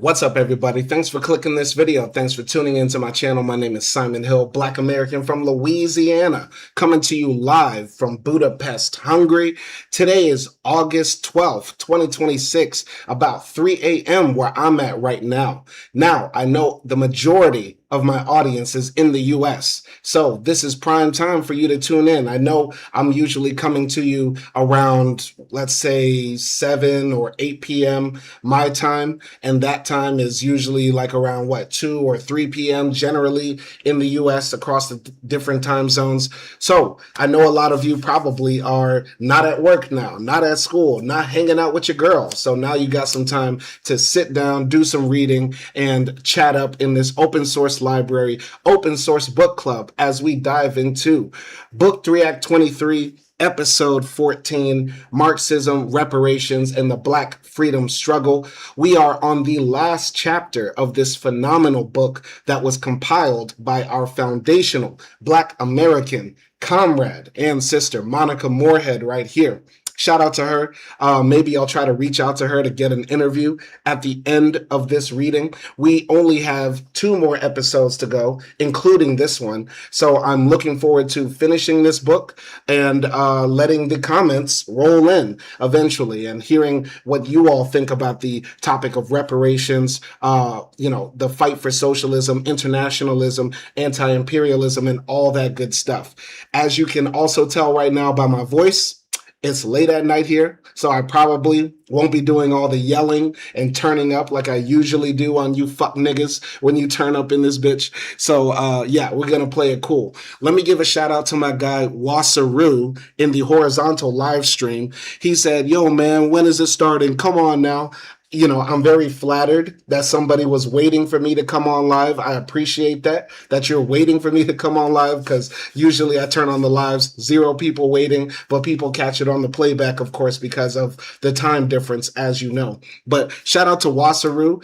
What's up, everybody? Thanks for clicking this video. Thanks for tuning into my channel. My name is Simon Hill, Black American from Louisiana, coming to you live from Budapest, Hungary. Today is August 12th, 2026, about 3 a.m. where I'm at right now. Now, I know the majority of my audience is in the US. So this is prime time for you to tune in. I know I'm usually coming to you around, let's say 7 or 8 p.m. my time. And that time is usually like around 2 or 3 p.m. generally in the US across the different time zones. So I know a lot of you probably are not at work now, not at school, not hanging out with your girl. So now you got some time to sit down, do some reading, and chat up in this open source library, open source book club as we dive into Book 3 Act 23, Episode 14, Marxism, Reparations, and the Black Freedom Struggle. We are on the last chapter of this phenomenal book that was compiled by our foundational Black American comrade and sister, Monica Moorhead, right here. Shout out to her. Maybe I'll try to reach out to her to get an interview at the end of this reading. We only have 2 more episodes to go, including this one. So I'm looking forward to finishing this book and letting the comments roll in eventually and hearing what you all think about the topic of reparations, the fight for socialism, internationalism, anti-imperialism, and all that good stuff. As you can also tell right now by my voice, it's late at night here, so I probably won't be doing all the yelling and turning up like I usually do on you fuck niggas when you turn up in this bitch. So yeah, we're gonna play it cool. Let me give a shout out to my guy Wasaru in the horizontal live stream. He said, yo man, when is it starting? Come on now. You know, I'm very flattered that somebody was waiting for me to come on live. I appreciate that you're waiting for me to come on live, because usually I turn on the lives, 0 people waiting, but people catch it on the playback, of course, because of the time difference, as you know. But shout out to Wasaru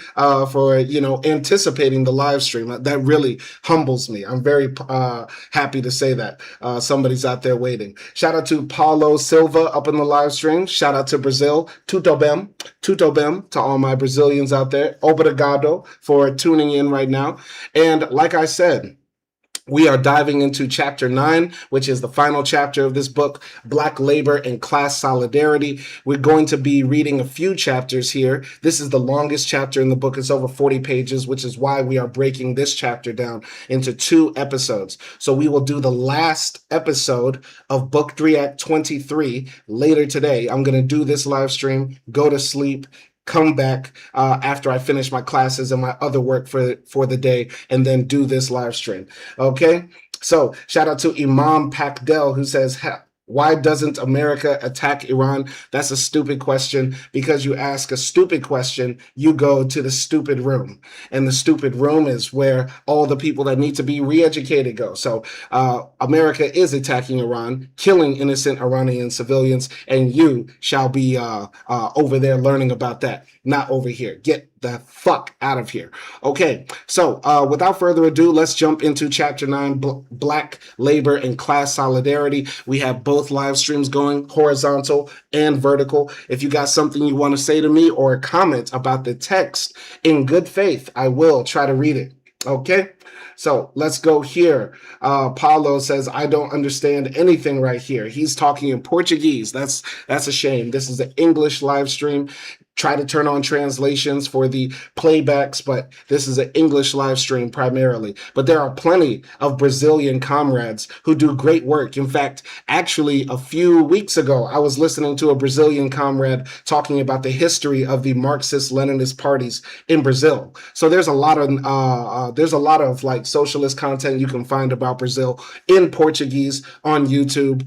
for, anticipating the live stream. That really humbles me. I'm very happy to say that somebody's out there waiting. Shout out to Paulo Silva up in the live stream. Shout out to Brazil. Tudo bem. To all my Brazilians out there, obrigado for tuning in right now. And like I said, we are diving into chapter 9, which is the final chapter of this book, Black Labor and Class Solidarity. We're going to be reading a few chapters here. This is the longest chapter in the book. It's over 40 pages, which is why we are breaking this chapter down into 2 episodes. So we will do the last episode of Book 3 Act 23 later today. I'm going to do this live stream, go to sleep, come back after I finish my classes and my other work for the day, and then do this live stream. Okay, so shout out to Imam Pakdel, who says, why doesn't America attack Iran? That's a stupid question. Because you ask a stupid question, you go to the stupid room. And the stupid room is where all the people that need to be re-educated go. So America is attacking Iran, killing innocent Iranian civilians, and you shall be over there learning about that, not over here. Get the fuck out of here. Okay, so without further ado, let's jump into chapter 9, Black Labor and Class Solidarity. We have both live streams going, horizontal and vertical. If you got something you want to say to me or a comment about the text, in good faith, I will try to read it. Okay, so let's go here. Paulo says, I don't understand anything right here. He's talking in Portuguese. That's a shame. This is an English live stream. Try to turn on translations for the playbacks, but this is an English live stream primarily. But there are plenty of Brazilian comrades who do great work. In fact, actually, a few weeks ago, I was listening to a Brazilian comrade talking about the history of the Marxist-Leninist parties in Brazil. So there's a lot of like socialist content you can find about Brazil in Portuguese on YouTube.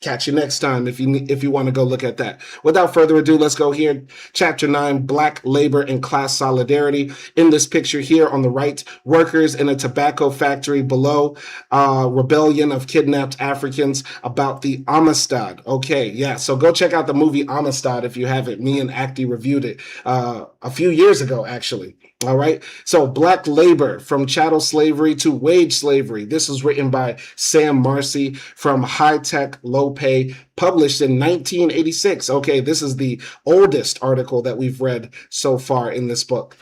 Catch you next time if you want to go look at that. Without further ado, let's go here. Chapter 9, Black Labor and Class Solidarity. In this picture here on the right, workers in a tobacco factory below, rebellion of kidnapped Africans about the Amistad. Okay, yeah, so go check out the movie Amistad if you haven't. Me and Acti reviewed it a few years ago, actually. All right. So Black Labor, from Chattel Slavery to Wage Slavery. This was written by Sam Marcy from High Tech Low Lopez, published in 1986. Okay, this is the oldest article that we've read so far in this book.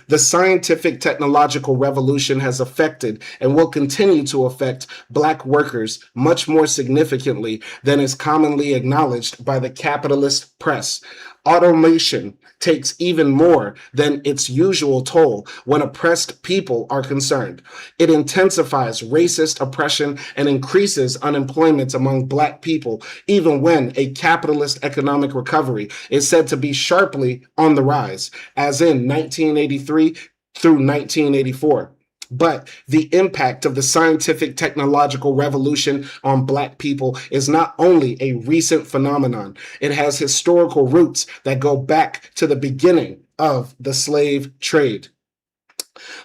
The scientific technological revolution has affected and will continue to affect Black workers much more significantly than is commonly acknowledged by the capitalist press. Automation takes even more than its usual toll when oppressed people are concerned. It intensifies racist oppression and increases unemployment among Black people, even when a capitalist economic recovery is said to be sharply on the rise, as in 1983 through 1984. But the impact of the scientific technological revolution on Black people is not only a recent phenomenon, it has historical roots that go back to the beginning of the slave trade.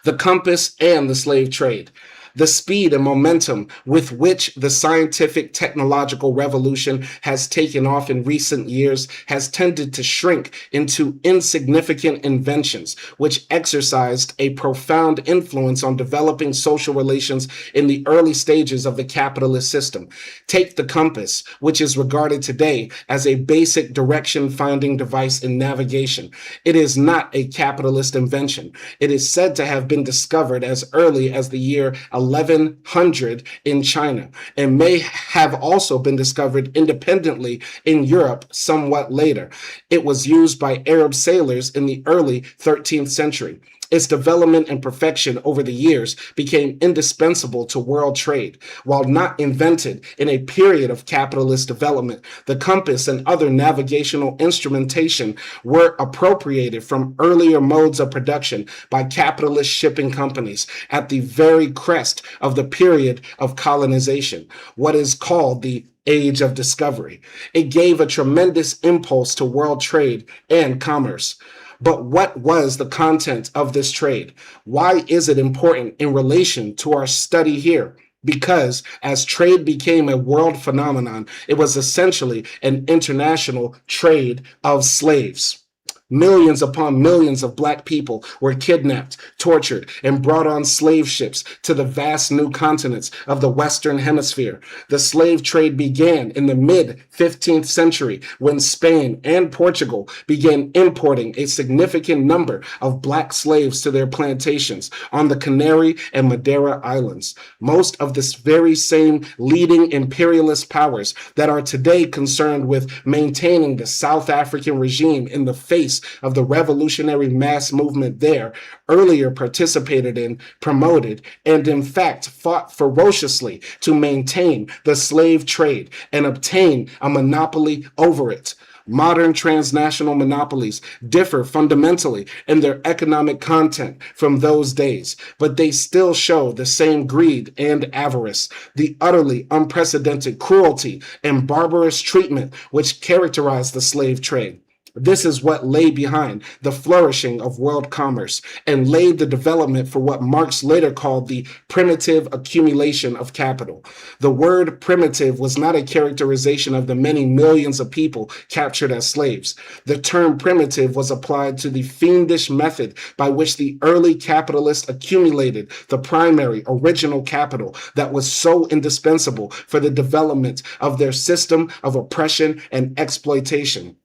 The compass and the slave trade. The speed and momentum with which the scientific technological revolution has taken off in recent years has tended to shrink into insignificant inventions, which exercised a profound influence on developing social relations in the early stages of the capitalist system. Take the compass, which is regarded today as a basic direction-finding device in navigation. It is not a capitalist invention. It is said to have been discovered as early as the year 1100 in China, and may have also been discovered independently in Europe somewhat later. It was used by Arab sailors in the early 13th century. Its development and perfection over the years became indispensable to world trade. While not invented in a period of capitalist development, the compass and other navigational instrumentation were appropriated from earlier modes of production by capitalist shipping companies at the very crest of the period of colonization, what is called the Age of Discovery. It gave a tremendous impulse to world trade and commerce. But what was the content of this trade? Why is it important in relation to our study here? Because as trade became a world phenomenon, it was essentially an international trade of slaves. Millions upon millions of Black people were kidnapped, tortured, and brought on slave ships to the vast new continents of the Western Hemisphere. The slave trade began in the mid-15th century when Spain and Portugal began importing a significant number of Black slaves to their plantations on the Canary and Madeira Islands. Most of this very same leading imperialist powers that are today concerned with maintaining the South African regime in the face of the revolutionary mass movement there, earlier participated in, promoted, and in fact fought ferociously to maintain the slave trade and obtain a monopoly over it. Modern transnational monopolies differ fundamentally in their economic content from those days, but they still show the same greed and avarice, the utterly unprecedented cruelty and barbarous treatment which characterized the slave trade. This is what lay behind the flourishing of world commerce and laid the development for what Marx later called the primitive accumulation of capital. The word primitive was not a characterization of the many millions of people captured as slaves. The term primitive was applied to the fiendish method by which the early capitalists accumulated the primary original capital that was so indispensable for the development of their system of oppression and exploitation.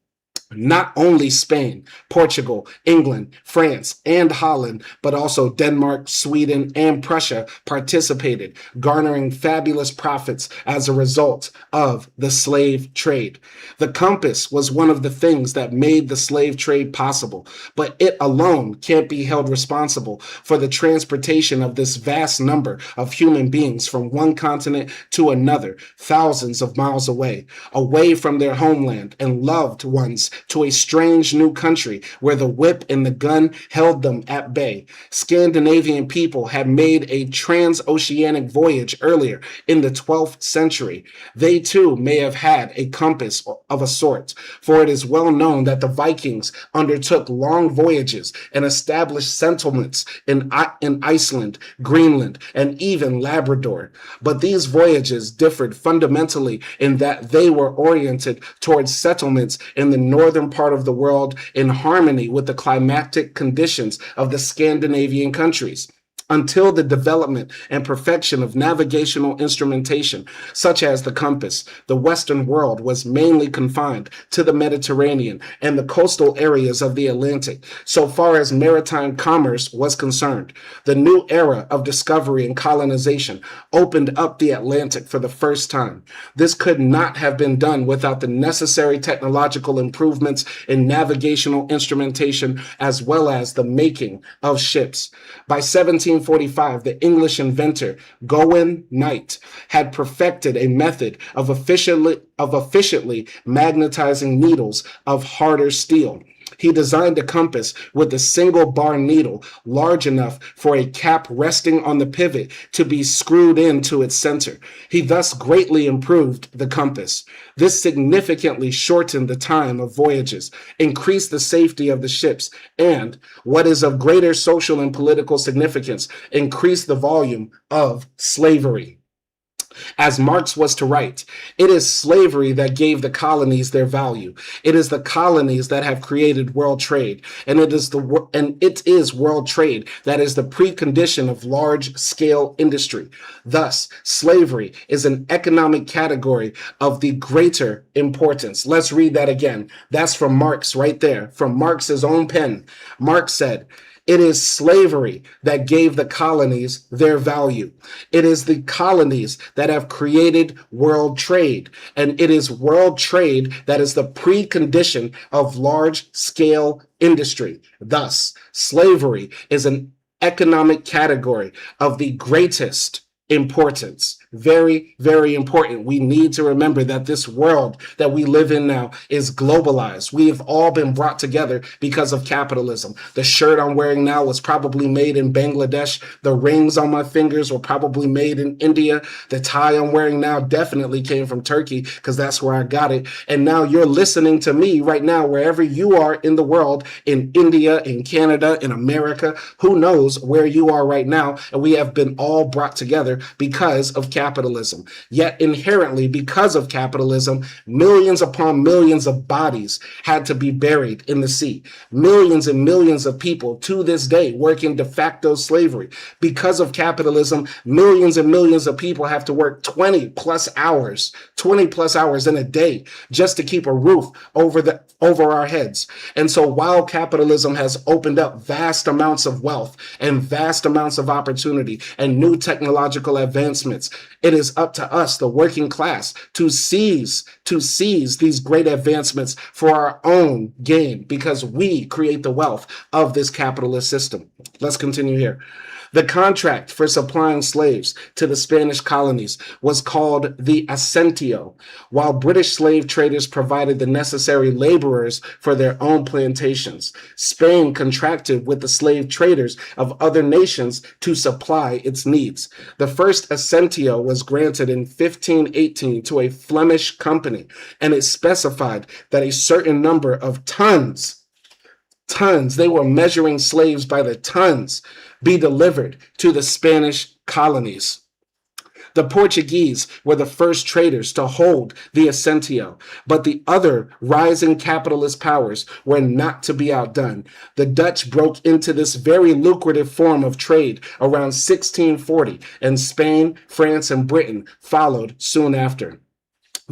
Not only Spain, Portugal, England, France, and Holland, but also Denmark, Sweden, and Prussia participated, garnering fabulous profits as a result of the slave trade. The compass was one of the things that made the slave trade possible, but it alone can't be held responsible for the transportation of this vast number of human beings from one continent to another, thousands of miles away from their homeland and loved ones, to a strange new country where the whip and the gun held them at bay. Scandinavian people had made a transoceanic voyage earlier in the 12th century. They too may have had a compass of a sort, for it is well known that the Vikings undertook long voyages and established settlements in Iceland, Greenland, and even Labrador. But these voyages differed fundamentally in that they were oriented towards settlements in the northern part of the world in harmony with the climatic conditions of the Scandinavian countries. Until the development and perfection of navigational instrumentation, such as the compass, the Western world was mainly confined to the Mediterranean and the coastal areas of the Atlantic, so far as maritime commerce was concerned. The new era of discovery and colonization opened up the Atlantic for the first time. This could not have been done without the necessary technological improvements in navigational instrumentation as well as the making of ships. By 1745, the English inventor Gowen Knight had perfected a method of efficiently magnetizing needles of harder steel. He designed a compass with a single bar needle large enough for a cap resting on the pivot to be screwed into its center. He thus greatly improved the compass. This significantly shortened the time of voyages, increased the safety of the ships, and, what is of greater social and political significance, increased the volume of slavery. As Marx was to write, it is slavery that gave the colonies their value. It is the colonies that have created world trade, and it is world trade that is the precondition of large-scale industry. Thus, slavery is an economic category of the greater importance. Let's read that again. That's from Marx right there, from Marx's own pen. Marx said, "It is slavery that gave the colonies their value. It is the colonies that have created world trade, and it is world trade that is the precondition of large-scale industry. Thus, slavery is an economic category of the greatest importance." Very, very important. We need to remember that this world that we live in now is globalized. We have all been brought together because of capitalism. The shirt I'm wearing now was probably made in Bangladesh. The rings on my fingers were probably made in India. The tie I'm wearing now definitely came from Turkey because that's where I got it. And now you're listening to me right now, wherever you are in the world, in India, in Canada, in America, who knows where you are right now. And we have been all brought together because of capitalism. Yet inherently, because of capitalism, millions upon millions of bodies had to be buried in the sea. Millions and millions of people to this day work in de facto slavery. Because of capitalism, millions and millions of people have to work 20 plus hours in a day just to keep a roof over our heads. And so while capitalism has opened up vast amounts of wealth and vast amounts of opportunity and new technological advancements, it is up to us, the working class, to seize these great advancements for our own gain, because we create the wealth of this capitalist system. Let's continue here. The contract for supplying slaves to the Spanish colonies was called the Asentio. While British slave traders provided the necessary laborers for their own plantations, Spain contracted with the slave traders of other nations to supply its needs. The first Asentio was granted in 1518 to a Flemish company, and it specified that a certain number of tons, they were measuring slaves by the tons, be delivered to the Spanish colonies. The Portuguese were the first traders to hold the Asentio, but the other rising capitalist powers were not to be outdone. The Dutch broke into this very lucrative form of trade around 1640, and Spain, France, and Britain followed soon after.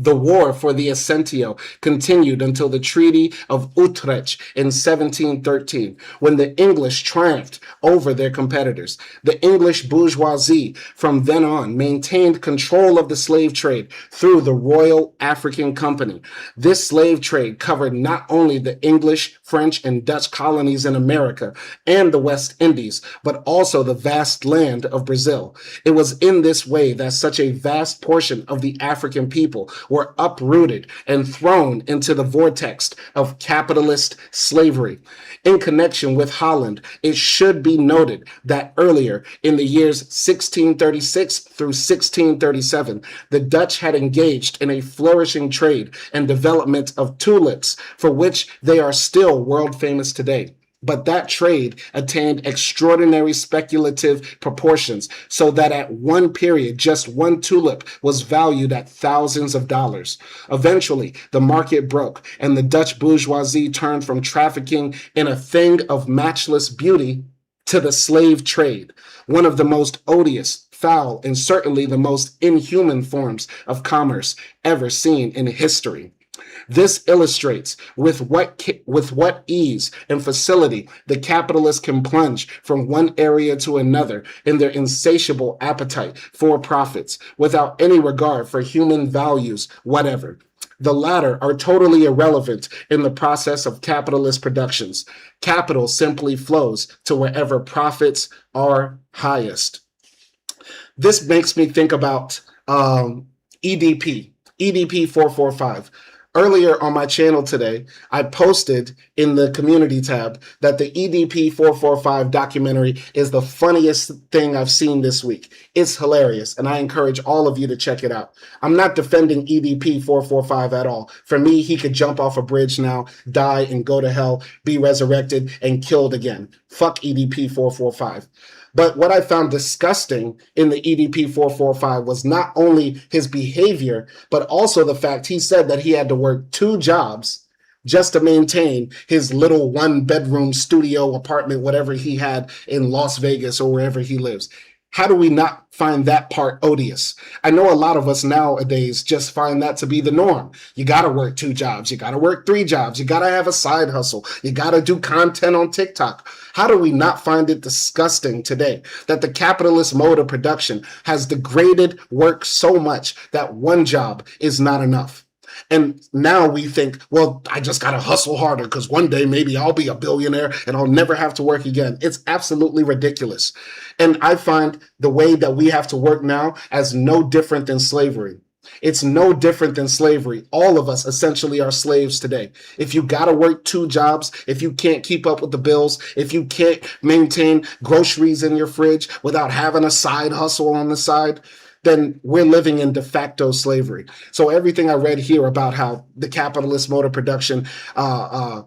The war for the Asentio continued until the Treaty of Utrecht in 1713, when the English triumphed over their competitors. The English bourgeoisie from then on maintained control of the slave trade through the Royal African Company. This slave trade covered not only the English, French, and Dutch colonies in America and the West Indies, but also the vast land of Brazil. It was in this way that such a vast portion of the African people were uprooted and thrown into the vortex of capitalist slavery. In connection with Holland, it should be noted that earlier in the years 1636 through 1637, the Dutch had engaged in a flourishing trade and development of tulips, for which they are still world famous today. But that trade attained extraordinary speculative proportions, so that at one period, just one tulip was valued at thousands of dollars. Eventually, the market broke, and the Dutch bourgeoisie turned from trafficking in a thing of matchless beauty to the slave trade, one of the most odious, foul, and certainly the most inhuman forms of commerce ever seen in history. This illustrates with what ease and facility the capitalists can plunge from one area to another in their insatiable appetite for profits without any regard for human values whatever. The latter are totally irrelevant in the process of capitalist productions. Capital simply flows to wherever profits are highest. This makes me think about EDP 445. Earlier on my channel today, I posted in the community tab that the EDP 445 documentary is the funniest thing I've seen this week. It's hilarious, and I encourage all of you to check it out. I'm not defending EDP 445 at all. For me, he could jump off a bridge now, die, and go to hell, be resurrected, and killed again. Fuck EDP 445. But what I found disgusting in the EDP 445 was not only his behavior, but also the fact he said that he had to work 2 jobs just to maintain his little 1-bedroom studio apartment, whatever he had in Las Vegas or wherever he lives. How do we not find that part odious? I know a lot of us nowadays just find that to be the norm. You got to work 2 jobs. You got to work 3 jobs. You got to have a side hustle. You got to do content on TikTok. How do we not find it disgusting today that the capitalist mode of production has degraded work so much that 1 job is not enough? And now we think, well, I just got to hustle harder because one day maybe I'll be a billionaire and I'll never have to work again. It's absolutely ridiculous. And I find the way that we have to work now as no different than slavery. It's no different than slavery. All of us essentially are slaves today. If you got to work 2 jobs, if you can't keep up with the bills, if you can't maintain groceries in your fridge without having a side hustle on the side, then we're living in de facto slavery. So everything I read here about how the capitalist mode of production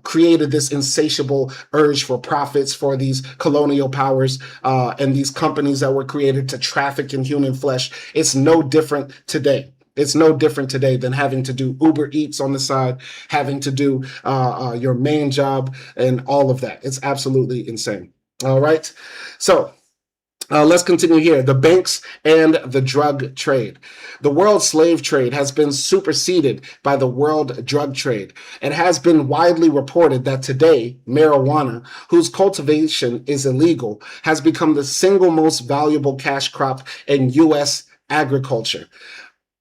created this insatiable urge for profits for these colonial powers and these companies that were created to traffic in human flesh, it's no different today. It's no different today than having to do Uber Eats on the side, having to do your main job and all of that. It's absolutely insane. All right. So let's continue here. The banks and the drug trade. The world slave trade has been superseded by the world drug trade. It has been widely reported that today, marijuana, whose cultivation is illegal, has become the single most valuable cash crop in U.S. agriculture.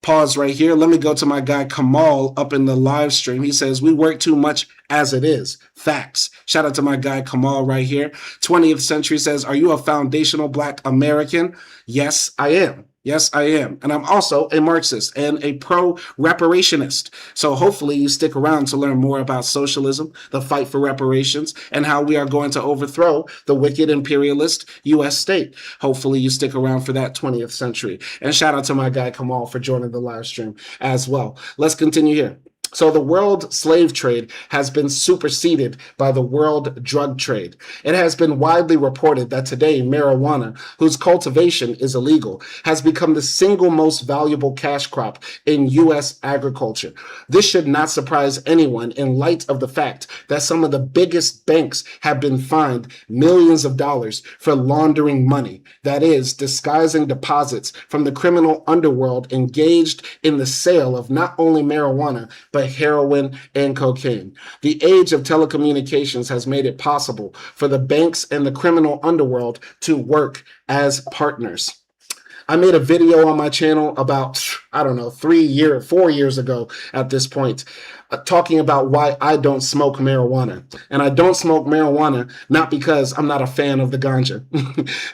Pause right here. Let me go to my guy Kamal up in the live stream. He says, we work too much as it is. Facts. Shout out to my guy Kamal right here. 20th Century says, are you a foundational Black American? Yes, I am. Yes, I am. And I'm also a Marxist and a pro-reparationist. So hopefully you stick around to learn more about socialism, the fight for reparations, and how we are going to overthrow the wicked imperialist U.S. state. Hopefully you stick around for that 20th century. And shout out to my guy Kamal for joining the live stream as well. Let's continue here. So the world slave trade has been superseded by the world drug trade. It has been widely reported that today marijuana, whose cultivation is illegal, has become the single most valuable cash crop in U.S. agriculture. This should not surprise anyone in light of the fact that some of the biggest banks have been fined millions of dollars for laundering money, that is, disguising deposits from the criminal underworld engaged in the sale of not only marijuana, but heroin and cocaine. The age of telecommunications has made it possible for the banks and the criminal underworld to work as partners. I made a video on my channel about, I don't know, 4 years ago at this point, talking about why I don't smoke marijuana. And I don't smoke marijuana not because I'm not a fan of the ganja.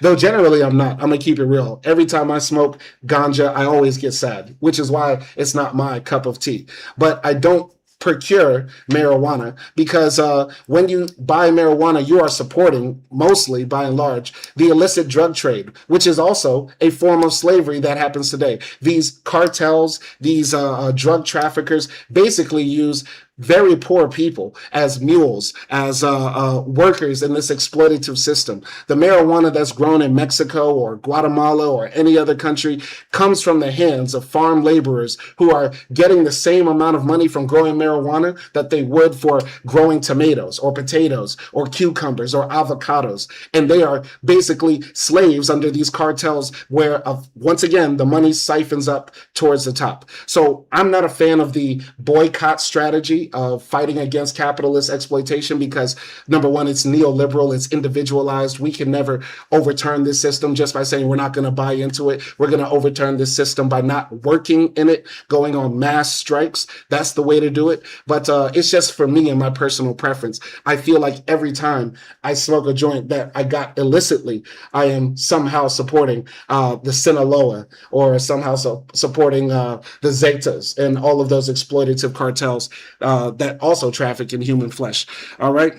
Though generally I'm not. I'm going to keep it real. Every time I smoke ganja, I always get sad, which is why it's not my cup of tea. But I don't procure marijuana because when you buy marijuana, you are supporting, mostly by and large, the illicit drug trade, which is also a form of slavery that happens today. These cartels, these drug traffickers basically use very poor people as mules, as workers in this exploitative system. The marijuana that's grown in Mexico or Guatemala or any other country comes from the hands of farm laborers who are getting the same amount of money from growing marijuana that they would for growing tomatoes or potatoes or cucumbers or avocados. And they are basically slaves under these cartels where, once again, the money siphons up towards the top. So I'm not a fan of the boycott strategy of fighting against capitalist exploitation because, number one, it's neoliberal, it's individualized. We can never overturn this system just by saying we're not going to buy into it. We're going to overturn this system by not working in it, going on mass strikes. That's the way to do it. But it's just for me and my personal preference. I feel like every time I smoke a joint that I got illicitly, I am somehow supporting the Sinaloa or somehow supporting the Zetas and all of those exploitative cartels that also traffic in human flesh. All right.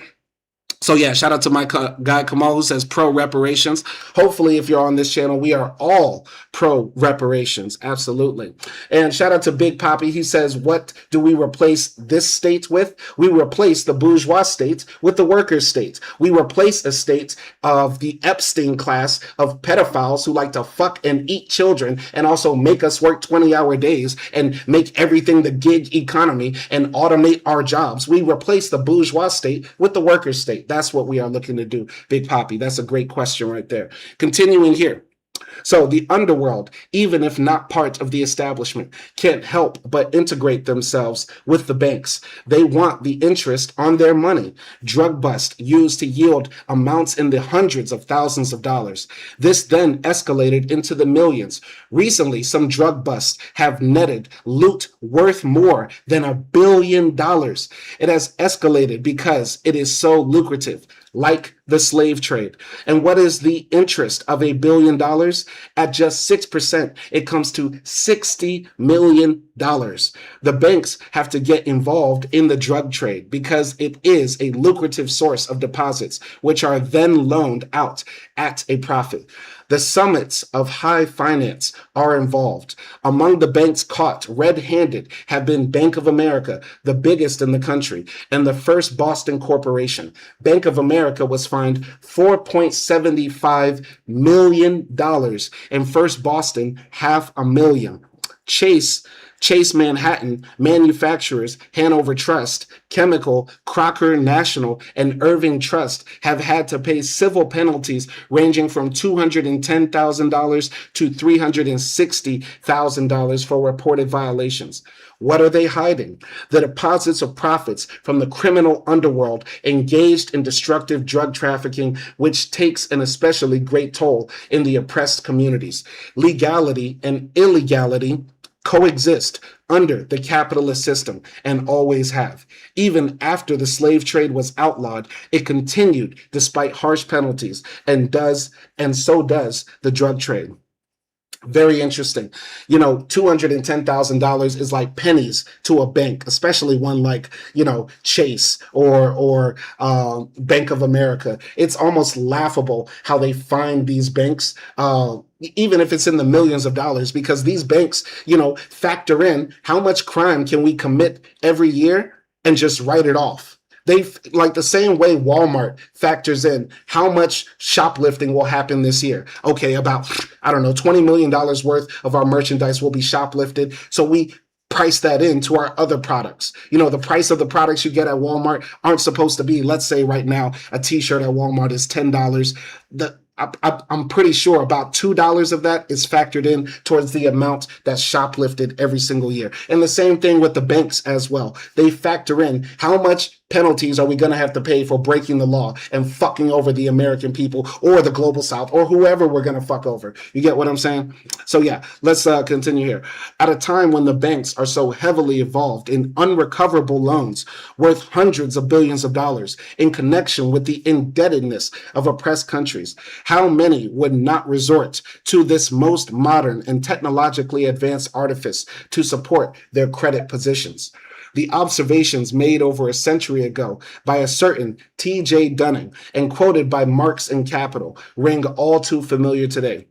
So yeah, shout out to my guy Kamal who says pro reparations. Hopefully, if you're on this channel, we are all pro reparations. Absolutely. And shout out to Big Poppy. He says, what do we replace this state with? We replace the bourgeois state with the workers' state. We replace a state of the Epstein class of pedophiles who like to fuck and eat children and also make us work 20-hour days and make everything the gig economy and automate our jobs. We replace the bourgeois state with the workers' state. That's what we are looking to do, Big Poppy. That's a great question right there. Continuing here. So the underworld, even if not part of the establishment, can't help but integrate themselves with the banks. They want the interest on their money. Drug bust used to yield amounts in the hundreds of thousands of dollars. This then escalated into the millions. Recently, some drug busts have netted loot worth more than $1 billion. It has escalated because it is so lucrative, like the slave trade. And what is the interest of $1 billion? At just 6%, it comes to $60 million. The banks have to get involved in the drug trade because it is a lucrative source of deposits, which are then loaned out at a profit. The summits of high finance are involved. Among the banks caught red-handed have been Bank of America, the biggest in the country, and the First Boston Corporation. Bank of America was fined $4.75 million, and First Boston $500,000. Chase Manhattan, Manufacturers, Hanover Trust, Chemical, Crocker National, and Irving Trust have had to pay civil penalties ranging from $210,000 to $360,000 for reported violations. What are they hiding? The deposits of profits from the criminal underworld engaged in destructive drug trafficking, which takes an especially great toll in the oppressed communities. Legality and illegality coexist under the capitalist system and always have. Even after the slave trade was outlawed, it continued despite harsh penalties, and so does the drug trade. Very interesting. You know, $210,000 is like pennies to a bank, especially one like, Chase or Bank of America. It's almost laughable how they find these banks, even if it's in the millions of dollars, because these banks, factor in how much crime can we commit every year and just write it off. They, like the same way Walmart factors in how much shoplifting will happen this year. Okay, about, $20 million worth of our merchandise will be shoplifted. So we price that into our other products. The price of the products you get at Walmart aren't supposed to be, let's say right now, a t-shirt at Walmart is $10. I'm pretty sure about $2 of that is factored in towards the amount that's shoplifted every single year. And the same thing with the banks as well. They factor in how much penalties are we going to have to pay for breaking the law and fucking over the American people or the global South or whoever we're going to fuck over. You get what I'm saying? So yeah, let's continue here. At a time when the banks are so heavily involved in unrecoverable loans worth hundreds of billions of dollars in connection with the indebtedness of oppressed countries, how many would not resort to this most modern and technologically advanced artifice to support their credit positions? The observations made over a century ago by a certain T.J. Dunning and quoted by Marx in Capital ring all too familiar today.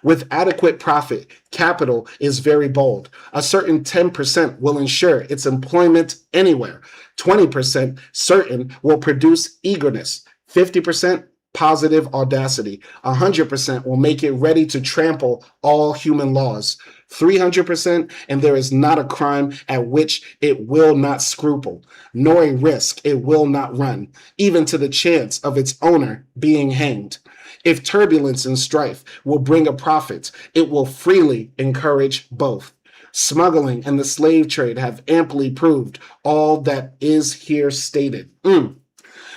With adequate profit, capital is very bold. A certain 10% will ensure its employment anywhere. 20% certain will produce eagerness, 50% positive audacity, 100% will make it ready to trample all human laws, 300%, and there is not a crime at which it will not scruple, nor a risk it will not run, even to the chance of its owner being hanged. If turbulence and strife will bring a profit, it will freely encourage both. Smuggling and the slave trade have amply proved all that is here stated.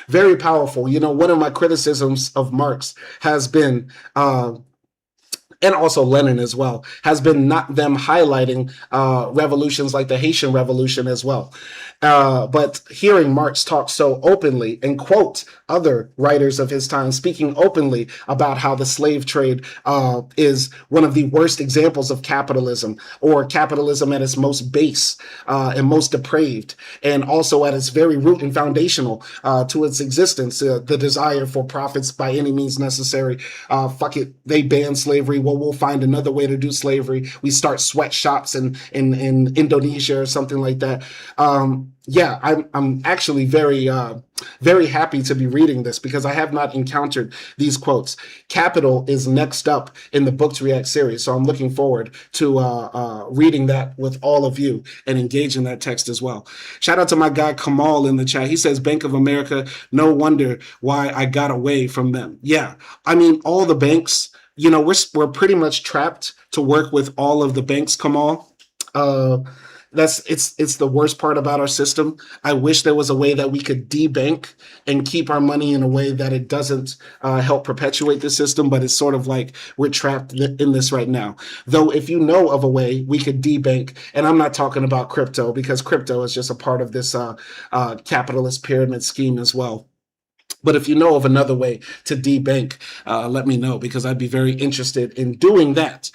Very powerful. You know, one of my criticisms of Marx has been, and also Lenin as well, has been not them highlighting revolutions like the Haitian Revolution as well. But hearing Marx talk so openly and quote other writers of his time speaking openly about how the slave trade is one of the worst examples of capitalism, or capitalism at its most base and most depraved, and also at its very root and foundational to its existence, the desire for profits by any means necessary. Fuck it, they ban slavery. Well, we'll find another way to do slavery. We start sweatshops in Indonesia or something like that. Yeah, I'm actually very happy to be reading this because I have not encountered these quotes. Capital is next up in the Book to React series, so I'm looking forward to reading that with all of you and engaging that text as well. Shout out to my guy Kamal in the chat. He says, Bank of America, no wonder why I got away from them. Yeah, I mean, all the banks, you know, we're pretty much trapped to work with all of the banks, Kamal. It's the worst part about our system. I wish there was a way that we could debank and keep our money in a way that it doesn't help perpetuate the system, but it's sort of like we're trapped in this right now. Though if you know of a way we could debank, and I'm not talking about crypto because crypto is just a part of this capitalist pyramid scheme as well. But if you know of another way to debank, let me know because I'd be very interested in doing that.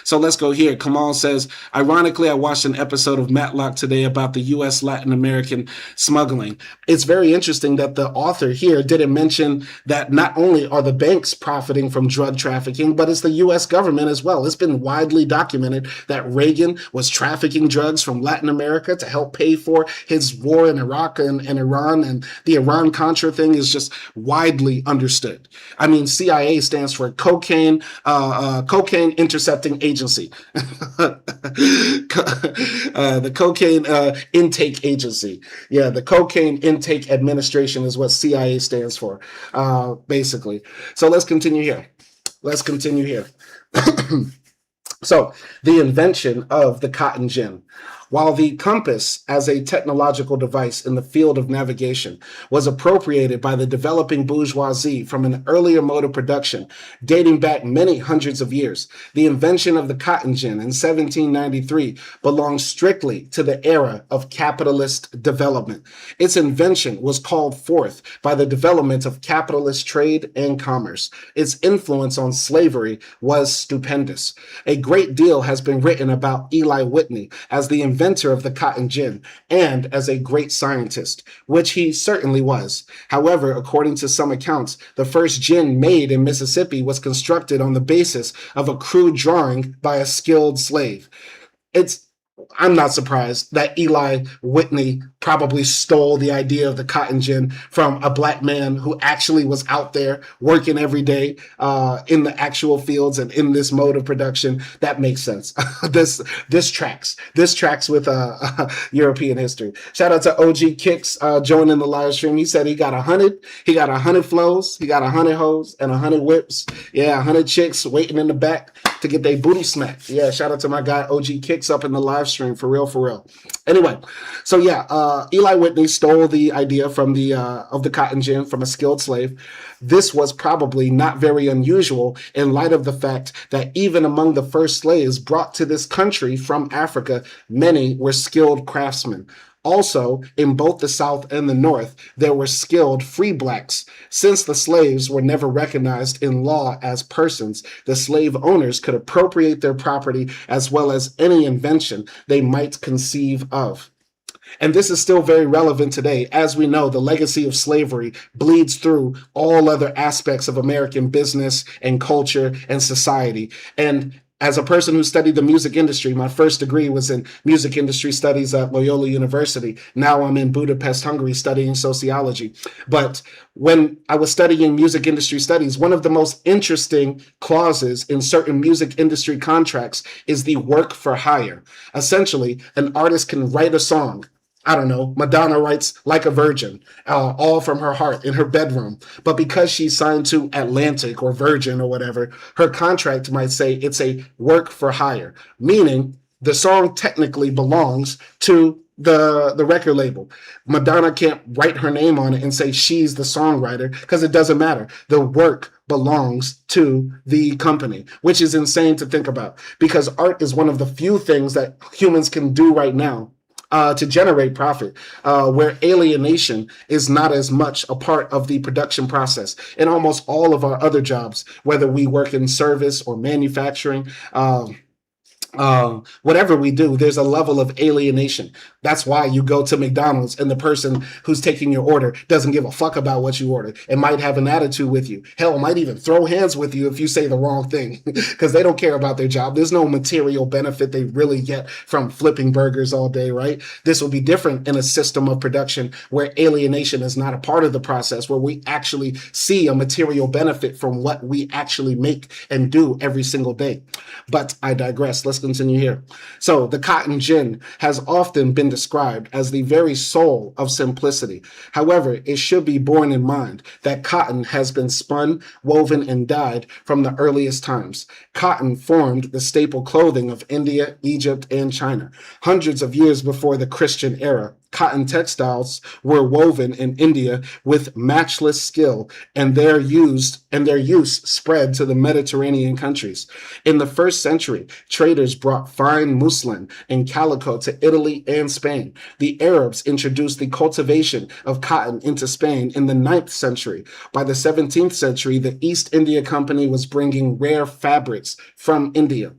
So let's go here. Kamal says, ironically, I watched an episode of Matlock today about the U.S. Latin American smuggling. It's very interesting that the author here didn't mention that not only are the banks profiting from drug trafficking, but it's the U.S. government as well. It's been widely documented that Reagan was trafficking drugs from Latin America to help pay for his war in Iraq and Iran, and the Iran-Contra thing is just widely understood. I mean, CIA stands for Cocaine Intercepting Agency. The Cocaine Intake Agency. Yeah, the Cocaine Intake Administration is what CIA stands for, basically. So let's continue here. So, the invention of the cotton gin. While the compass as a technological device in the field of navigation was appropriated by the developing bourgeoisie from an earlier mode of production dating back many hundreds of years, the invention of the cotton gin in 1793 belongs strictly to the era of capitalist development. Its invention was called forth by the development of capitalist trade and commerce. Its influence on slavery was stupendous. A great deal has been written about Eli Whitney as the inventor of the cotton gin and as a great scientist, which he certainly was. However, according to some accounts, the first gin made in Mississippi was constructed on the basis of a crude drawing by a skilled slave. I'm not surprised that Eli Whitney probably stole the idea of the cotton gin from a black man who actually was out there working every day in the actual fields and in this mode of production. That makes sense. This tracks. This tracks with European history. Shout out to OG Kicks joining the live stream. He said he got 100. He got 100 flows. He got 100 hoes and 100 whips. Yeah, 100 chicks waiting in the back to get their booty smacked. Yeah, shout out to my guy OG Kicks up in the live stream, for real. Anyway, so yeah, Eli Whitney stole the idea from of the cotton gin from a skilled slave. This was probably not very unusual in light of the fact that even among the first slaves brought to this country from Africa, many were skilled craftsmen. Also, in both the South and the North, there were skilled free blacks. Since the slaves were never recognized in law as persons, the slave owners could appropriate their property as well as any invention they might conceive of. And this is still very relevant today. As we know, the legacy of slavery bleeds through all other aspects of American business and culture and society. And As a person who studied the music industry, my first degree was in music industry studies at Loyola University. Now I'm in Budapest, Hungary, studying sociology. But when I was studying music industry studies, one of the most interesting clauses in certain music industry contracts is the work for hire. Essentially, an artist can write a song. I don't know, Madonna writes Like a Virgin, all from her heart in her bedroom. But because she's signed to Atlantic or Virgin or whatever, her contract might say it's a work for hire, meaning the song technically belongs to the record label. Madonna can't write her name on it and say she's the songwriter because it doesn't matter. The work belongs to the company, which is insane to think about because art is one of the few things that humans can do right now to generate profit, where alienation is not as much a part of the production process. In almost all of our other jobs, whether we work in service or manufacturing, whatever we do, there's a level of alienation. That's why you go to McDonald's and the person who's taking your order doesn't give a fuck about what you ordered and might have an attitude with you. Hell, might even throw hands with you if you say the wrong thing because they don't care about their job. There's no material benefit they really get from flipping burgers all day, right? This will be different in a system of production where alienation is not a part of the process, where we actually see a material benefit from what we actually make and do every single day. But I digress. Let's continue here. So the cotton gin has often been described as the very soul of simplicity. However, it should be borne in mind that cotton has been spun, woven, and dyed from the earliest times. Cotton formed the staple clothing of India, Egypt, and China. Hundreds of years before the Christian era, cotton textiles were woven in India with matchless skill, and their use spread to the Mediterranean countries. In the first century, traders brought fine muslin and calico to Italy and Spain. The Arabs introduced the cultivation of cotton into Spain in the 9th century. By the 17th century, the East India Company was bringing rare fabrics from India.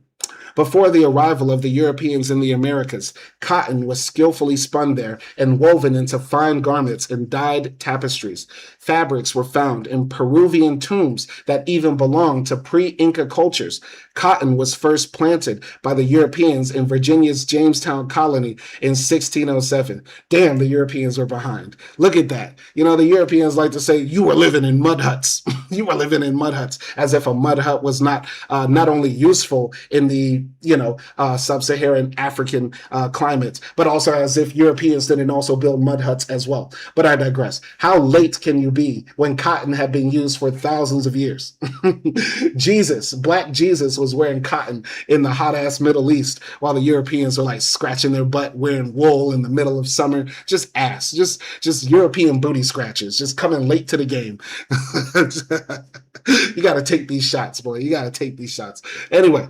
Before the arrival of the Europeans in the Americas, cotton was skillfully spun there and woven into fine garments and dyed tapestries. Fabrics were found in Peruvian tombs that even belonged to pre-Inca cultures. Cotton was first planted by the Europeans in Virginia's Jamestown colony in 1607. Damn, the Europeans were behind. Look at that. You know, the Europeans like to say, you were living in mud huts. You were living in mud huts, as if a mud hut was not only useful in the sub-Saharan African climates, but also as if Europeans didn't also build mud huts as well. But I digress. How late can you be when cotton had been used for thousands of years? Black Jesus was wearing cotton in the hot-ass Middle East while the Europeans are like scratching their butt wearing wool in the middle of summer. Just ass. Just European booty scratches. Just coming late to the game. You got to take these shots, boy. You got to take these shots. Anyway.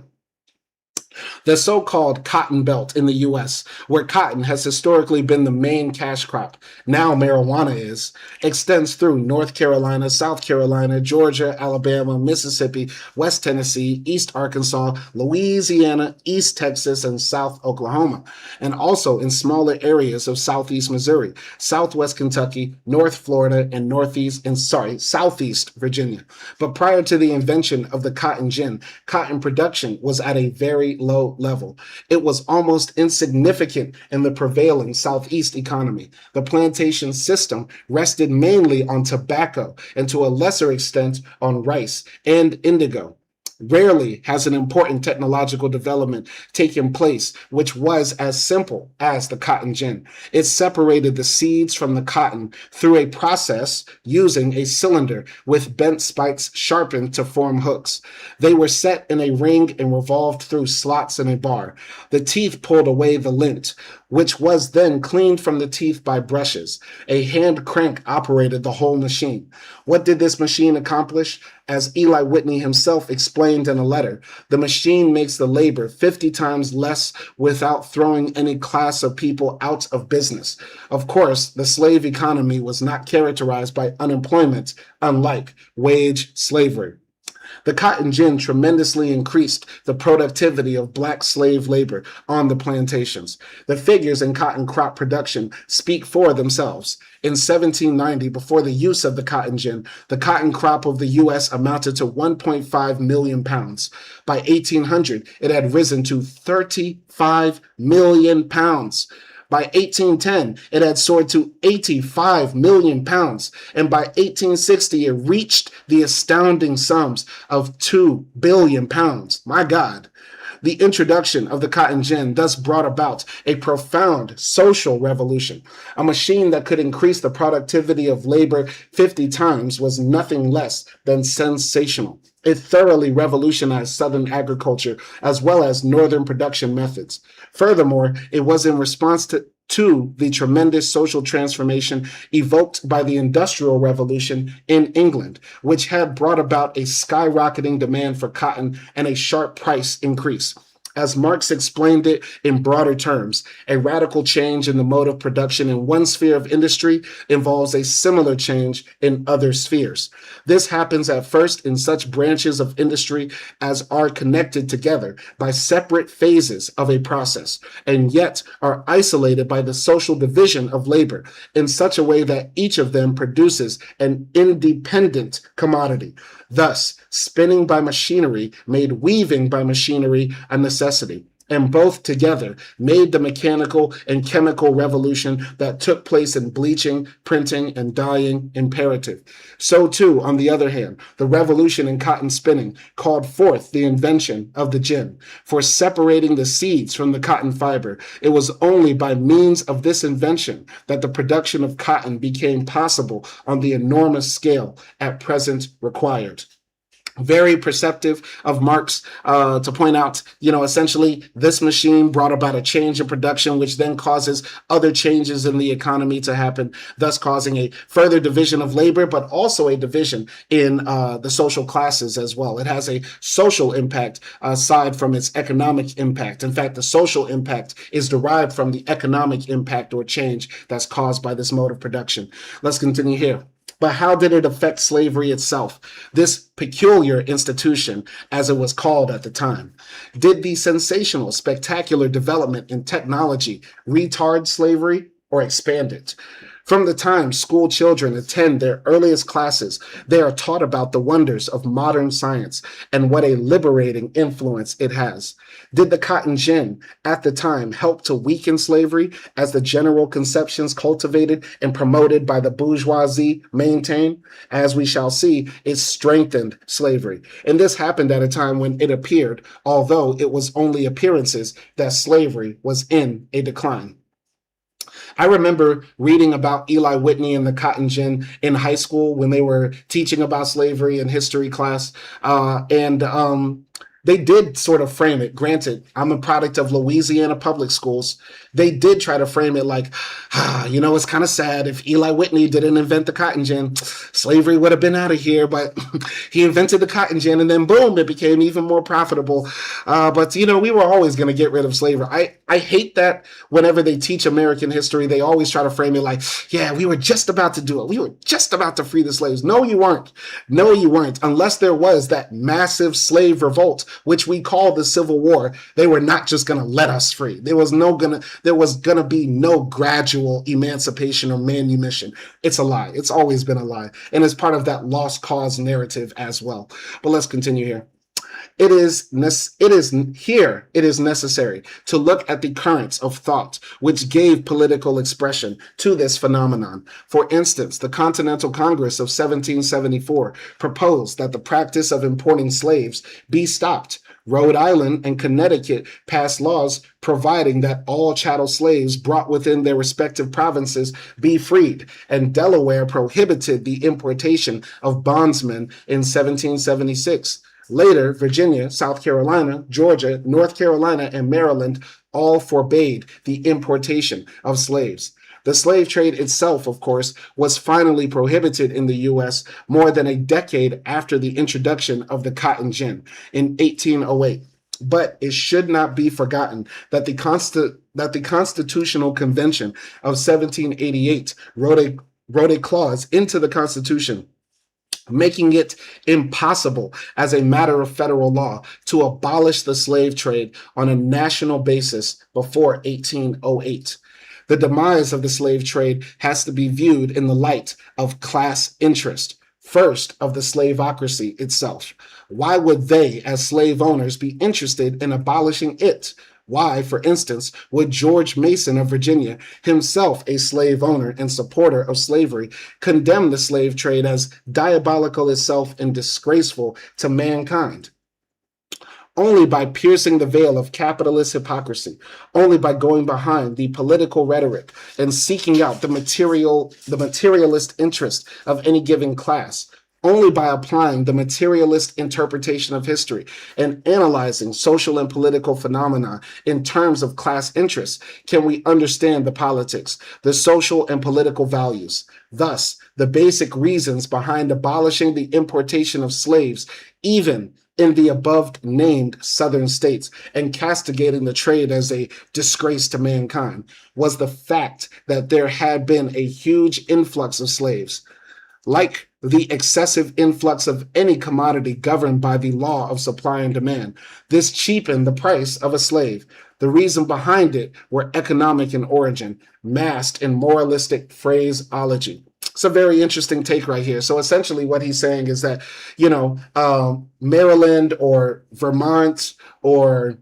The so-called Cotton Belt in the U.S., where cotton has historically been the main cash crop, now marijuana is, extends through North Carolina, South Carolina, Georgia, Alabama, Mississippi, West Tennessee, East Arkansas, Louisiana, East Texas, and South Oklahoma, and also in smaller areas of Southeast Missouri, Southwest Kentucky, North Florida, and Southeast Virginia. But prior to the invention of the cotton gin, cotton production was at a very low level. It was almost insignificant in the prevailing Southeast economy. The plantation system rested mainly on tobacco and to a lesser extent on rice and indigo. Rarely has an important technological development taken place which was as simple as the cotton gin. It separated the seeds from the cotton through a process using a cylinder with bent spikes sharpened to form hooks. They were set in a ring and revolved through slots in a bar. The teeth pulled away the lint, which was then cleaned from the teeth by brushes. A hand crank operated the whole machine. What did this machine accomplish? As Eli Whitney himself explained in a letter, the machine makes the labor 50 times less without throwing any class of people out of business. Of course, the slave economy was not characterized by unemployment, unlike wage slavery. The cotton gin tremendously increased the productivity of black slave labor on the plantations. The figures in cotton crop production speak for themselves. In 1790, before the use of the cotton gin, the cotton crop of the U.S. amounted to 1.5 million pounds. By 1800, it had risen to 35 million pounds. By 1810, it had soared to 85 million pounds. And by 1860, it reached the astounding sums of 2 billion pounds. My God. The introduction of the cotton gin thus brought about a profound social revolution. A machine that could increase the productivity of labor 50 times was nothing less than sensational. It thoroughly revolutionized Southern agriculture as well as Northern production methods. Furthermore, it was in response to the tremendous social transformation evoked by the Industrial Revolution in England, which had brought about a skyrocketing demand for cotton and a sharp price increase. As Marx explained it in broader terms, a radical change in the mode of production in one sphere of industry involves a similar change in other spheres. This happens at first in such branches of industry as are connected together by separate phases of a process, and yet are isolated by the social division of labor in such a way that each of them produces an independent commodity. Thus, spinning by machinery made weaving by machinery a necessity, and both together made the mechanical and chemical revolution that took place in bleaching, printing, and dyeing imperative. So too, on the other hand, the revolution in cotton spinning called forth the invention of the gin. For separating the seeds from the cotton fiber, it was only by means of this invention that the production of cotton became possible on the enormous scale at present required. Very perceptive of Marx to point out, essentially this machine brought about a change in production, which then causes other changes in the economy to happen, thus causing a further division of labor, but also a division in the social classes as well. It has a social impact aside from its economic impact. In fact, the social impact is derived from the economic impact or change that's caused by this mode of production. Let's continue here. But how did it affect slavery itself, this peculiar institution, as it was called at the time? Did the sensational, spectacular development in technology retard slavery or expand it? From the time school children attend their earliest classes, they are taught about the wonders of modern science and what a liberating influence it has. Did the cotton gin at the time help to weaken slavery as the general conceptions cultivated and promoted by the bourgeoisie maintain? As we shall see, it strengthened slavery. And this happened at a time when it appeared, although it was only appearances, that slavery was in a decline. I remember reading about Eli Whitney and the cotton gin in high school when they were teaching about slavery in history class. They did sort of frame it. Granted, I'm a product of Louisiana public schools. They did try to frame it like, it's kind of sad. If Eli Whitney didn't invent the cotton gin, slavery would have been out of here. But he invented the cotton gin, and then boom, it became even more profitable. But we were always going to get rid of slavery. I hate that whenever they teach American history, they always try to frame it like, yeah, we were just about to do it. We were just about to free the slaves. No, you weren't. No, you weren't. Unless there was that massive slave revolt, which we call the Civil War, they were not just going to let us free. There was going to be no gradual emancipation or manumission. It's a lie. It's always been a lie. And it's part of that lost cause narrative as well. But let's continue here. It is necessary to look at the currents of thought which gave political expression to this phenomenon. For instance, the Continental Congress of 1774 proposed that the practice of importing slaves be stopped. Rhode Island and Connecticut passed laws providing that all chattel slaves brought within their respective provinces be freed, and Delaware prohibited the importation of bondsmen in 1776. Later, Virginia, South Carolina, Georgia, North Carolina, and Maryland all forbade the importation of slaves. The slave trade itself, of course, was finally prohibited in the U.S. more than a decade after the introduction of the cotton gin in 1808. But it should not be forgotten that the Constitutional Convention of 1788 wrote a clause into the Constitution making it impossible as a matter of federal law to abolish the slave trade on a national basis before 1808. The demise of the slave trade has to be viewed in the light of class interest, first of the slaveocracy itself. Why would they, as slave owners, be interested in abolishing it? Why, for instance, would George Mason of Virginia, himself a slave owner and supporter of slavery, condemn the slave trade as diabolical itself and disgraceful to mankind? Only by piercing the veil of capitalist hypocrisy, only by going behind the political rhetoric and seeking out the materialist interest of any given class, only by applying the materialist interpretation of history and analyzing social and political phenomena in terms of class interests can we understand the politics, the social and political values. Thus, the basic reasons behind abolishing the importation of slaves, even in the above named southern states, and castigating the trade as a disgrace to mankind, was the fact that there had been a huge influx of slaves. Like the excessive influx of any commodity governed by the law of supply and demand, this cheapened the price of a slave. The reason behind it were economic in origin, masked in moralistic phraseology. It's a very interesting take right here. So essentially what he's saying is that, Maryland or Vermont or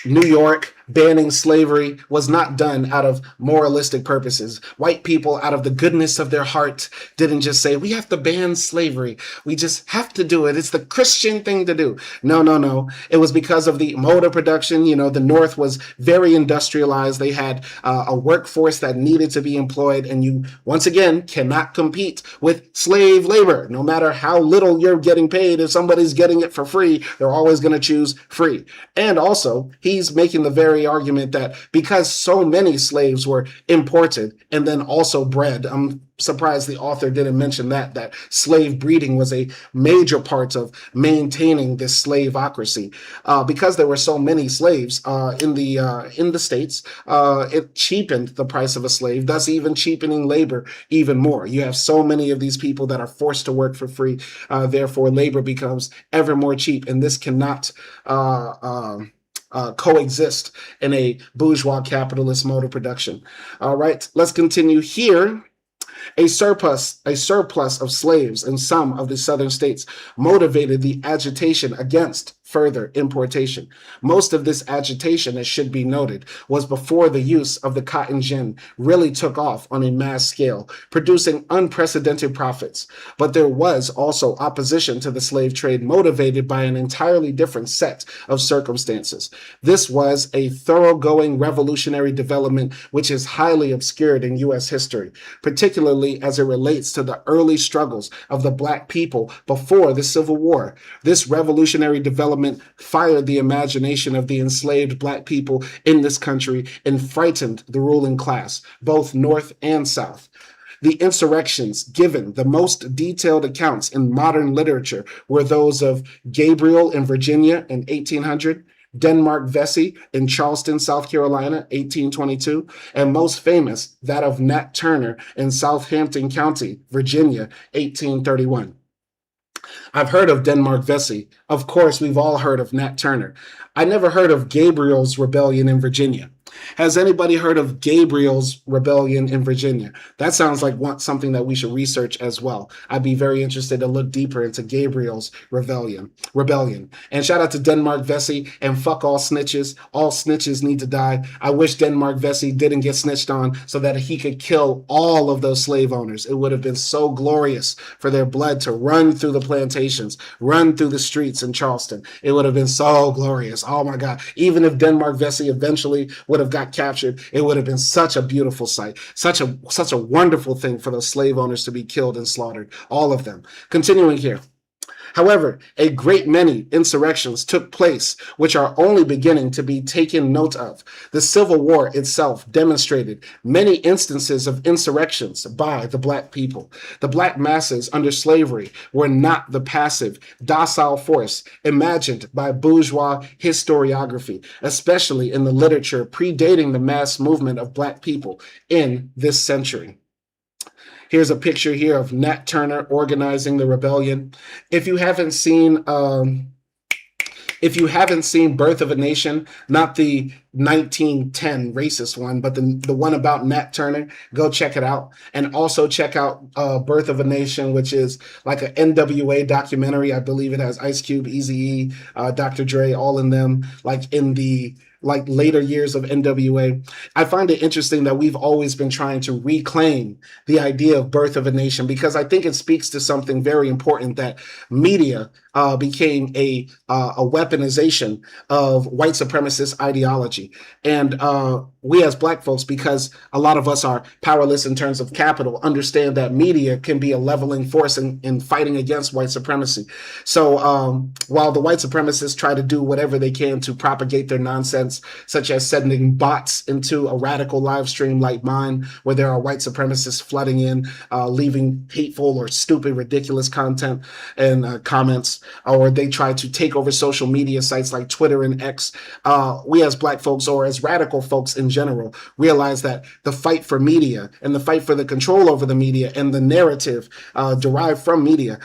New York banning slavery was not done out of moralistic purposes. White people, out of the goodness of their heart, didn't just say, we have to ban slavery. We just have to do it. It's the Christian thing to do. No. It was because of the mode of production. The North was very industrialized. They had a workforce that needed to be employed. And you, once again, cannot compete with slave labor. No matter how little you're getting paid, if somebody's getting it for free, they're always going to choose free. And also, he's making the very argument that because so many slaves were imported and then also bred, I'm surprised the author didn't mention that slave breeding was a major part of maintaining this slaveocracy. Because there were so many slaves in the states, it cheapened the price of a slave, thus even cheapening labor even more. You have so many of these people that are forced to work for free, therefore labor becomes ever more cheap, and this cannot coexist in a bourgeois capitalist mode of production. All right, let's continue here. A surplus of slaves in some of the southern states motivated the agitation against further importation. Most of this agitation, it should be noted, was before the use of the cotton gin really took off on a mass scale, producing unprecedented profits. But there was also opposition to the slave trade motivated by an entirely different set of circumstances. This was a thoroughgoing revolutionary development which is highly obscured in U.S. history, particularly as it relates to the early struggles of the Black people before the Civil War. This revolutionary development fired the imagination of the enslaved Black people in this country and frightened the ruling class, both North and South. The insurrections given the most detailed accounts in modern literature were those of Gabriel in Virginia in 1800, Denmark Vesey in Charleston, South Carolina, 1822, and most famous, that of Nat Turner in Southampton County, Virginia, 1831. I've heard of Denmark Vesey. Of course, we've all heard of Nat Turner. I never heard of Gabriel's Rebellion in Virginia. Has anybody heard of Gabriel's Rebellion in Virginia? That sounds like something that we should research as well. I'd be very interested to look deeper into Gabriel's Rebellion. And shout out to Denmark Vesey, and fuck all snitches. All snitches need to die. I wish Denmark Vesey didn't get snitched on so that he could kill all of those slave owners. It would have been so glorious for their blood to run through the plantations, run through the streets in Charleston. It would have been so glorious. Oh my God. Even if Denmark Vesey eventually would have got captured, it would have been such a beautiful sight, such a wonderful thing for those slave owners to be killed and slaughtered, all of them. Continuing here. However, a great many insurrections took place, which are only beginning to be taken note of. The Civil War itself demonstrated many instances of insurrections by the Black people. The Black masses under slavery were not the passive, docile force imagined by bourgeois historiography, especially in the literature predating the mass movement of Black people in this century. Here's a picture here of Nat Turner organizing the rebellion. If you haven't seen Birth of a Nation, not the 1910 racist one, but the one about Nat Turner, go check it out. And also check out Birth of a Nation, which is like an NWA documentary. I believe it has Ice Cube, Eazy-E, Dr. Dre, all in them, like in the later years of NWA. I find it interesting that we've always been trying to reclaim the idea of Birth of a Nation, because I think it speaks to something very important, that media became a weaponization of white supremacist ideology. And we as Black folks, because a lot of us are powerless in terms of capital, understand that media can be a leveling force in fighting against white supremacy. So while the white supremacists try to do whatever they can to propagate their nonsense, such as sending bots into a radical live stream like mine, where there are white supremacists flooding in, leaving hateful or stupid, ridiculous content and comments, or they try to take over social media sites like Twitter and X, we as Black folks, or as radical folks in general, realize that the fight for media and the fight for the control over the media and the narrative derived from media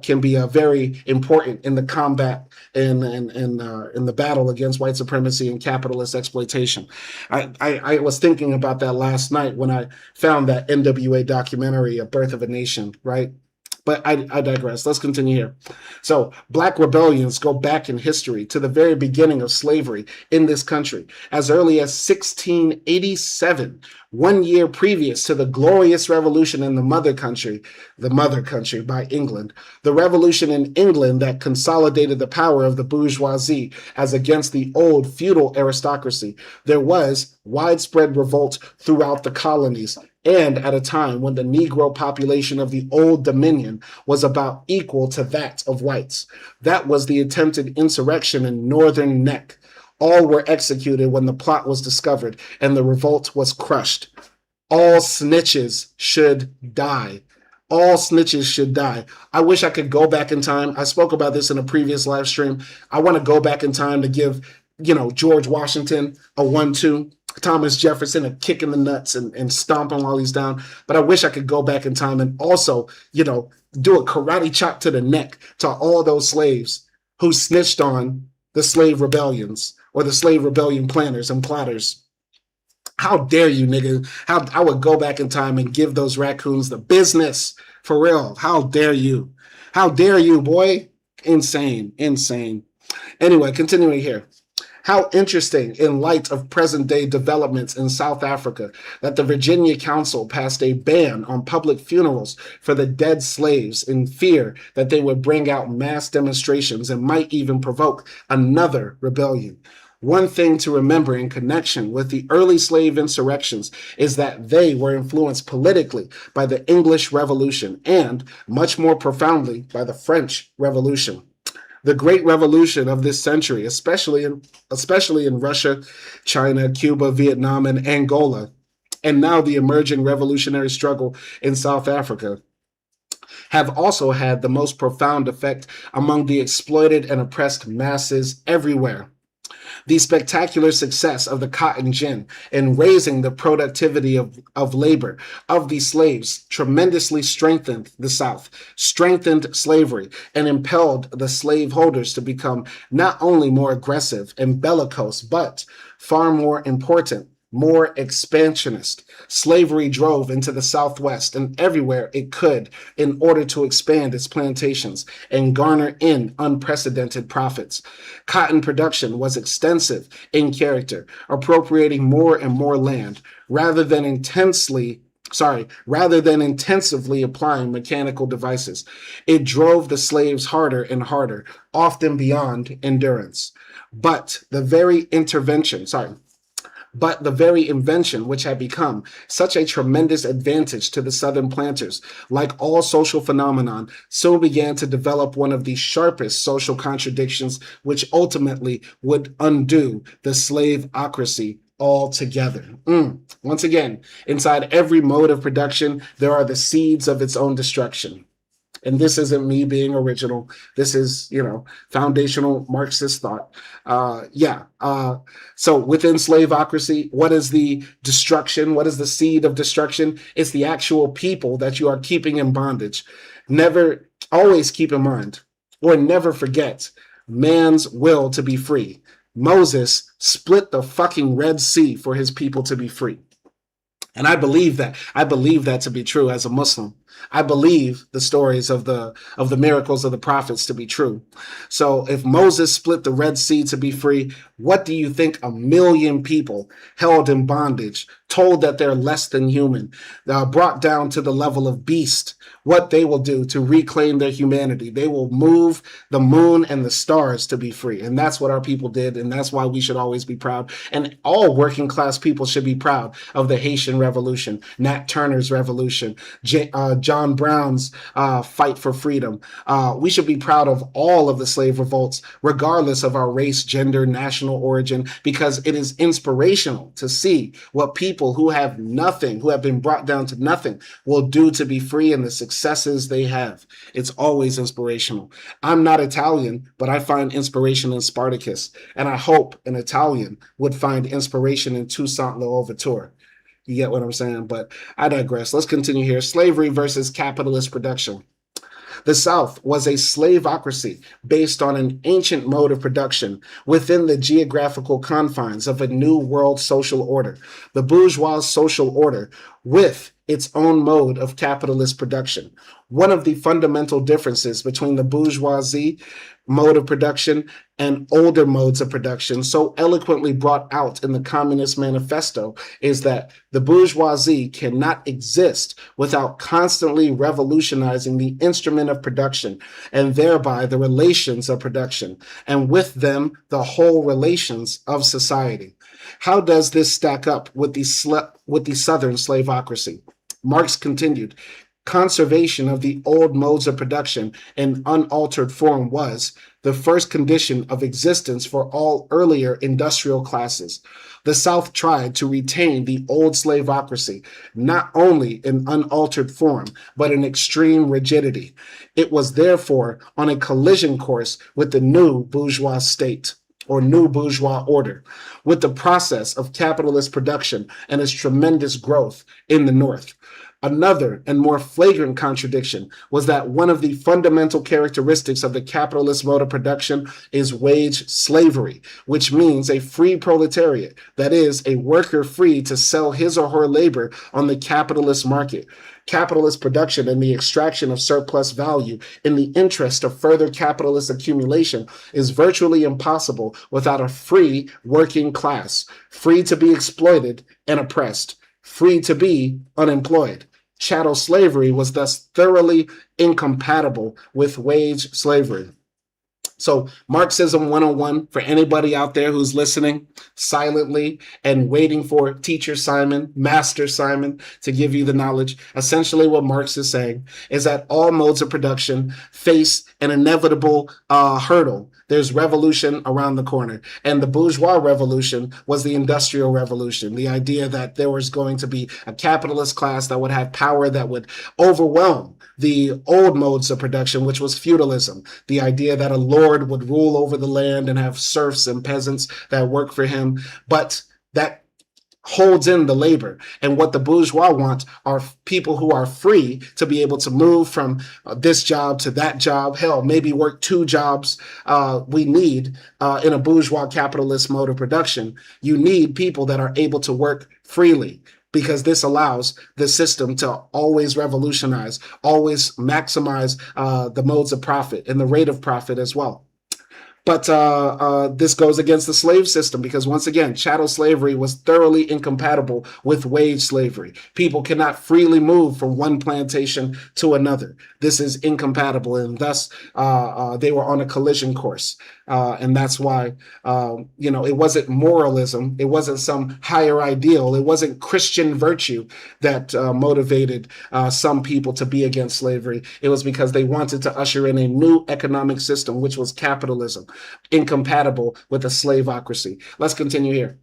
can be very important in the combat and in the battle against white supremacy and capitalist exploitation. I was thinking about that last night when I found that NWA documentary, A Birth of a Nation, right? But I digress. Let's continue here. So Black rebellions go back in history to the very beginning of slavery in this country, as early as 1687, 1 year previous to the glorious revolution in the mother country by England, the revolution in England that consolidated the power of the bourgeoisie as against the old feudal aristocracy. There was widespread revolt throughout the colonies, and at a time when the Negro population of the Old Dominion was about equal to that of whites. That was the attempted insurrection in Northern Neck. All were executed when the plot was discovered and the revolt was crushed. All snitches should die. All snitches should die. I wish I could go back in time. I spoke about this in a previous live stream. I want to go back in time to give, George Washington a 1-2. Thomas Jefferson a kick in the nuts and stomp him while he's down. But I wish I could go back in time and also, do a karate chop to the neck to all those slaves who snitched on the slave rebellions or the slave rebellion planners and plotters. How dare you, nigga? I would go back in time and give those raccoons the business, for real. How dare you? How dare you, boy? Insane. Anyway, continuing here. How interesting, in light of present-day developments in South Africa, that the Virginia Council passed a ban on public funerals for the dead slaves in fear that they would bring out mass demonstrations and might even provoke another rebellion. One thing to remember in connection with the early slave insurrections is that they were influenced politically by the English Revolution and, much more profoundly, by the French Revolution. The Great Revolution of this century, especially in Russia, China, Cuba, Vietnam, and Angola, and now the emerging revolutionary struggle in South Africa, have also had the most profound effect among the exploited and oppressed masses everywhere. The spectacular success of the cotton gin in raising the productivity of labor of these slaves tremendously strengthened the South, strengthened slavery, and impelled the slaveholders to become not only more aggressive and bellicose, but far more important, more expansionist. Slavery drove into the Southwest and everywhere it could in order to expand its plantations and garner in unprecedented profits. Cotton production was extensive in character, appropriating more and more land rather than intensively applying mechanical devices. It drove the slaves harder and harder, often beyond endurance. But the very invention, which had become such a tremendous advantage to the Southern planters, like all social phenomenon, soon began to develop one of the sharpest social contradictions, which ultimately would undo the slaveocracy altogether. Once again, inside every mode of production, there are the seeds of its own destruction. And this isn't me being original. This is, foundational Marxist thought. So within slaveocracy, what is the destruction? What is the seed of destruction? It's the actual people that you are keeping in bondage. Never, always keep in mind, or never forget, man's will to be free. Moses split the fucking Red Sea for his people to be free. And I believe that. I believe that to be true as a Muslim. I believe the stories of the miracles of the prophets to be true. So if Moses split the Red Sea to be free, what do you think a million people held in bondage, told that they're less than human, brought down to the level of beast, what they will do to reclaim their humanity? They will move the moon and the stars to be free. And that's what our people did. And that's why we should always be proud. And all working class people should be proud of the Haitian Revolution, Nat Turner's revolution, John Brown's fight for freedom. We should be proud of all of the slave revolts, regardless of our race, gender, national origin, because it is inspirational to see what people who have nothing, who have been brought down to nothing, will do to be free and the successes they have. It's always inspirational. I'm not Italian, but I find inspiration in Spartacus, and I hope an Italian would find inspiration in Toussaint Louverture. You get what I'm saying? But I digress. Let's continue here. Slavery versus capitalist production. The South was a slaveocracy based on an ancient mode of production within the geographical confines of a new world social order, the bourgeois social order, with its own mode of capitalist production. One of the fundamental differences between the bourgeoisie mode of production and older modes of production, so eloquently brought out in the Communist Manifesto, is that the bourgeoisie cannot exist without constantly revolutionizing the instrument of production and thereby the relations of production, and with them the whole relations of society. How does this stack up with the Southern slaveocracy? Marx continued, conservation of the old modes of production in unaltered form was the first condition of existence for all earlier industrial classes. The South tried to retain the old slaveocracy, not only in unaltered form, but in extreme rigidity. It was therefore on a collision course with the new bourgeois state, or new bourgeois order, with the process of capitalist production and its tremendous growth in the North. Another and more flagrant contradiction was that one of the fundamental characteristics of the capitalist mode of production is wage slavery, which means a free proletariat, that is, a worker free to sell his or her labor on the capitalist market. Capitalist production and the extraction of surplus value in the interest of further capitalist accumulation is virtually impossible without a free working class, free to be exploited and oppressed, free to be unemployed. Chattel slavery was thus thoroughly incompatible with wage slavery. So Marxism 101 for anybody out there who's listening silently and waiting for Teacher Simon, Master Simon to give you the knowledge. Essentially what Marx is saying is that all modes of production face an inevitable hurdle. There's revolution around the corner. And the bourgeois revolution was the industrial revolution, the idea that there was going to be a capitalist class that would have power that would overwhelm the old modes of production, which was feudalism, the idea that a lord would rule over the land and have serfs and peasants that work for him, but that holds in the labor. And what the bourgeois want are people who are free to be able to move from this job to that job, hell, maybe work 2 jobs. We need, in a bourgeois capitalist mode of production, you need people that are able to work freely, because this allows the system to always revolutionize, always maximize the modes of profit and the rate of profit as well. But this goes against the slave system because, once again, chattel slavery was thoroughly incompatible with wage slavery. People cannot freely move from one plantation to another. This is incompatible, and thus they were on a collision course. And that's why, it wasn't moralism. It wasn't some higher ideal. It wasn't Christian virtue that motivated some people to be against slavery. It was because they wanted to usher in a new economic system, which was capitalism, incompatible with a slaveocracy. Let's continue here.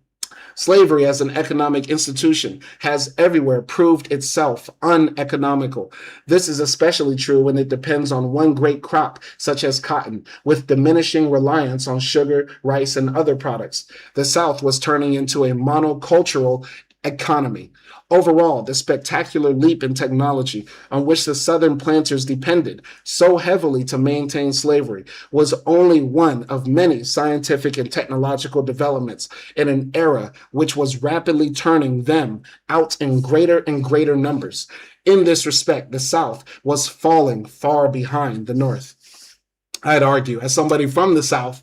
Slavery as an economic institution has everywhere proved itself uneconomical. This is especially true when it depends on one great crop, such as cotton, with diminishing reliance on sugar, rice, and other products. The South was turning into a monocultural economy. Overall, the spectacular leap in technology on which the Southern planters depended so heavily to maintain slavery was only one of many scientific and technological developments in an era which was rapidly turning them out in greater and greater numbers. In this respect, the South was falling far behind the North. I'd argue, as somebody from the South,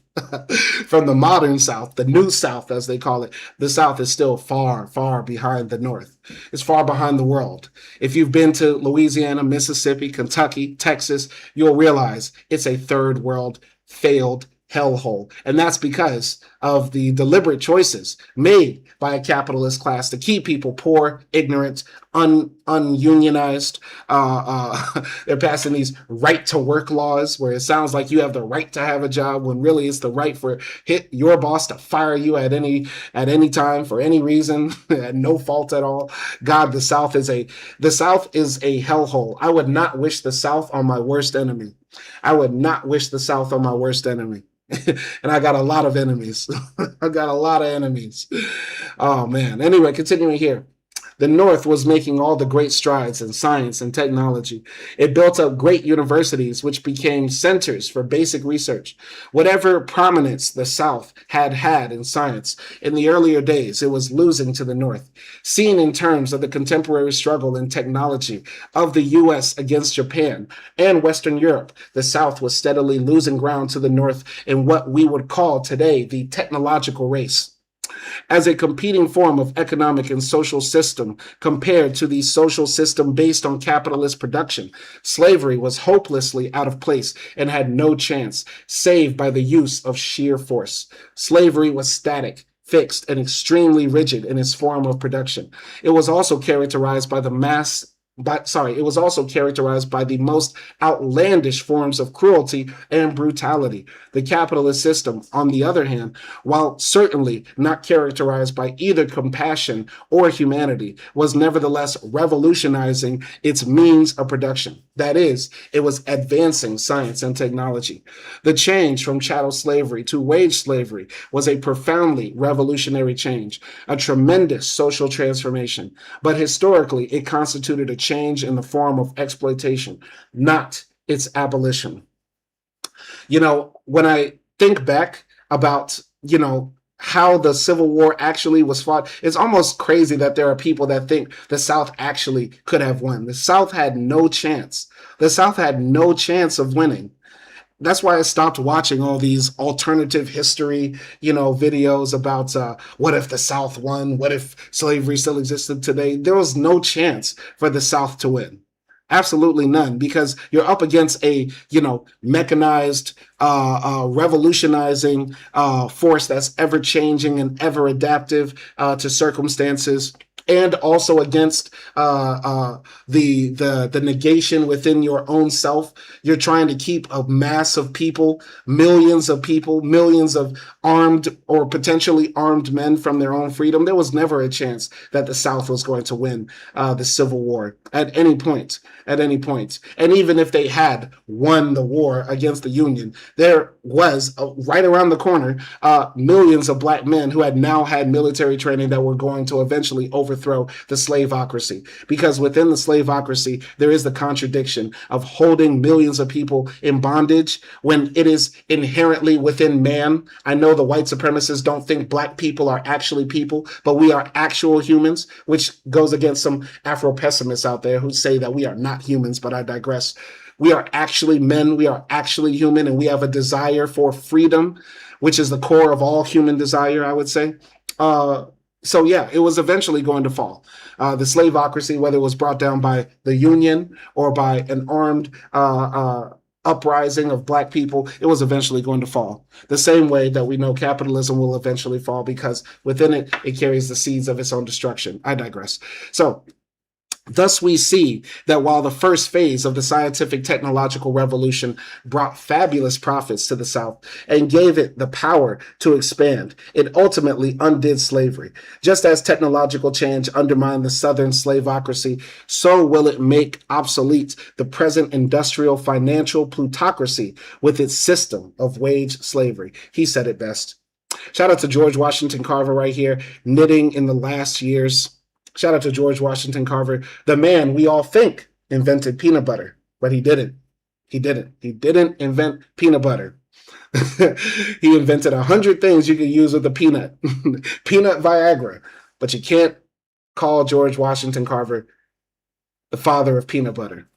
from the modern South, the new South, as they call it, the South is still far, far behind the North. It's far behind the world. If you've been to Louisiana, Mississippi, Kentucky, Texas, you'll realize it's a third world failed hellhole. And that's because of the deliberate choices made by a capitalist class to keep people poor, ignorant, ununionized. They're passing these right-to-work laws where it sounds like you have the right to have a job when really it's the right for your boss to fire you at any time for any reason, at no fault at all. God, the South is a hellhole. I would not wish the South on my worst enemy. I would not wish the South on my worst enemy. And I got a lot of enemies. I got a lot of enemies. Oh, man. Anyway, continuing here. The North was making all the great strides in science and technology. It built up great universities, which became centers for basic research. Whatever prominence the South had in science in the earlier days, it was losing to the North. Seen in terms of the contemporary struggle in technology of the U.S. against Japan and Western Europe, the South was steadily losing ground to the North in what we would call today the technological race. As a competing form of economic and social system compared to the social system based on capitalist production, slavery was hopelessly out of place and had no chance, save by the use of sheer force. Slavery was static, fixed, and extremely rigid in its form of production. It was also characterized by the most outlandish forms of cruelty and brutality. The capitalist system, on the other hand, while certainly not characterized by either compassion or humanity, was nevertheless revolutionizing its means of production. That is, it was advancing science and technology. The change from chattel slavery to wage slavery was a profoundly revolutionary change, a tremendous social transformation. But historically, it constituted a change in the form of exploitation, not its abolition. You know, when I think back about, how the Civil War actually was fought, it's almost crazy that there are people that think the South actually could have won. The South had no chance. The South had no chance of winning. That's why I stopped watching all these alternative history, videos about what if the South won? What if slavery still existed today? There was no chance for the South to win. Absolutely none, because you're up against a, mechanized, revolutionizing force that's ever changing and ever adaptive to circumstances. And also against the negation within your own self. You're trying to keep a mass of people, millions of armed or potentially armed men from their own freedom. There was never a chance that the South was going to win the Civil War at any point. And even if they had won the war against the Union, there was right around the corner millions of black men who had now had military training that were going to eventually overthrow the slaveocracy. Because within the slaveocracy, there is the contradiction of holding millions of people in bondage when it is inherently within man. I know the white supremacists don't think black people are actually people, but we are actual humans, which goes against some Afro-pessimists out there who say that we are not humans, but I digress. We are actually men, we are actually human, and we have a desire for freedom, which is the core of all human desire, I would say. So yeah, it was eventually going to fall. The slaveocracy, whether it was brought down by the Union or by an armed uprising of black people, it was eventually going to fall. The same way that we know capitalism will eventually fall, because within it, it carries the seeds of its own destruction. I digress. So Thus, we see that while the first phase of the scientific technological revolution brought fabulous profits to the South and gave it the power to expand, it ultimately undid slavery. Just as technological change undermined the Southern slaveocracy, so will it make obsolete the present industrial financial plutocracy with its system of wage slavery. He said it best. Shout out to George Washington Carver right here, knitting in the last years. Shout out to George Washington Carver, the man we all think invented peanut butter, but he didn't. He didn't. He didn't invent peanut butter. He invented 100 things you could use with a peanut. Peanut Viagra. But you can't call George Washington Carver the father of peanut butter.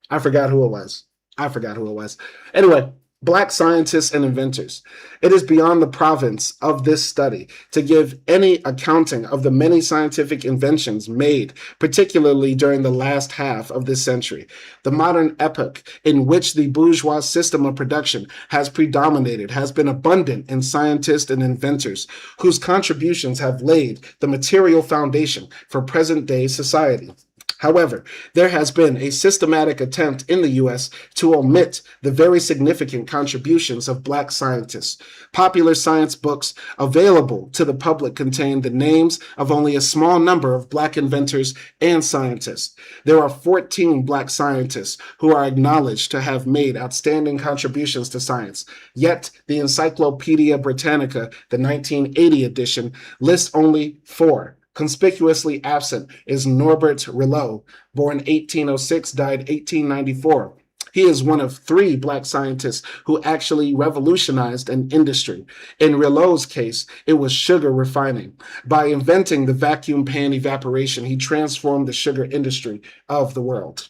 I forgot who it was. Anyway, Black scientists and inventors. It is beyond the province of this study to give any accounting of the many scientific inventions made, particularly during the last half of this century, the modern epoch in which the bourgeois system of production has predominated, has been abundant in scientists and inventors whose contributions have laid the material foundation for present-day society. However, there has been a systematic attempt in the U.S. to omit the very significant contributions of Black scientists. Popular science books available to the public contain the names of only a small number of Black inventors and scientists. There are 14 Black scientists who are acknowledged to have made outstanding contributions to science. Yet, the Encyclopedia Britannica, the 1980 edition, lists only 4. Conspicuously absent is Norbert Rillot, born 1806, died 1894. He is one of 3 Black scientists who actually revolutionized an industry. In Rillot's case, it was sugar refining. By inventing the vacuum pan evaporation, he transformed the sugar industry of the world.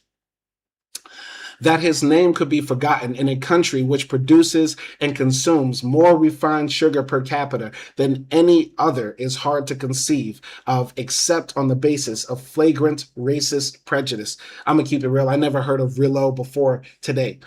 That his name could be forgotten in a country which produces and consumes more refined sugar per capita than any other is hard to conceive of, except on the basis of flagrant racist prejudice. I'm gonna keep it real. I never heard of Rillot before today.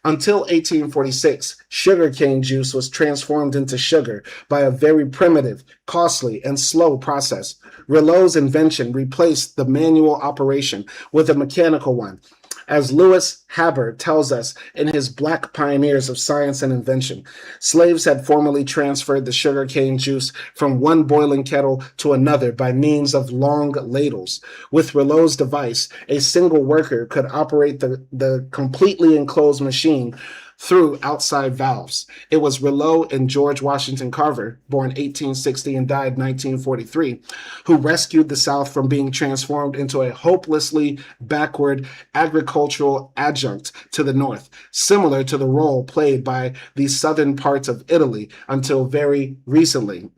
Until 1846, sugarcane juice was transformed into sugar by a very primitive, costly, and slow process. Rillot's invention replaced the manual operation with a mechanical one. As Lewis Haber tells us in his Black Pioneers of Science and Invention, slaves had formerly transferred the sugarcane juice from one boiling kettle to another by means of long ladles. With Rillot's device, a single worker could operate the completely enclosed machine through outside valves. It was Rillot and George Washington Carver, born 1860 and died 1943, who rescued the South from being transformed into a hopelessly backward agricultural adjunct to the North, similar to the role played by the southern parts of Italy until very recently.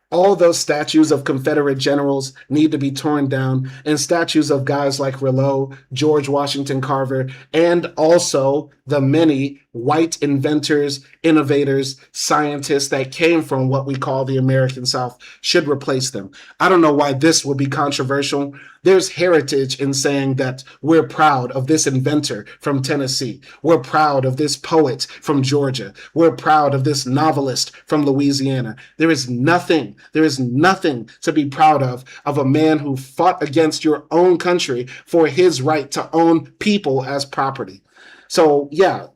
All those statues of Confederate generals need to be torn down, and statues of guys like Rillot, George Washington Carver, and also the many white inventors, innovators, scientists that came from what we call the American South should replace them. I don't know why this would be controversial. There's heritage in saying that we're proud of this inventor from Tennessee. We're proud of this poet from Georgia. We're proud of this novelist from Louisiana. There is nothing to be proud of a man who fought against your own country for his right to own people as property. So yeah,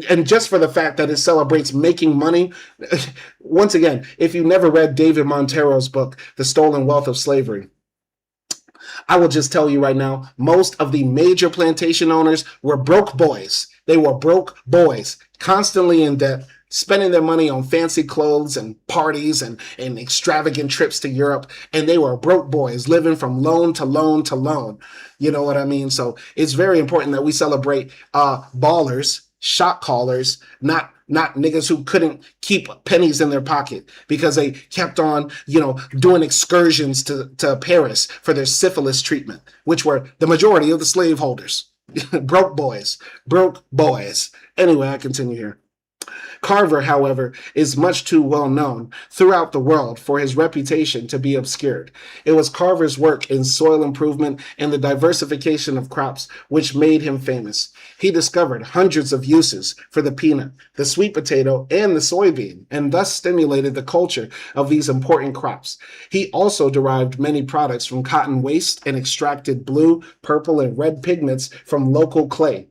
and just for the fact that it celebrates making money, once again, if you never read David Montero's book, The Stolen Wealth of Slavery, I will just tell you right now, most of the major plantation owners were broke boys. They were broke boys, constantly in debt, spending their money on fancy clothes and parties and extravagant trips to Europe. And they were broke boys living from loan to loan to loan. You know what I mean? So it's very important that we celebrate ballers, shot callers, not niggas who couldn't keep pennies in their pocket because they kept on, doing excursions to Paris for their syphilis treatment, which were the majority of the slaveholders. Broke boys. Anyway, I continue here. Carver, however, is much too well known throughout the world for his reputation to be obscured. It was Carver's work in soil improvement and the diversification of crops which made him famous. He discovered hundreds of uses for the peanut, the sweet potato, and the soybean, and thus stimulated the culture of these important crops. He also derived many products from cotton waste and extracted blue, purple, and red pigments from local clay.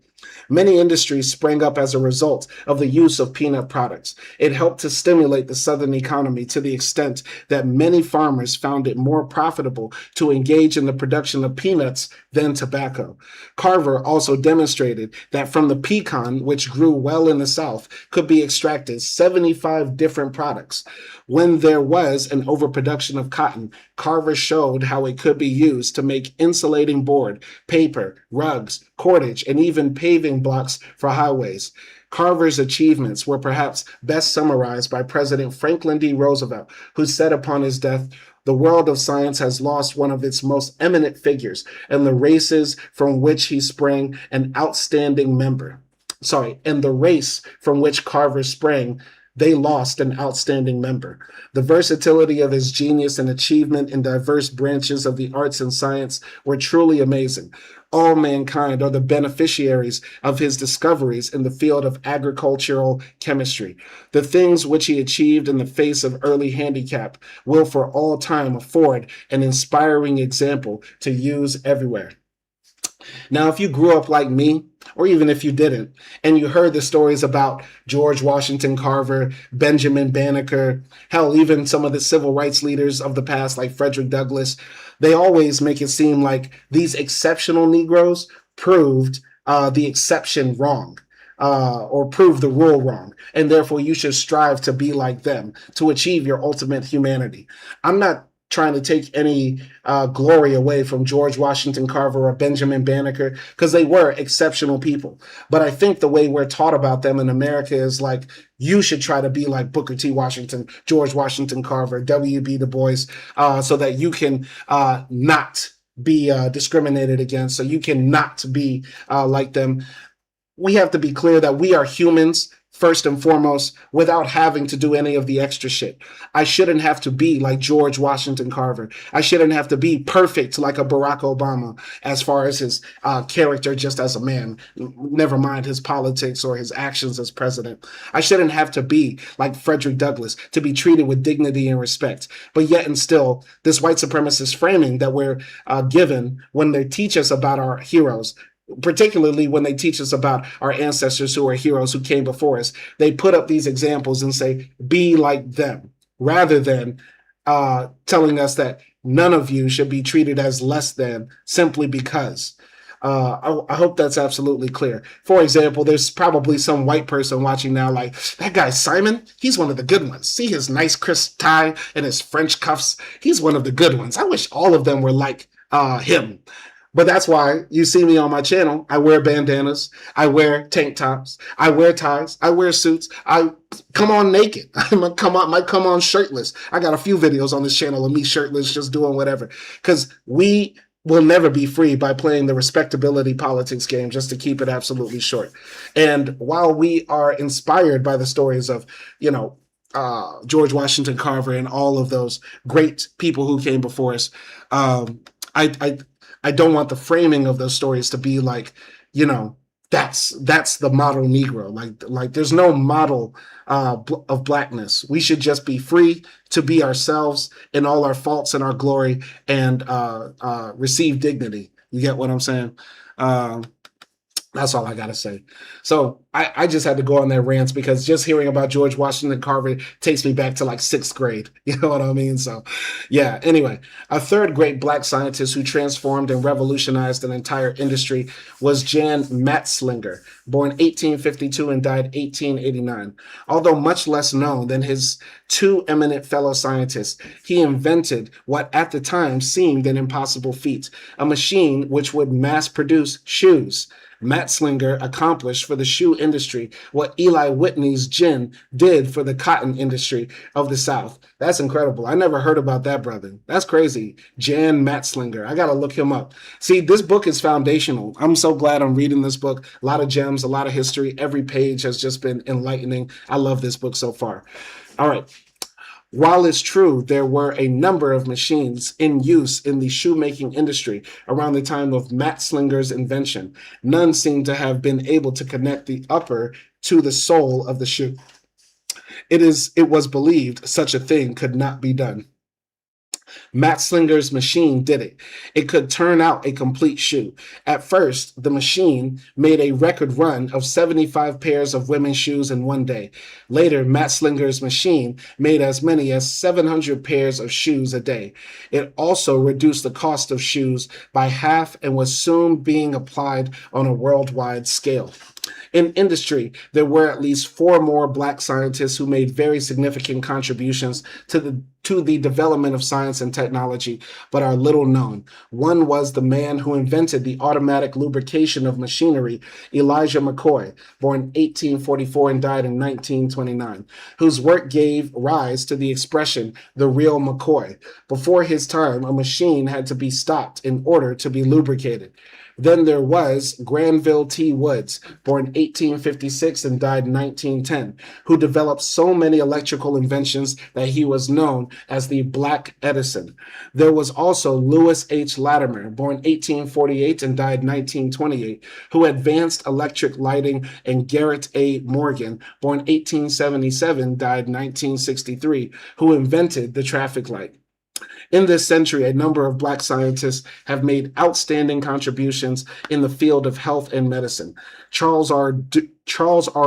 Many industries sprang up as a result of the use of peanut products. It helped to stimulate the Southern economy to the extent that many farmers found it more profitable to engage in the production of peanuts than tobacco. Carver also demonstrated that from the pecan, which grew well in the South, could be extracted 75 different products. When there was an overproduction of cotton, Carver showed how it could be used to make insulating board, paper, rugs, cordage, and even paving blocks for highways. Carver's achievements were perhaps best summarized by President Franklin D. Roosevelt, who said upon his death, "The world of science has lost one of its most eminent figures, and the races from which he sprang an outstanding member." And the race from which Carver sprang, they lost an outstanding member. The versatility of his genius and achievement in diverse branches of the arts and science were truly amazing. All mankind are the beneficiaries of his discoveries in the field of agricultural chemistry. The things which he achieved in the face of early handicap will for all time afford an inspiring example to use everywhere. Now, if you grew up like me, or even if you didn't, and you heard the stories about George Washington Carver, Benjamin Banneker, hell, even some of the civil rights leaders of the past, like Frederick Douglass, they always make it seem like these exceptional Negroes proved the exception wrong. Or prove the rule wrong, and therefore you should strive to be like them to achieve your ultimate humanity. I'm not trying to take any glory away from George Washington Carver or Benjamin Banneker, because they were exceptional people. But I think the way we're taught about them in America is like, you should try to be like Booker T. Washington, George Washington Carver, W.B. Du Bois, so that you can not be discriminated against, so you can not be like them. We have to be clear that we are humans first and foremost, without having to do any of the extra shit. I shouldn't have to be like George Washington Carver. I shouldn't have to be perfect like a Barack Obama as far as his character just as a man, never mind his politics or his actions as president. I shouldn't have to be like Frederick Douglass to be treated with dignity and respect. But yet and still, this white supremacist framing that we're given when they teach us about our heroes, particularly when they teach us about our ancestors who are heroes who came before us, they put up these examples and say, be like them, rather than telling us that none of you should be treated as less than simply because. I hope that's absolutely clear. For example, there's probably some white person watching now like, that guy Simon, he's one of the good ones. See his nice crisp tie and his French cuffs? He's one of the good ones. I wish all of them were like him. But that's why you see me on my channel. I wear bandanas. I wear tank tops. I wear ties. I wear suits. I come on naked. I might come on shirtless. I got a few videos on this channel of me shirtless, just doing whatever. Because we will never be free by playing the respectability politics game, just to keep it absolutely short. And while we are inspired by the stories of, George Washington Carver and all of those great people who came before us, I don't want the framing of those stories to be like, that's the model Negro. Like there's no model of blackness. We should just be free to be ourselves in all our faults and our glory, and receive dignity. You get what I'm saying? That's all I got to say. So I just had to go on that rant because just hearing about George Washington Carver takes me back to like 6th grade. You know what I mean? So yeah, anyway, a third great black scientist who transformed and revolutionized an entire industry was Jan Matzlinger, born 1852 and died 1889. Although much less known than his two eminent fellow scientists, he invented what at the time seemed an impossible feat, a machine which would mass produce shoes. Matt Slinger accomplished for the shoe industry what Eli Whitney's gin did for the cotton industry of the South. That's incredible. I never heard about that, brother. That's crazy. Jan Matslinger. I got to look him up. See, this book is foundational. I'm so glad I'm reading this book. A lot of gems, a lot of history. Every page has just been enlightening. I love this book so far. All right. While it's true there were a number of machines in use in the shoemaking industry around the time of Matt Slinger's invention, none seem to have been able to connect the upper to the sole of the shoe. It was believed such a thing could not be done. Matt Slinger's machine did it. It could turn out a complete shoe. At first, the machine made a record run of 75 pairs of women's shoes in one day. Later, Matt Slinger's machine made as many as 700 pairs of shoes a day. It also reduced the cost of shoes by half and was soon being applied on a worldwide scale. In industry, there were at least 4 more Black scientists who made very significant contributions to the development of science and technology, but are little known. One was the man who invented the automatic lubrication of machinery, Elijah McCoy, born 1844 and died in 1929, whose work gave rise to the expression, the real McCoy. Before his time, a machine had to be stopped in order to be lubricated. Then there was Granville T. Woods, born 1856 and died in 1910, who developed so many electrical inventions that he was known as the Black Edison. There was also Lewis H. Latimer, born 1848 and died 1928, who advanced electric lighting, and Garrett A. Morgan, born 1877, died 1963, who invented the traffic light. In this century, a number of Black scientists have made outstanding contributions in the field of health and medicine. Charles R.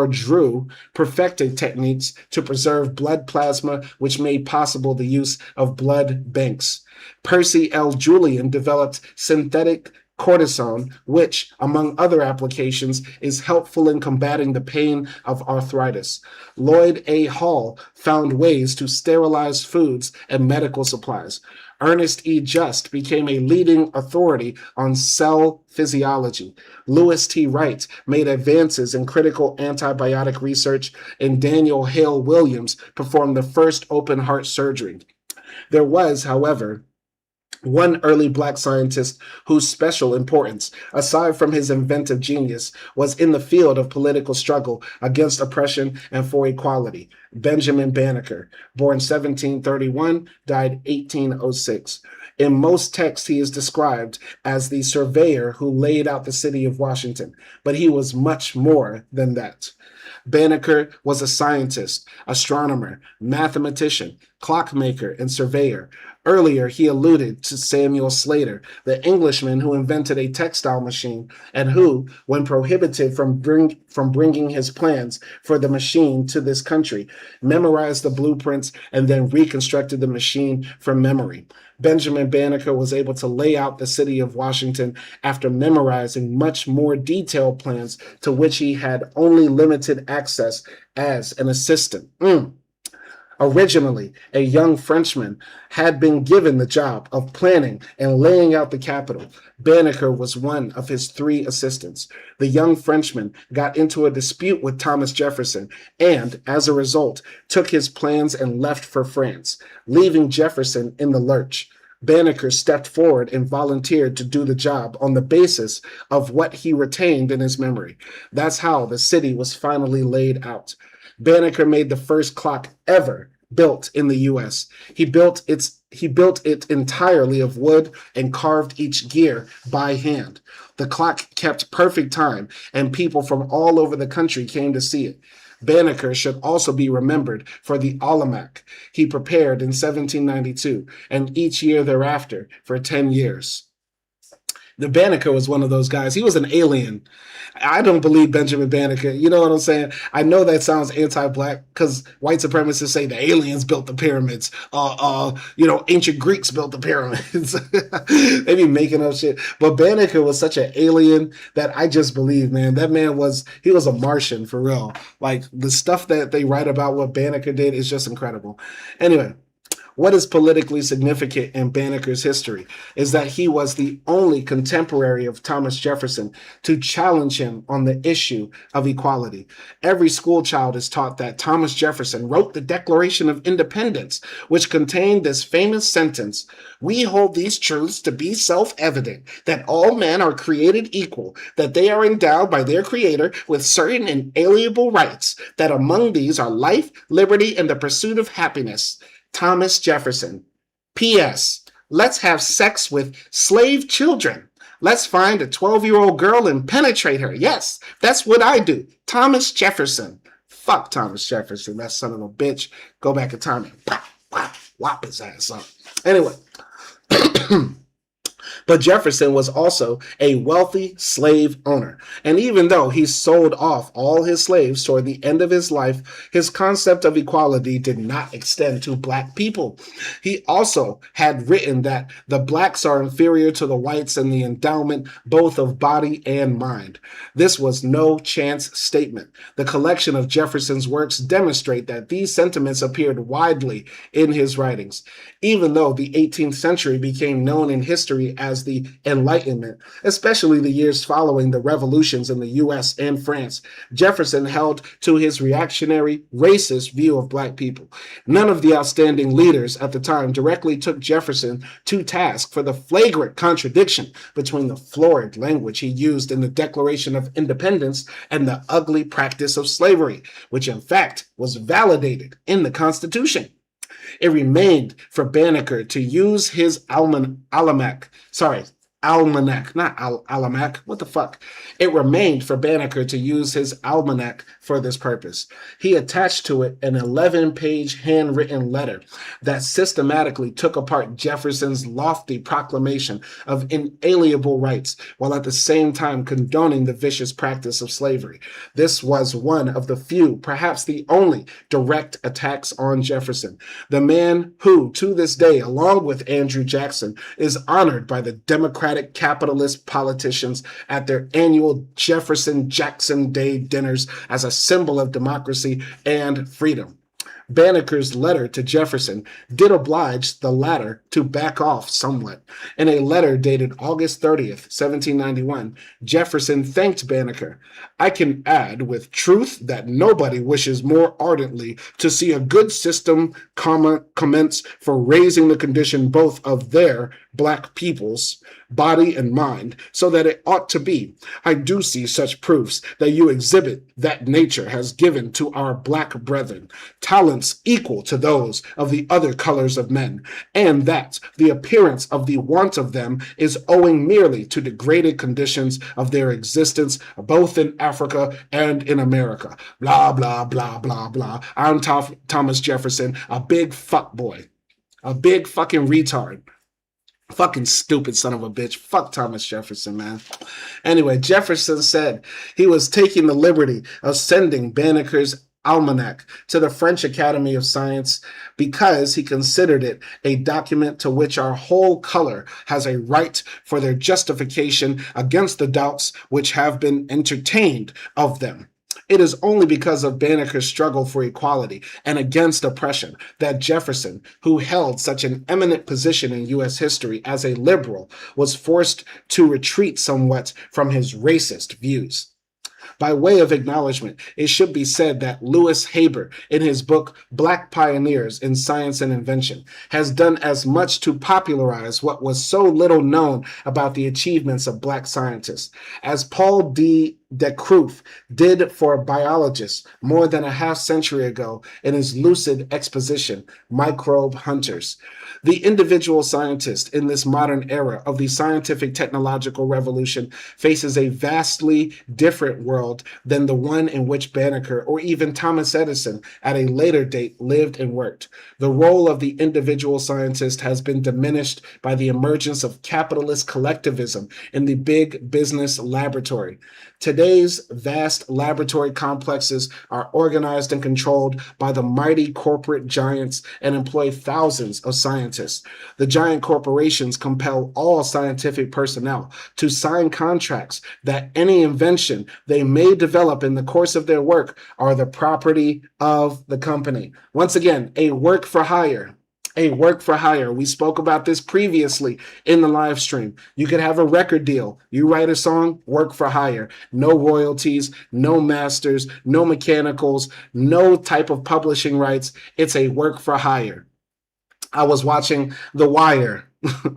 Drew perfected techniques to preserve blood plasma, which made possible the use of blood banks. Percy L. Julian developed synthetic cortisone, which, among other applications, is helpful in combating the pain of arthritis. Lloyd A. Hall found ways to sterilize foods and medical supplies. Ernest E. Just became a leading authority on cell physiology. Lewis T. Wright made advances in critical antibiotic research, and Daniel Hale Williams performed the first open heart surgery. There was, however, one early Black scientist whose special importance, aside from his inventive genius, was in the field of political struggle against oppression and for equality. Benjamin Banneker, born 1731, died 1806. In most texts, he is described as the surveyor who laid out the city of Washington, but he was much more than that. Banneker was a scientist, astronomer, mathematician, clockmaker, and surveyor. Earlier, he alluded to Samuel Slater, the Englishman who invented a textile machine and who, when prohibited from bringing his plans for the machine to this country, memorized the blueprints and then reconstructed the machine from memory. Benjamin Banneker was able to lay out the city of Washington after memorizing much more detailed plans to which he had only limited access as an assistant. Originally, a young Frenchman had been given the job of planning and laying out the Capitol. Banneker was one of his 3 assistants. The young Frenchman got into a dispute with Thomas Jefferson and, as a result, took his plans and left for France, leaving Jefferson in the lurch. Banneker stepped forward and volunteered to do the job on the basis of what he retained in his memory. That's how the city was finally laid out. Banneker made the first clock ever built in the U.S. He built it entirely of wood and carved each gear by hand. The clock kept perfect time, and people from all over the country came to see it. Banneker should also be remembered for the almanac he prepared in 1792 and each year thereafter for 10 years. The Banneker was one of those guys. He was an alien. I don't believe Benjamin Banneker. You know what I'm saying? I know that sounds anti-Black because white supremacists say the aliens built the pyramids. Ancient Greeks built the pyramids. They be making up shit. But Banneker was such an alien that I just believe, man. That man he was a Martian for real. Like the stuff that they write about what Banneker did is just incredible. Anyway. What is politically significant in Banneker's history is that he was the only contemporary of Thomas Jefferson to challenge him on the issue of equality. Every school child is taught that Thomas Jefferson wrote the Declaration of Independence, which contained this famous sentence: "We hold these truths to be self-evident, that all men are created equal, that they are endowed by their Creator with certain inalienable rights, that among these are life, liberty, and the pursuit of happiness." Thomas Jefferson. P.S. Let's have sex with slave children. Let's find a 12-year-old girl and penetrate her. Yes, that's what I do. Thomas Jefferson. Fuck Thomas Jefferson, that son of a bitch. Go back in time and whop his ass up. Anyway. But Jefferson was also a wealthy slave owner. And even though he sold off all his slaves toward the end of his life, his concept of equality did not extend to black people. He also had written that the blacks are inferior to the whites in the endowment both of body and mind. This was no chance statement. The collection of Jefferson's works demonstrate that these sentiments appeared widely in his writings. Even though the 18th century became known in history as the Enlightenment, especially the years following the revolutions in the US and France, Jefferson held to his reactionary, racist view of black people. None of the outstanding leaders at the time directly took Jefferson to task for the flagrant contradiction between the florid language he used in the Declaration of Independence and the ugly practice of slavery, which in fact was validated in the Constitution. It remained for Banneker to use his almanac, what the fuck? It remained for Banneker to use his almanac for this purpose. He attached to it an 11-page handwritten letter that systematically took apart Jefferson's lofty proclamation of inalienable rights, while at the same time condoning the vicious practice of slavery. This was one of the few, perhaps the only, direct attacks on Jefferson, the man who, to this day, along with Andrew Jackson, is honored by the Democratic capitalist politicians at their annual Jefferson-Jackson Day dinners as a symbol of democracy and freedom. Banneker's letter to Jefferson did oblige the latter to back off somewhat. In a letter dated August 30th, 1791, Jefferson thanked Banneker. "I can add with truth that nobody wishes more ardently to see a good system commence for raising the condition both of their black peoples, body and mind, so that it ought to be. I do see such proofs that you exhibit that nature has given to our black brethren talents equal to those of the other colors of men, and that the appearance of the want of them is owing merely to degraded conditions of their existence both in Africa and in America." Blah, blah, blah, blah, blah. I'm Thomas Jefferson, a big fuck boy, a big fucking retard. Fucking stupid son of a bitch. Fuck Thomas Jefferson, man. Anyway, Jefferson said he was taking the liberty of sending Banneker's almanac to the French Academy of Science because he considered it a document to which our whole color has a right for their justification against the doubts which have been entertained of them. It is only because of Banneker's struggle for equality and against oppression that Jefferson, who held such an eminent position in U.S. history as a liberal, was forced to retreat somewhat from his racist views. By way of acknowledgement, it should be said that Louis Haber, in his book Black Pioneers in Science and Invention, has done as much to popularize what was so little known about the achievements of black scientists as Paul D. Decruth did for biologists more than a half century ago in his lucid exposition, Microbe Hunters. The individual scientist in this modern era of the scientific technological revolution faces a vastly different world than the one in which Banneker or even Thomas Edison at a later date lived and worked. The role of the individual scientist has been diminished by the emergence of capitalist collectivism in the big business laboratory. Today's vast laboratory complexes are organized and controlled by the mighty corporate giants and employ thousands of scientists. The giant corporations compel all scientific personnel to sign contracts that any invention they may develop in the course of their work are the property of the company. Once again, a work for hire. a work for hire. We spoke about this previously in the live stream. You could have a record deal. You write a song, work for hire. No royalties, no masters, no mechanicals, no type of publishing rights. It's a work for hire. I was watching The Wire,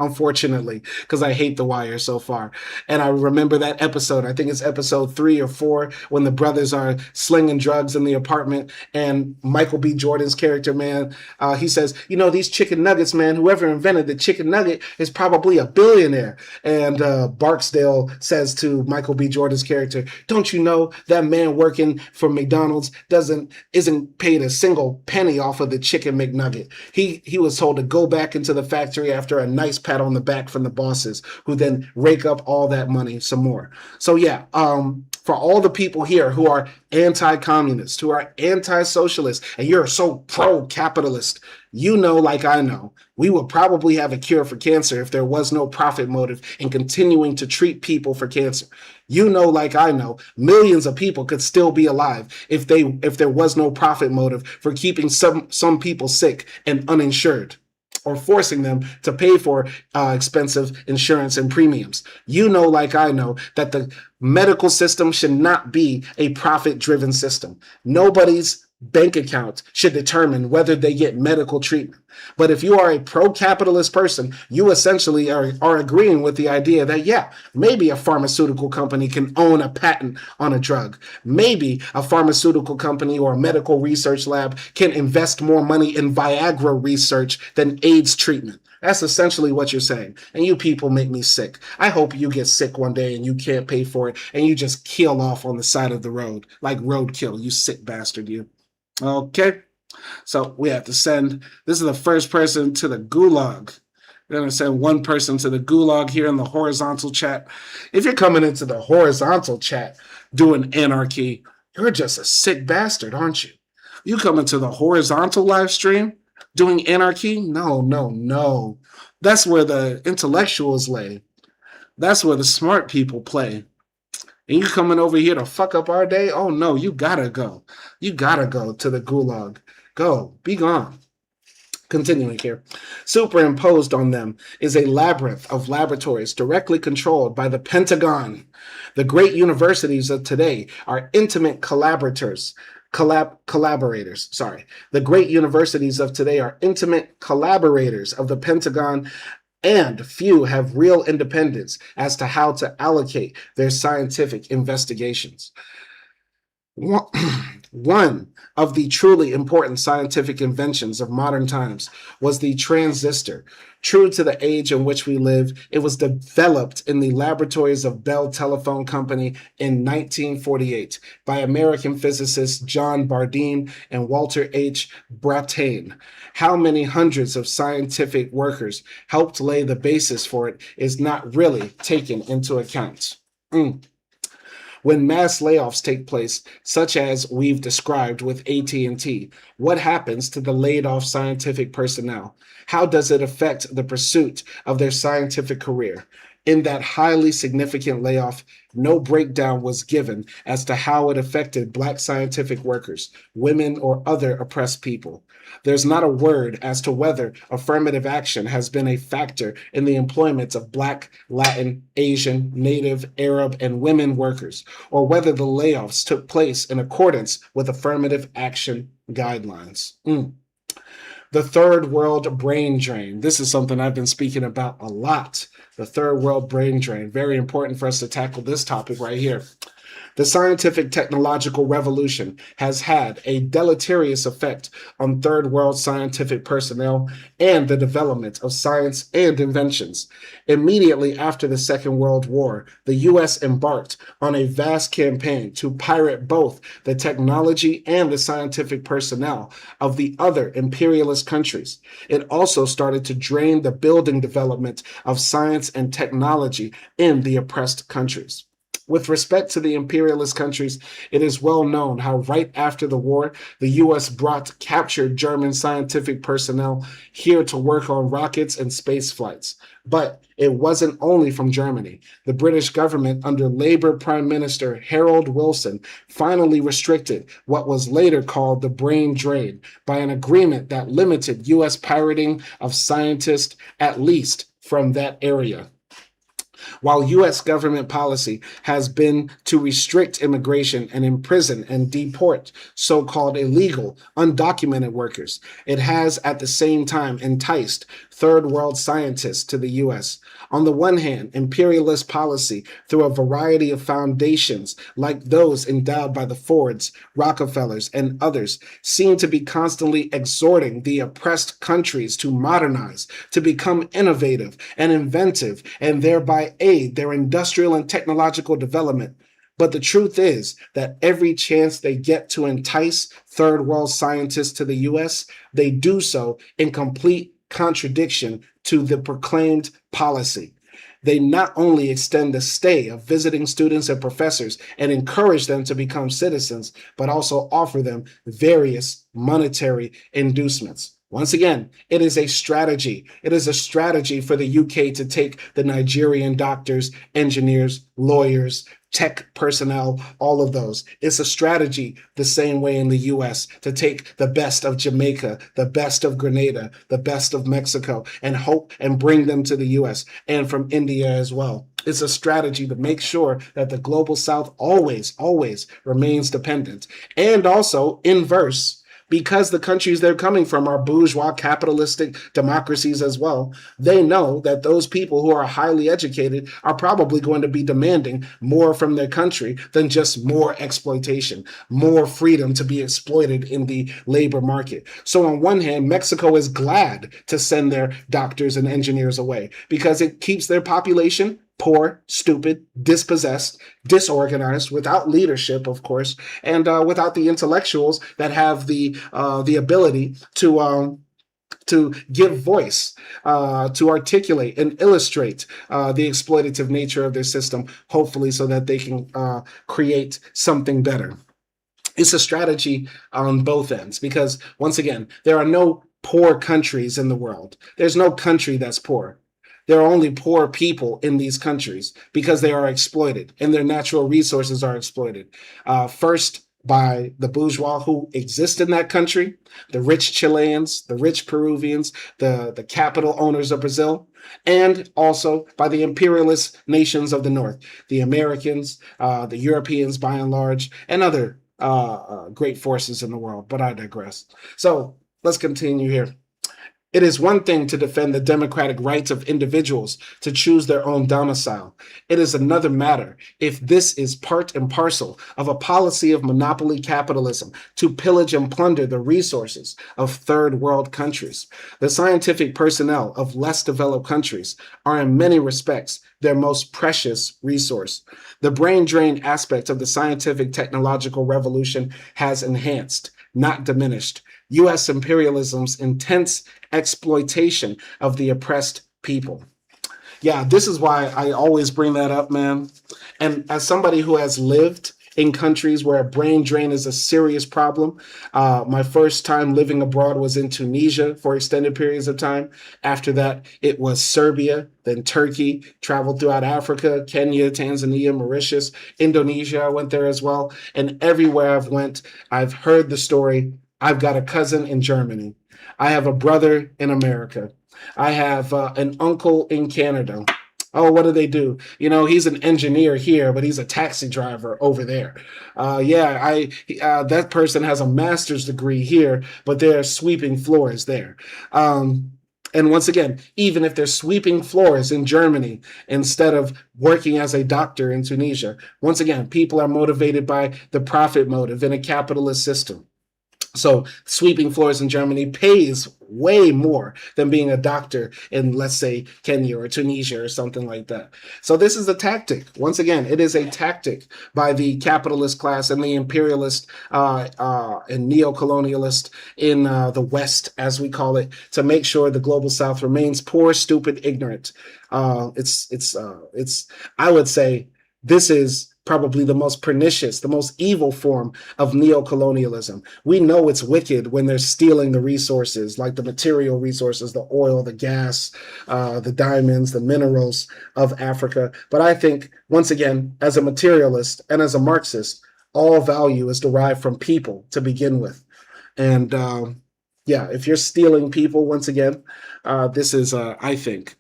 unfortunately, because I hate The Wire so far. And I remember that episode. I think it's episode 3 or 4 when the brothers are slinging drugs in the apartment. And Michael B. Jordan's character, man, he says, you know, these chicken nuggets, man, whoever invented the chicken nugget is probably a billionaire. And Barksdale says to Michael B. Jordan's character, don't you know that man working for McDonald's isn't paid a single penny off of the chicken McNugget? He was told to go back into the factory after a nice pat on the back from the bosses, who then rake up all that money some more. So yeah, for all the people here who are anti-communist, who are anti-socialist, and you're so pro-capitalist, you know, like I know, we would probably have a cure for cancer if there was no profit motive in continuing to treat people for cancer. You know, like I know, millions of people could still be alive if there was no profit motive for keeping some people sick and uninsured, or forcing them to pay for expensive insurance and premiums. You know, like I know, that the medical system should not be a profit-driven system. Nobody's bank account should determine whether they get medical treatment. But if you are a pro-capitalist person, you essentially are agreeing with the idea that, yeah, maybe a pharmaceutical company can own a patent on a drug. Maybe a pharmaceutical company or a medical research lab can invest more money in Viagra research than AIDS treatment. That's essentially what you're saying. And you people make me sick. I hope you get sick one day and you can't pay for it and you just kill off on the side of the road like roadkill, you sick bastard, you. Okay, so we have to send, this is the first person to the gulag. We're going to send one person to the gulag here in the horizontal chat. If you're coming into the horizontal chat doing anarchy, you're just a sick bastard, aren't you? You coming to the horizontal live stream doing anarchy? No, no, no. That's where the intellectuals lay. That's where the smart people play. And you coming over here to fuck up our day? Oh no, you gotta go. You gotta go to the gulag. Go, be gone. Continuing here. Superimposed on them is a labyrinth of laboratories directly controlled by the Pentagon. The great universities of today are intimate collaborators. The great universities of today are intimate collaborators of the Pentagon, and few have real independence as to how to allocate their scientific investigations. One of the truly important scientific inventions of modern times was the transistor. True to the age in which we live, it was developed in the laboratories of Bell Telephone Company in 1948 by American physicists John Bardeen and Walter H. Brattain. How many hundreds of scientific workers helped lay the basis for it is not really taken into account. When mass layoffs take place, such as we've described with AT&T, what happens to the laid off scientific personnel? How does it affect the pursuit of their scientific career? In that highly significant layoff, no breakdown was given as to how it affected Black scientific workers, women, or other oppressed people. There's not a word as to whether affirmative action has been a factor in the employment of Black, Latin, Asian, Native, Arab, and women workers, or whether the layoffs took place in accordance with affirmative action guidelines. The third world brain drain. This is something I've been speaking about a lot. The third world brain drain. Very important for us to tackle this topic right here. The scientific technological revolution has had a deleterious effect on third world scientific personnel and the development of science and inventions. Immediately after the Second World War, the U.S. embarked on a vast campaign to pirate both the technology and the scientific personnel of the other imperialist countries. It also started to drain the building development of science and technology in the oppressed countries. With respect to the imperialist countries, it is well known how right after the war, the U.S. brought captured German scientific personnel here to work on rockets and space flights. But it wasn't only from Germany. The British government, under Labour Prime Minister Harold Wilson, finally restricted what was later called the brain drain by an agreement that limited U.S. pirating of scientists, at least from that area. While U.S. government policy has been to restrict immigration and imprison and deport so-called illegal, undocumented workers, it has at the same time enticed third world scientists to the U.S. On the one hand, imperialist policy through a variety of foundations like those endowed by the Fords, Rockefellers, and others seem to be constantly exhorting the oppressed countries to modernize, to become innovative and inventive, and thereby aid their industrial and technological development. But the truth is that every chance they get to entice third world scientists to the U.S., they do so in complete contradiction to the proclaimed policy. They not only extend the stay of visiting students and professors and encourage them to become citizens, but also offer them various monetary inducements. Once again, it is a strategy. It is a strategy for the UK to take the Nigerian doctors, engineers, lawyers, tech personnel, all of those. It's a strategy the same way in the US to take the best of Jamaica, the best of Grenada, the best of Mexico, and hope and bring them to the US, and from India as well. It's a strategy to make sure that the global South always remains dependent. And also inverse, because the countries they're coming from are bourgeois capitalistic democracies as well, they know that those people who are highly educated are probably going to be demanding more from their country than just more exploitation, more freedom to be exploited in the labor market. So on one hand, Mexico is glad to send their doctors and engineers away because it keeps their population poor, stupid, dispossessed, disorganized, without leadership, of course, and without the intellectuals that have the ability to give voice, to articulate and illustrate the exploitative nature of their system, hopefully so that they can create something better. It's a strategy on both ends because, once again, there are no poor countries in the world. There's no country that's poor. There are only poor people in these countries because they are exploited and their natural resources are exploited. First, by the bourgeois who exist in that country, the rich Chileans, the rich Peruvians, the capital owners of Brazil, and also by the imperialist nations of the North, the Americans, the Europeans by and large, and other great forces in the world. But I digress. So let's continue here. It is one thing to defend the democratic rights of individuals to choose their own domicile. It is another matter if this is part and parcel of a policy of monopoly capitalism to pillage and plunder the resources of third world countries. The scientific personnel of less developed countries are in many respects their most precious resource. The brain drain aspect of the scientific technological revolution has enhanced, not diminished, U.S. imperialism's intense exploitation of the oppressed people. Yeah, this is why I always bring that up, man. And as somebody who has lived in countries where brain drain is a serious problem, my first time living abroad was in Tunisia for extended periods of time. After that, it was Serbia, then Turkey, traveled throughout Africa, Kenya, Tanzania, Mauritius, Indonesia. I went there as well. And everywhere I've went, I've heard the story. I've got a cousin in Germany. I have a brother in America. I have an uncle in Canada. Oh, what do they do? You know, he's an engineer here, but he's a taxi driver over there. That person has a master's degree here, but they're sweeping floors there. And once again, even if they're sweeping floors in Germany instead of working as a doctor in Tunisia, once again, people are motivated by the profit motive in a capitalist system. So sweeping floors in Germany pays way more than being a doctor in, let's say, Kenya or Tunisia or something like that. So this is a tactic. Once again, it is a tactic by the capitalist class and the imperialist and neo-colonialist in the West, as we call it, to make sure the global South remains poor, stupid, ignorant. I would say this is probably the most pernicious, the most evil form of neocolonialism. We know it's wicked when they're stealing the resources, like the material resources, the oil, the gas, the diamonds, the minerals of Africa. But I think, once again, as a materialist and as a Marxist, all value is derived from people to begin with. And yeah, if you're stealing people, once again, this is, I think,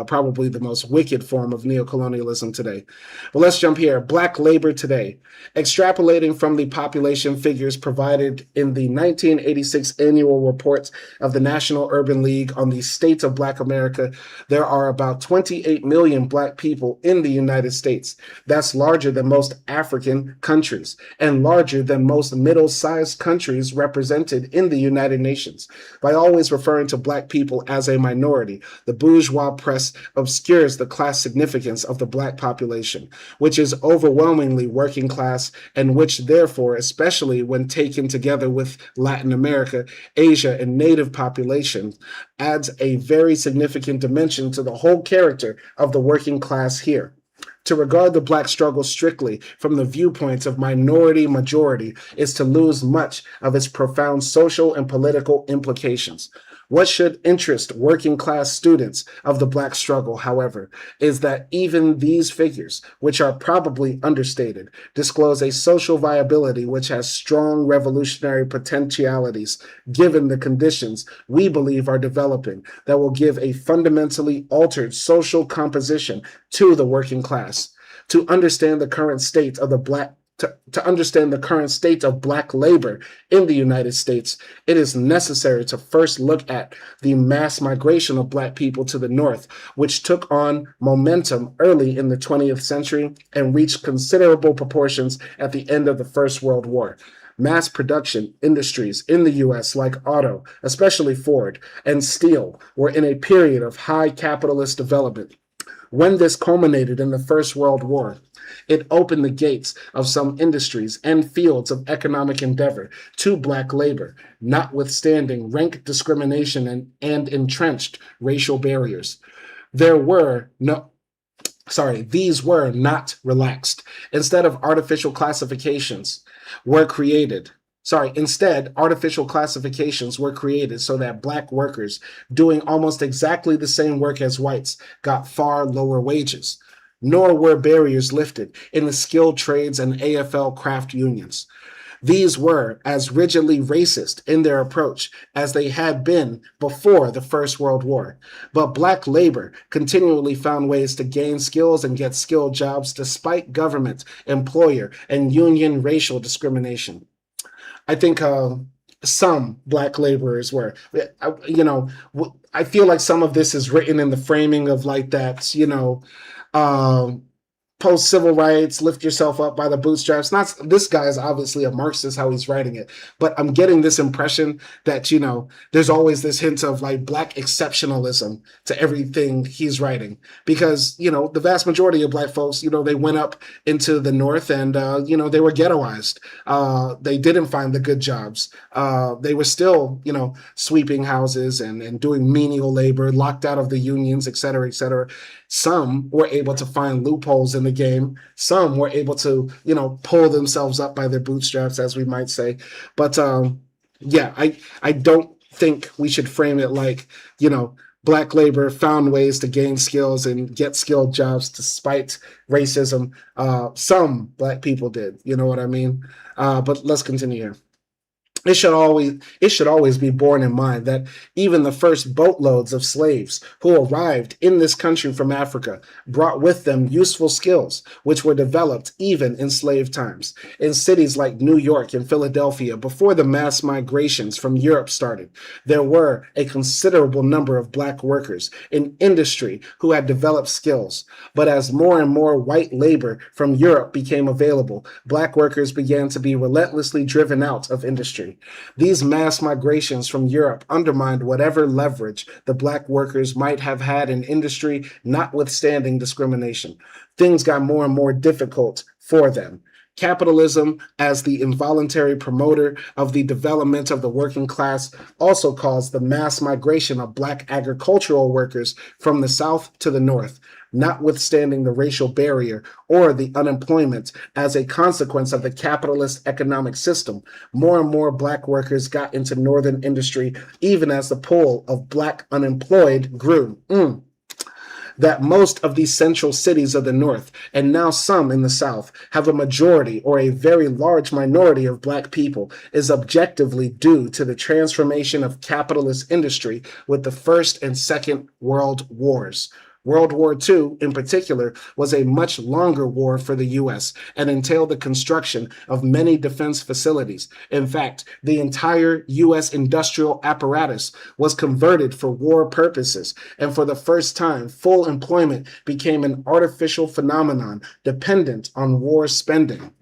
probably the most wicked form of neocolonialism today. But let's jump here. Black labor today. Extrapolating from the population figures provided in the 1986 annual report of the National Urban League on the state of Black America, there are about 28 million Black people in the United States. That's larger than most African countries and larger than most middle-sized countries represented in the United Nations. By always referring to Black people as a minority, the bourgeois press obscures the class significance of the Black population, which is overwhelmingly working class and which therefore, especially when taken together with Latin America, Asia, and Native populations, adds a very significant dimension to the whole character of the working class here. To regard the Black struggle strictly from the viewpoints of minority-majority is to lose much of its profound social and political implications. What should interest working-class students of the Black struggle, however, is that even these figures, which are probably understated, disclose a social viability which has strong revolutionary potentialities given the conditions we believe are developing that will give a fundamentally altered social composition to the working class. To understand the current state of the Black To understand the current state of Black labor in the United States, it is necessary to first look at the mass migration of Black people to the North, which took on momentum early in the 20th century and reached considerable proportions at the end of the First World War. Mass production industries in the U.S., like auto, especially Ford, and steel, were in a period of high capitalist development. When this culminated in the First World War, it opened the gates of some industries and fields of economic endeavor to Black labor, notwithstanding rank discrimination and entrenched racial barriers. These were not relaxed. Instead, artificial classifications were created so that Black workers doing almost exactly the same work as whites got far lower wages. Nor were barriers lifted in the skilled trades and AFL craft unions. These were as rigidly racist in their approach as they had been before the First World War. But Black labor continually found ways to gain skills and get skilled jobs despite government, employer, and union racial discrimination. I think some Black laborers were, I feel like some of this is written in the framing of like that, post-civil rights, lift yourself up by the bootstraps. Not this guy is obviously a Marxist, how he's writing it, but I'm getting this impression that, there's always this hint of like Black exceptionalism to everything he's writing, because, the vast majority of Black folks, they went up into the North and, they were ghettoized. They didn't find the good jobs. They were still, sweeping houses and doing menial labor, locked out of the unions, et cetera, et cetera. Some were able to find loopholes in the game. Some were able to, pull themselves up by their bootstraps, as we might say. But yeah, I don't think we should frame it like, Black labor found ways to gain skills and get skilled jobs despite racism. Some Black people did, you know what I mean? But let's continue here. It should always be borne in mind that even the first boatloads of slaves who arrived in this country from Africa brought with them useful skills, which were developed even in slave times. In cities like New York and Philadelphia, before the mass migrations from Europe started, there were a considerable number of Black workers in industry who had developed skills. But as more and more white labor from Europe became available, Black workers began to be relentlessly driven out of industry. These mass migrations from Europe undermined whatever leverage the Black workers might have had in industry, notwithstanding discrimination. Things got more and more difficult for them. Capitalism, as the involuntary promoter of the development of the working class, also caused the mass migration of Black agricultural workers from the South to the North, notwithstanding the racial barrier or the unemployment as a consequence of the capitalist economic system. More and more Black workers got into Northern industry, even as the pool of Black unemployed grew. That most of these central cities of the North, and now some in the South, have a majority or a very large minority of Black people is objectively due to the transformation of capitalist industry with the First and Second World Wars. World War II, in particular, was a much longer war for the U.S. and entailed the construction of many defense facilities. In fact, the entire U.S. industrial apparatus was converted for war purposes, and for the first time, full employment became an artificial phenomenon dependent on war spending.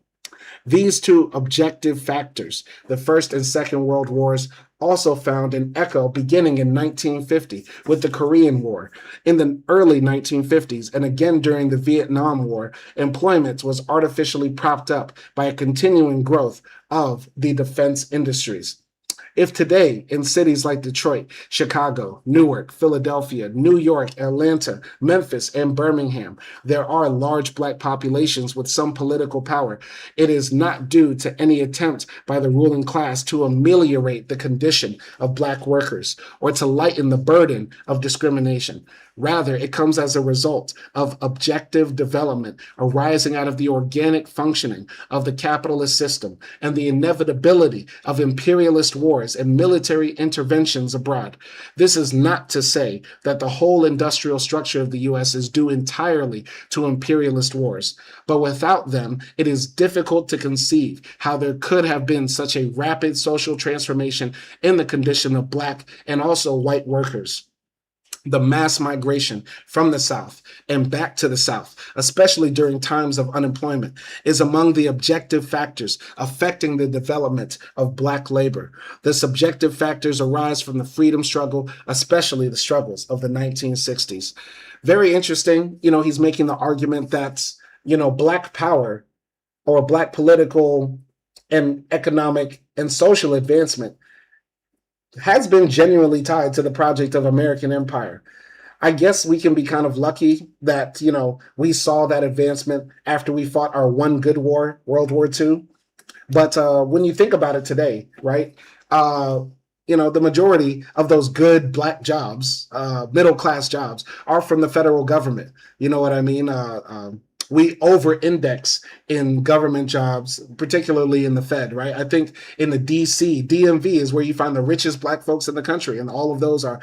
These two objective factors, the First and Second World Wars, also found an echo beginning in 1950 with the Korean War. In the early 1950s and again during the Vietnam War, employment was artificially propped up by a continuing growth of the defense industries. If today in cities like Detroit, Chicago, Newark, Philadelphia, New York, Atlanta, Memphis, and Birmingham, there are large Black populations with some political power, it is not due to any attempt by the ruling class to ameliorate the condition of Black workers or to lighten the burden of discrimination. Rather, it comes as a result of objective development arising out of the organic functioning of the capitalist system and the inevitability of imperialist wars and military interventions abroad. This is not to say that the whole industrial structure of the U.S. is due entirely to imperialist wars, but without them, it is difficult to conceive how there could have been such a rapid social transformation in the condition of Black and also white workers. The mass migration from the South and back to the South, especially during times of unemployment, is among the objective factors affecting the development of Black labor. The subjective factors arise from the freedom struggle, especially the struggles of the 1960s. Very interesting. He's making the argument that, Black power or Black political and economic and social advancement has been genuinely tied to the project of American empire. I guess we can be kind of lucky that, we saw that advancement after we fought our one good war, World War II. But when you think about it today, right, the majority of those good Black jobs, middle-class jobs, are from the federal government. You know what I mean? We over-index in government jobs, particularly in the Fed, right? I think in the DMV is where you find the richest Black folks in the country. And all of those are,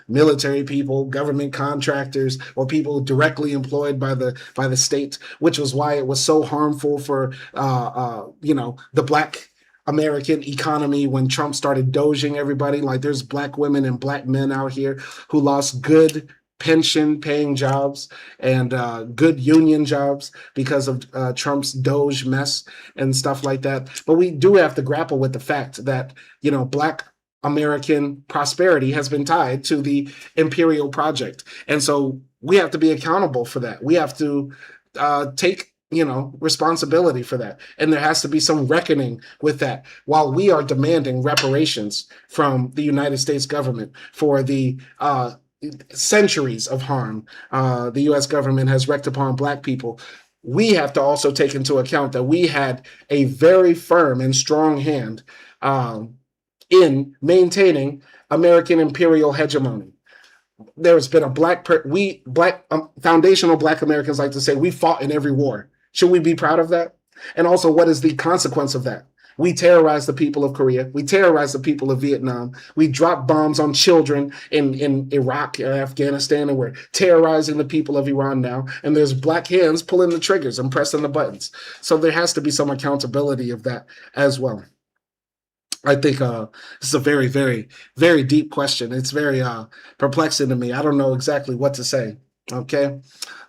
military people, government contractors, or people directly employed by the state, which was why it was so harmful for, the Black American economy when Trump started doging everybody. Like, there's Black women and Black men out here who lost good pension paying jobs and good union jobs because of Trump's Doge mess and stuff like that. But we do have to grapple with the fact that, Black American prosperity has been tied to the imperial project. And so we have to be accountable for that. We have to take responsibility for that. And there has to be some reckoning with that while we are demanding reparations from the United States government for the centuries of harm the U.S. government has wreaked upon Black people. We have to also take into account that we had a very firm and strong hand in maintaining American imperial hegemony. There's been a foundational Black Americans like to say we fought in every war. Should we be proud of that? And also, what is the consequence of that? We terrorized the people of Korea. We terrorized the people of Vietnam. We dropped bombs on children in Iraq and Afghanistan, and we're terrorizing the people of Iran now. And there's Black hands pulling the triggers and pressing the buttons. So there has to be some accountability of that as well. I think this is a very, very, very deep question. It's very perplexing to me. I don't know exactly what to say. Okay?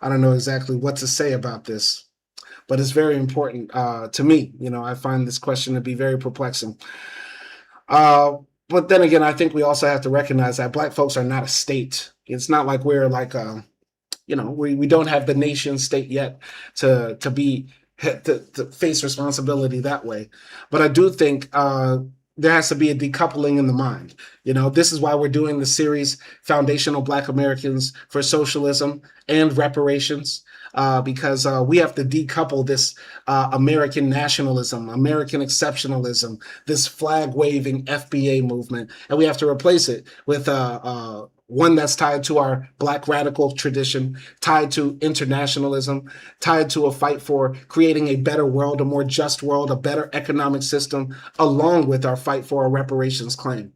I don't know exactly what to say about this. But it's very important to me. I find this question to be very perplexing. But then again, I think we also have to recognize that Black folks are not a state. It's not like we're like, we don't have the nation state yet to be to face responsibility that way. But I do think there has to be a decoupling in the mind. This is why we're doing the series Foundational Black Americans for Socialism and Reparations. Because we have to decouple this American nationalism, American exceptionalism, this flag waving FBA movement, and we have to replace it with one that's tied to our Black radical tradition, tied to internationalism, tied to a fight for creating a better world, a more just world, a better economic system, along with our fight for a reparations claim.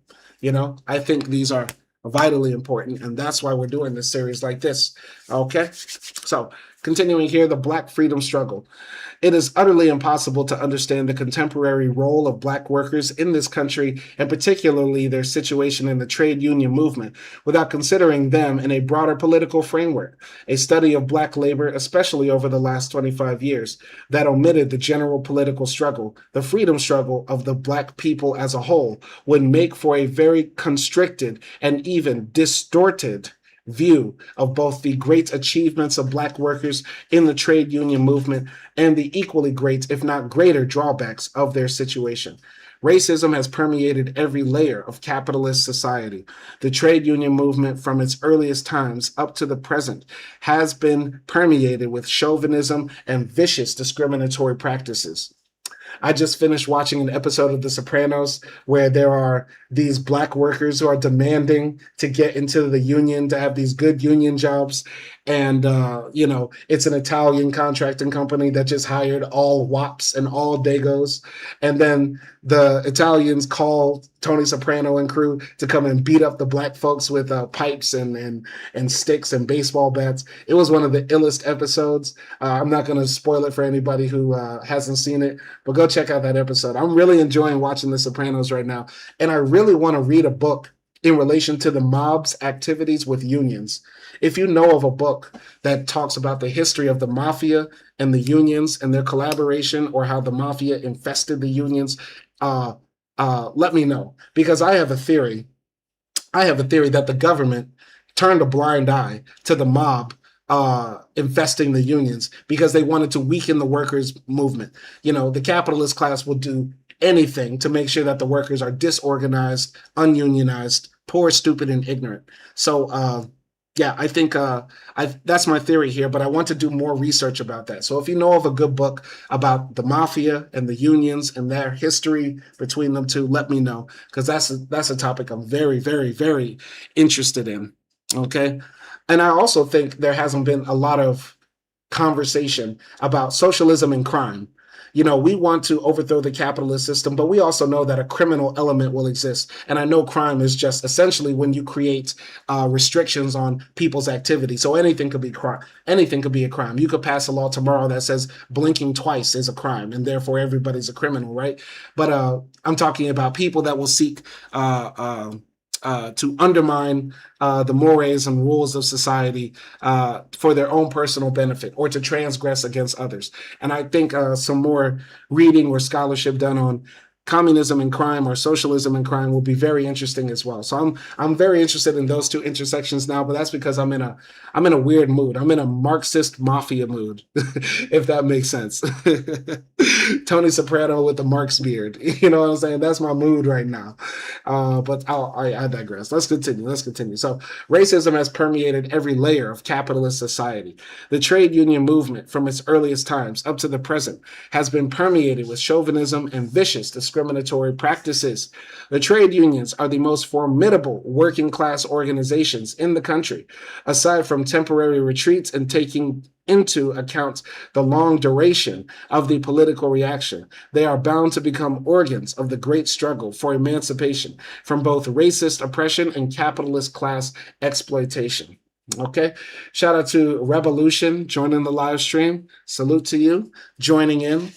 I think these are vitally important, and that's why we're doing this series like this. Okay, so continuing here, the Black freedom struggle. It is utterly impossible to understand the contemporary role of Black workers in this country, and particularly their situation in the trade union movement, without considering them in a broader political framework. A study of Black labor, especially over the last 25 years, that omitted the general political struggle, the freedom struggle of the Black people as a whole, would make for a very constricted and even distorted view of both the great achievements of Black workers in the trade union movement and the equally great, if not greater, drawbacks of their situation. Racism has permeated every layer of capitalist society. The trade union movement, from its earliest times up to the present, has been permeated with chauvinism and vicious discriminatory practices. I just finished watching an episode of The Sopranos where there are these Black workers who are demanding to get into the union, to have these good union jobs. And, it's an Italian contracting company that just hired all WAPs and all Dagos. And then the Italians call Tony Soprano and crew to come and beat up the Black folks with pipes and sticks and baseball bats. It was one of the illest episodes. I'm not going to spoil it for anybody who hasn't seen it, but go check out that episode. I'm really enjoying watching The Sopranos right now. And I really want to read a book in relation to the mob's activities with unions. If you know of a book that talks about the history of the mafia and the unions and their collaboration, or how the mafia infested the unions, let me know, because I have a theory. I have a theory that the government turned a blind eye to the mob infesting the unions because they wanted to weaken the workers' movement. The capitalist class will do anything to make sure that the workers are disorganized, ununionized, poor, stupid, and ignorant. So, yeah, I think that's my theory here, but I want to do more research about that. So if you know of a good book about the mafia and the unions and their history between them two, let me know, because that's a topic I'm very, very, very interested in. Okay. And I also think there hasn't been a lot of conversation about socialism and crime. We want to overthrow the capitalist system, but we also know that a criminal element will exist. And I know crime is just essentially when you create restrictions on people's activity. So anything could be crime. Anything could be a crime. You could pass a law tomorrow that says blinking twice is a crime, and therefore everybody's a criminal, right? But I'm talking about people that will seek to undermine the mores and rules of society for their own personal benefit, or to transgress against others. And I think some more reading or scholarship done on communism and crime or socialism and crime will be very interesting as well. So I'm very interested in those two intersections now, but that's because I'm in a weird mood. I'm in a Marxist mafia mood, if that makes sense. Tony Soprano with the Marx beard. You know what I'm saying? That's my mood right now. But I digress. Let's continue. So racism has permeated every layer of capitalist society. The trade union movement, from its earliest times up to the present, has been permeated with chauvinism and vicious discriminatory practices. The trade unions are the most formidable working class organizations in the country. Aside from temporary retreats and taking into account the long duration of the political reaction, they are bound to become organs of the great struggle for emancipation from both racist oppression and capitalist class exploitation. Okay, shout out to Revolution joining the live stream. Salute to you joining in.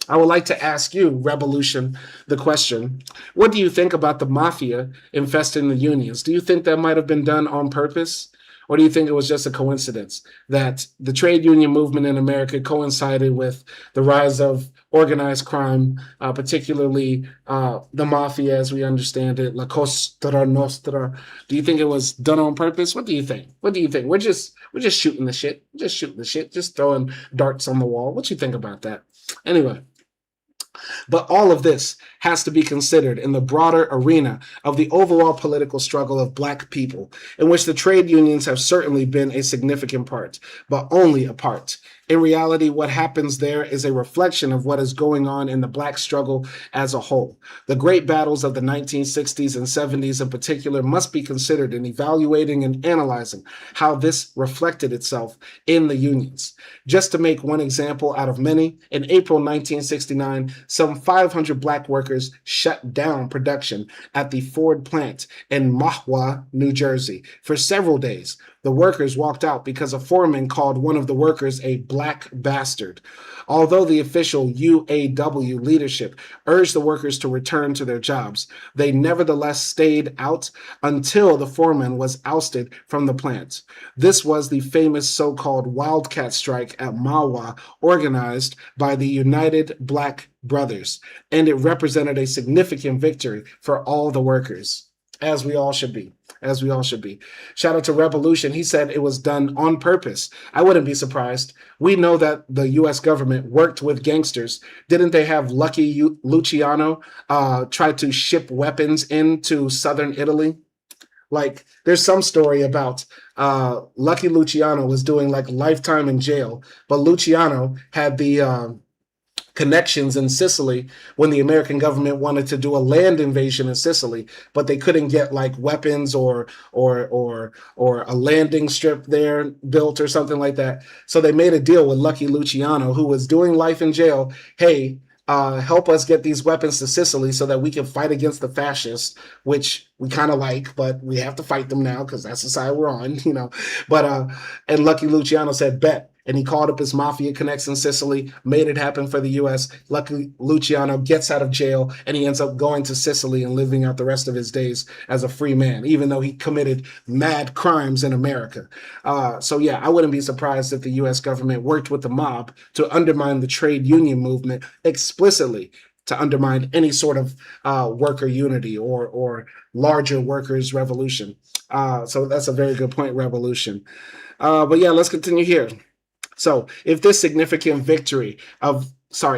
I would like to ask you, Revolution, the question: what do you think about the mafia infesting the unions? Do you think that might have been done on purpose? Or do you think it was just a coincidence that the trade union movement in America coincided with the rise of organized crime, particularly the mafia as we understand it, La Cosa Nostra? Do you think it was done on purpose? What do you think? We're just shooting the shit. Just throwing darts on the wall. What you think about that? Anyway, but all of this has to be considered in the broader arena of the overall political struggle of Black people, in which the trade unions have certainly been a significant part, but only a part. In reality, what happens there is a reflection of what is going on in the Black struggle as a whole. The great battles of the 1960s and 70s in particular must be considered in evaluating and analyzing how this reflected itself in the unions. Just to make one example out of many, in April 1969, some 500 Black workers shut down production at the Ford plant in Mahwah, New Jersey, for several days. The workers walked out because a foreman called one of the workers a black bastard. Although the official UAW leadership urged the workers to return to their jobs, they nevertheless stayed out until the foreman was ousted from the plant. This was the famous so-called Wildcat strike at Mahwah, organized by the United Black Brothers, and it represented a significant victory for all the workers, as we all should be. As we all should be. Shout out to Revolution. He said it was done on purpose. I wouldn't be surprised. We know that the U.S. government worked with gangsters. Didn't they have Lucky Luciano try to ship weapons into southern Italy? Like, there's some story about Lucky Luciano was doing like lifetime in jail, but Luciano had the connections in Sicily when the American government wanted to do a land invasion in Sicily, but they couldn't get like weapons or a landing strip there built or something like that. So they made a deal with Lucky Luciano, who was doing life in jail. Hey, help us get these weapons to Sicily so that we can fight against the fascists, which we kind of like, but we have to fight them now because that's the side we're on, you know. But and Lucky Luciano said, bet. And he called up his mafia connects in Sicily, made it happen for the U.S. Lucky Luciano gets out of jail, and he ends up going to Sicily and living out the rest of his days as a free man, even though he committed mad crimes in America. So yeah, I wouldn't be surprised if the U.S. government worked with the mob to undermine the trade union movement explicitly, to undermine any sort of worker unity or larger workers' revolution. So that's a very good point, Revolution. But yeah, let's continue here. So if this significant victory for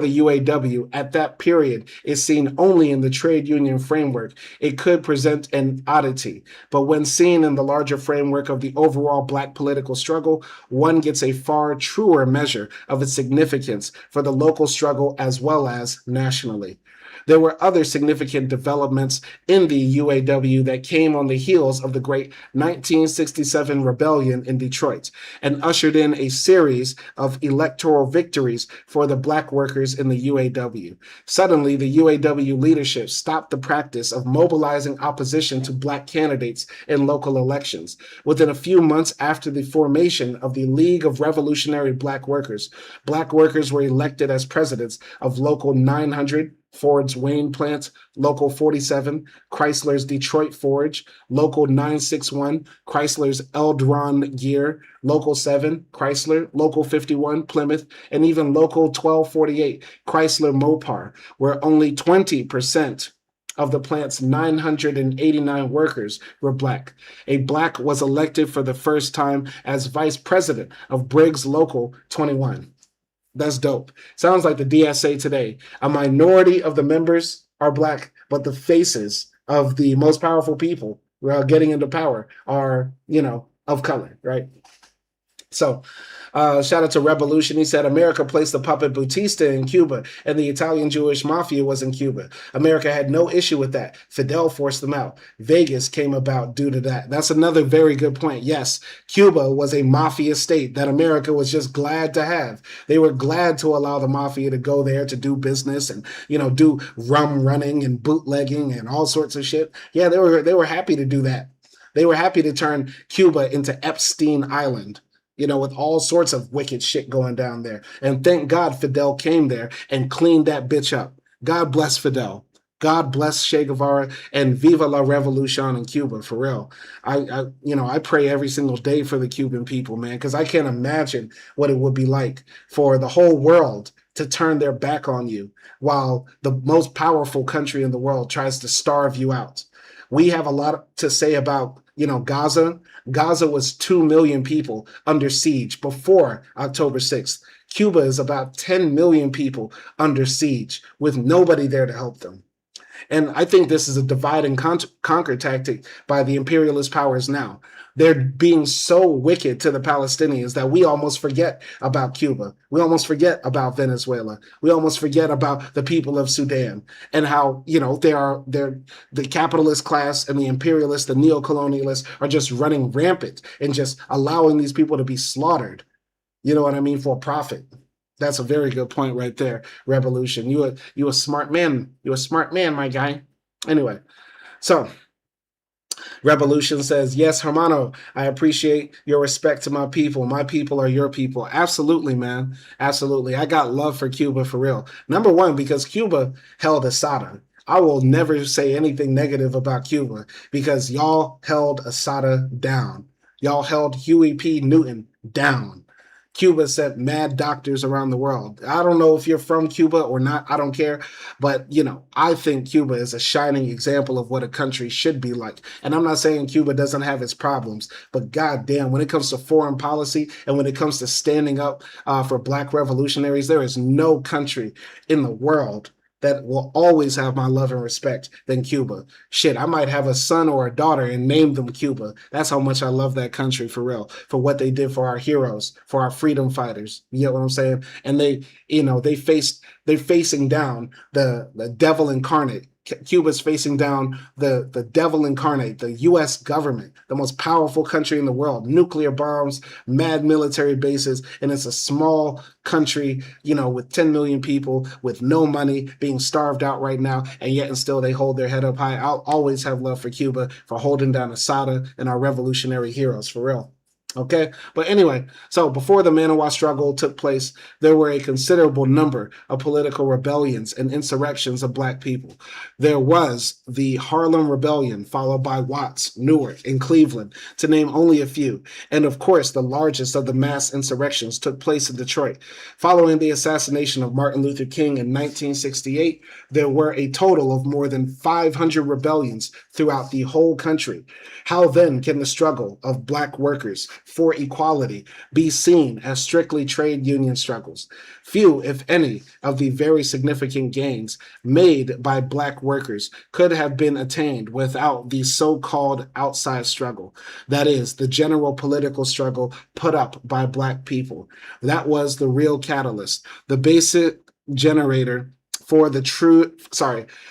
the UAW at that period is seen only in the trade union framework, it could present an oddity. But when seen in the larger framework of the overall Black political struggle, one gets a far truer measure of its significance for the local struggle as well as nationally. There were other significant developments in the UAW that came on the heels of the great 1967 rebellion in Detroit and ushered in a series of electoral victories for the Black workers in the UAW. Suddenly, the UAW leadership stopped the practice of mobilizing opposition to Black candidates in local elections. Within a few months after the formation of the League of Revolutionary Black Workers were elected as presidents of Local 900, Ford's Wayne plant, Local 47, Chrysler's Detroit Forge, Local 961, Chrysler's Eldron Gear, Local 7, Chrysler, Local 51, Plymouth, and even Local 1248, Chrysler Mopar, where only 20% of the plant's 989 workers were Black. A Black was elected for the first time as vice president of Briggs Local 21. That's dope. Sounds like the DSA today. A minority of the members are Black, but the faces of the most powerful people getting into power are, of color, right? So shout out to Revolution. He said, America placed the puppet Batista in Cuba, and the Italian Jewish mafia was in Cuba. America had no issue with that. Fidel forced them out. Vegas came about due to that. That's another very good point. Yes, Cuba was a mafia state that America was just glad to have. They were glad to allow the mafia to go there to do business and, do rum running and bootlegging and all sorts of shit. Yeah, they were happy to do that. They were happy to turn Cuba into Epstein Island, with all sorts of wicked shit going down there. And thank God Fidel came there and cleaned that bitch up. God bless Fidel. God bless Che Guevara, and Viva la Revolution in Cuba, for real. I pray every single day for the Cuban people, man, because I can't imagine what it would be like for the whole world to turn their back on you while the most powerful country in the world tries to starve you out. We have a lot to say about, Gaza. Gaza was 2 million people under siege before October 6th. Cuba is about 10 million people under siege with nobody there to help them. And I think this is a divide and conquer tactic by the imperialist powers now. They're being so wicked to the Palestinians that we almost forget about Cuba. We almost forget about Venezuela. We almost forget about the people of Sudan and how, they're the capitalist class and the imperialists, the neo-colonialists are just running rampant and just allowing these people to be slaughtered. You know what I mean? For profit. That's a very good point right there. Revolution. You a smart man. You a smart man, my guy. Anyway, so Revolution says, yes, Hermano, I appreciate your respect to my people. My people are your people. Absolutely, man. Absolutely. I got love for Cuba for real. Number one, because Cuba held Asada. I will never say anything negative about Cuba because y'all held Asada down. Y'all held Huey P. Newton down. Cuba sent mad doctors around the world. I don't know if you're from Cuba or not. I don't care. But, I think Cuba is a shining example of what a country should be like. And I'm not saying Cuba doesn't have its problems, but goddamn, when it comes to foreign policy and when it comes to standing up for Black revolutionaries, there is no country in the world that will always have my love and respect than Cuba. Shit, I might have a son or a daughter and name them Cuba. That's how much I love that country for real, for what they did for our heroes, for our freedom fighters. You know what I'm saying? And they're facing down the devil incarnate. Cuba's facing down the devil incarnate, the U.S. government, the most powerful country in the world, nuclear bombs, mad military bases, and it's a small country, with 10 million people, with no money, being starved out right now, and yet and still they hold their head up high. I'll always have love for Cuba for holding down Asada and our revolutionary heroes, for real. Okay, but anyway, so before the Manawa struggle took place, there were a considerable number of political rebellions and insurrections of Black people. There was the Harlem Rebellion, followed by Watts, Newark, and Cleveland, to name only a few. And of course, the largest of the mass insurrections took place in Detroit. Following the assassination of Martin Luther King in 1968, there were a total of more than 500 rebellions throughout the whole country. How then can the struggle of Black workers for equality be seen as strictly trade union struggles? Few, if any, of the very significant gains made by Black workers could have been attained without the so-called outside struggle. That is, the general political struggle put up by Black people. That was the real catalyst, the basic generator for the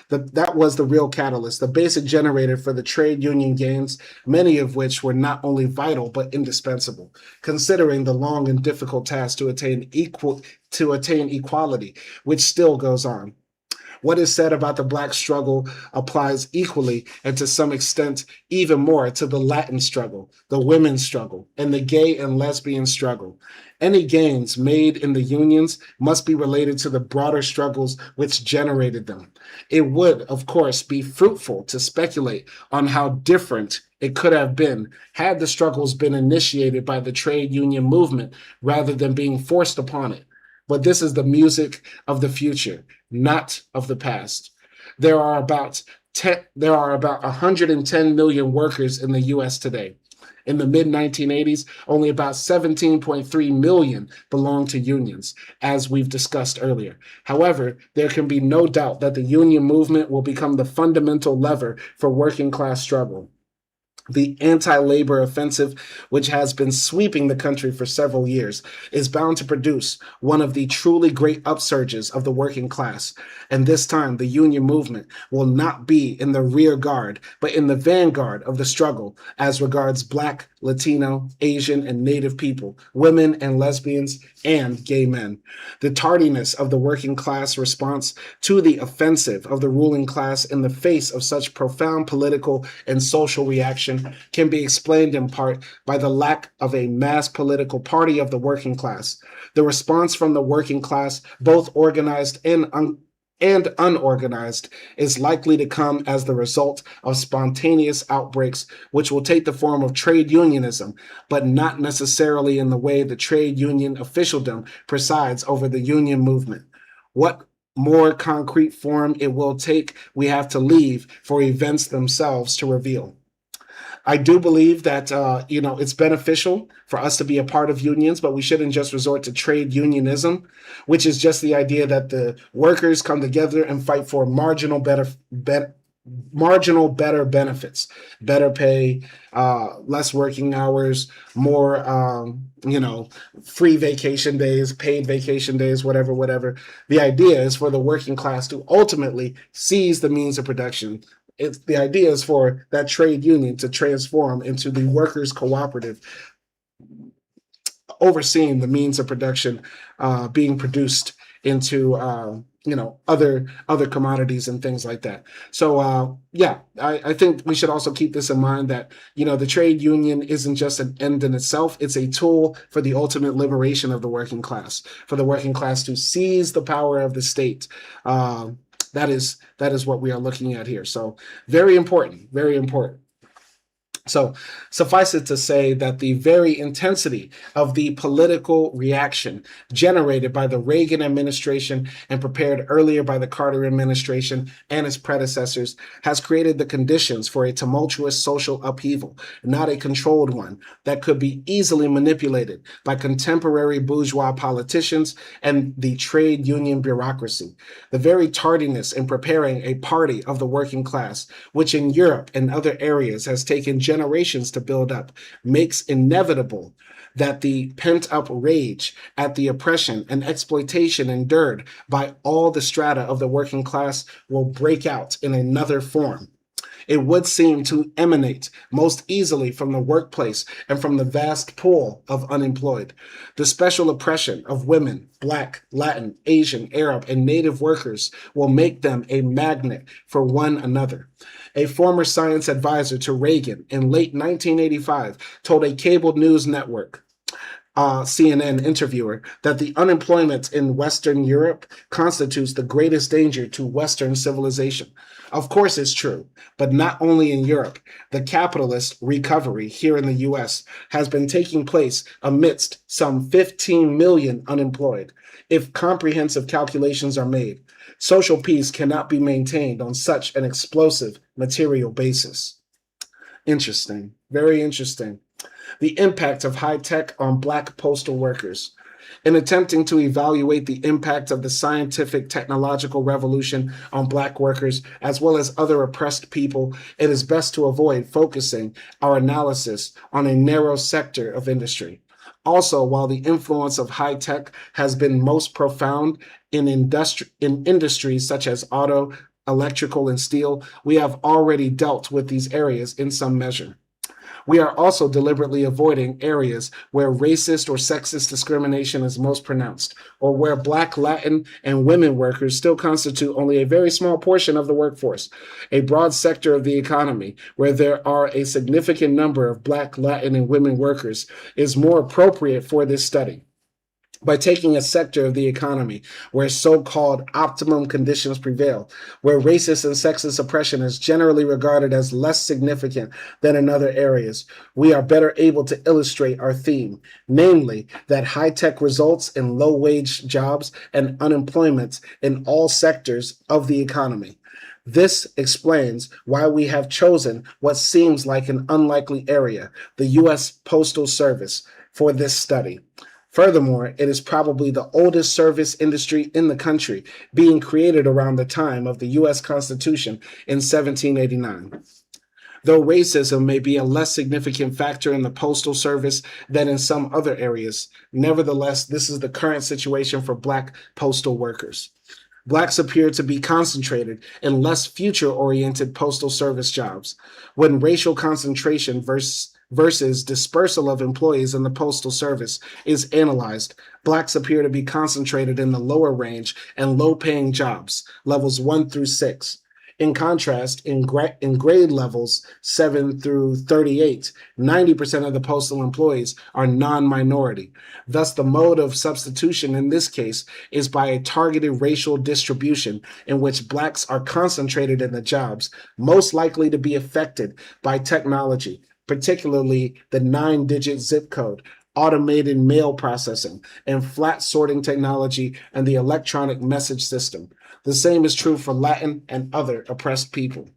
that was the real catalyst, the basic generator for the trade union gains, many of which were not only vital but indispensable, considering the long and difficult task to attain equality, which still goes on. What is said about the Black struggle applies equally and to some extent even more to the Latin struggle, the women's struggle, and the gay and lesbian struggle. Any gains made in the unions must be related to the broader struggles which generated them. It would, of course, be fruitful to speculate on how different it could have been had the struggles been initiated by the trade union movement rather than being forced upon it. But this is the music of the future, not of the past. There are about 110 million workers in the U.S. today. In the mid-1980s, only about 17.3 million belonged to unions, as we've discussed earlier. However, there can be no doubt that the union movement will become the fundamental lever for working class struggle. The anti-labor offensive, which has been sweeping the country for several years, is bound to produce one of the truly great upsurges of the working class. And this time, the union movement will not be in the rear guard, but in the vanguard of the struggle as regards Black, Latino, Asian, and Native people, women and lesbians, and gay men. The tardiness of the working class response to the offensive of the ruling class in the face of such profound political and social reaction can be explained in part by the lack of a mass political party of the working class. The response from the working class, both organized and unorganized, is likely to come as the result of spontaneous outbreaks, which will take the form of trade unionism, but not necessarily in the way the trade union officialdom presides over the union movement. What more concrete form it will take, we have to leave for events themselves to reveal. I do believe that it's beneficial for us to be a part of unions, but we shouldn't just resort to trade unionism, which is just the idea that the workers come together and fight for marginal better benefits, better pay, less working hours, more free vacation days, paid vacation days, whatever. The idea is for the working class to ultimately seize the means of production. The idea is for that trade union to transform into the workers' cooperative, overseeing the means of production being produced into other commodities and things like that. So I think we should also keep this in mind that the trade union isn't just an end in itself. It's a tool for the ultimate liberation of the working class, for the working class to seize the power of the state. That is what we are looking at here. So very important, very important. So suffice it to say that the very intensity of the political reaction generated by the Reagan administration and prepared earlier by the Carter administration and its predecessors has created the conditions for a tumultuous social upheaval, not a controlled one, that could be easily manipulated by contemporary bourgeois politicians and the trade union bureaucracy. The very tardiness in preparing a party of the working class, which in Europe and other areas has taken generations to build up, makes inevitable that the pent-up rage at the oppression and exploitation endured by all the strata of the working class will break out in another form. It would seem to emanate most easily from the workplace and from the vast pool of unemployed. The special oppression of women, Black, Latin, Asian, Arab, and Native workers will make them a magnet for one another. A former science advisor to Reagan in late 1985 told a cable news network, CNN interviewer, that the unemployment in Western Europe constitutes the greatest danger to Western civilization. Of course it's true, but not only in Europe. The capitalist recovery here in the US has been taking place amidst some 15 million unemployed. If comprehensive calculations are made, social peace cannot be maintained on such an explosive material basis. Interesting, very interesting. The impact of high tech on Black postal workers. In attempting to evaluate the impact of the scientific technological revolution on Black workers, as well as other oppressed people, it is best to avoid focusing our analysis on a narrow sector of industry. Also, while the influence of high tech has been most profound in industries such as auto, electrical, and steel, we have already dealt with these areas in some measure. We are also deliberately avoiding areas where racist or sexist discrimination is most pronounced, or where Black, Latin, and women workers still constitute only a very small portion of the workforce. A broad sector of the economy where there are a significant number of Black, Latin, and women workers is more appropriate for this study. By taking a sector of the economy where so-called optimum conditions prevail, where racist and sexist oppression is generally regarded as less significant than in other areas, we are better able to illustrate our theme, namely that high-tech results in low-wage jobs and unemployment in all sectors of the economy. This explains why we have chosen what seems like an unlikely area, the U.S. Postal Service, for this study. Furthermore, it is probably the oldest service industry in the country, being created around the time of the U.S. Constitution in 1789. Though racism may be a less significant factor in the Postal Service than in some other areas, nevertheless, this is the current situation for Black postal workers. Blacks appear to be concentrated in less future-oriented postal service jobs. When racial concentration versus dispersal of employees in the Postal Service is analyzed, Blacks appear to be concentrated in the lower range and low-paying jobs, levels 1 through 6. In contrast, in grade levels 7 through 38, 90% of the postal employees are non-minority. Thus, the mode of substitution in this case is by a targeted racial distribution in which Blacks are concentrated in the jobs most likely to be affected by technology, particularly the 9-digit zip code, automated mail processing, and flat sorting technology and the electronic message system. The same is true for Latin and other oppressed people.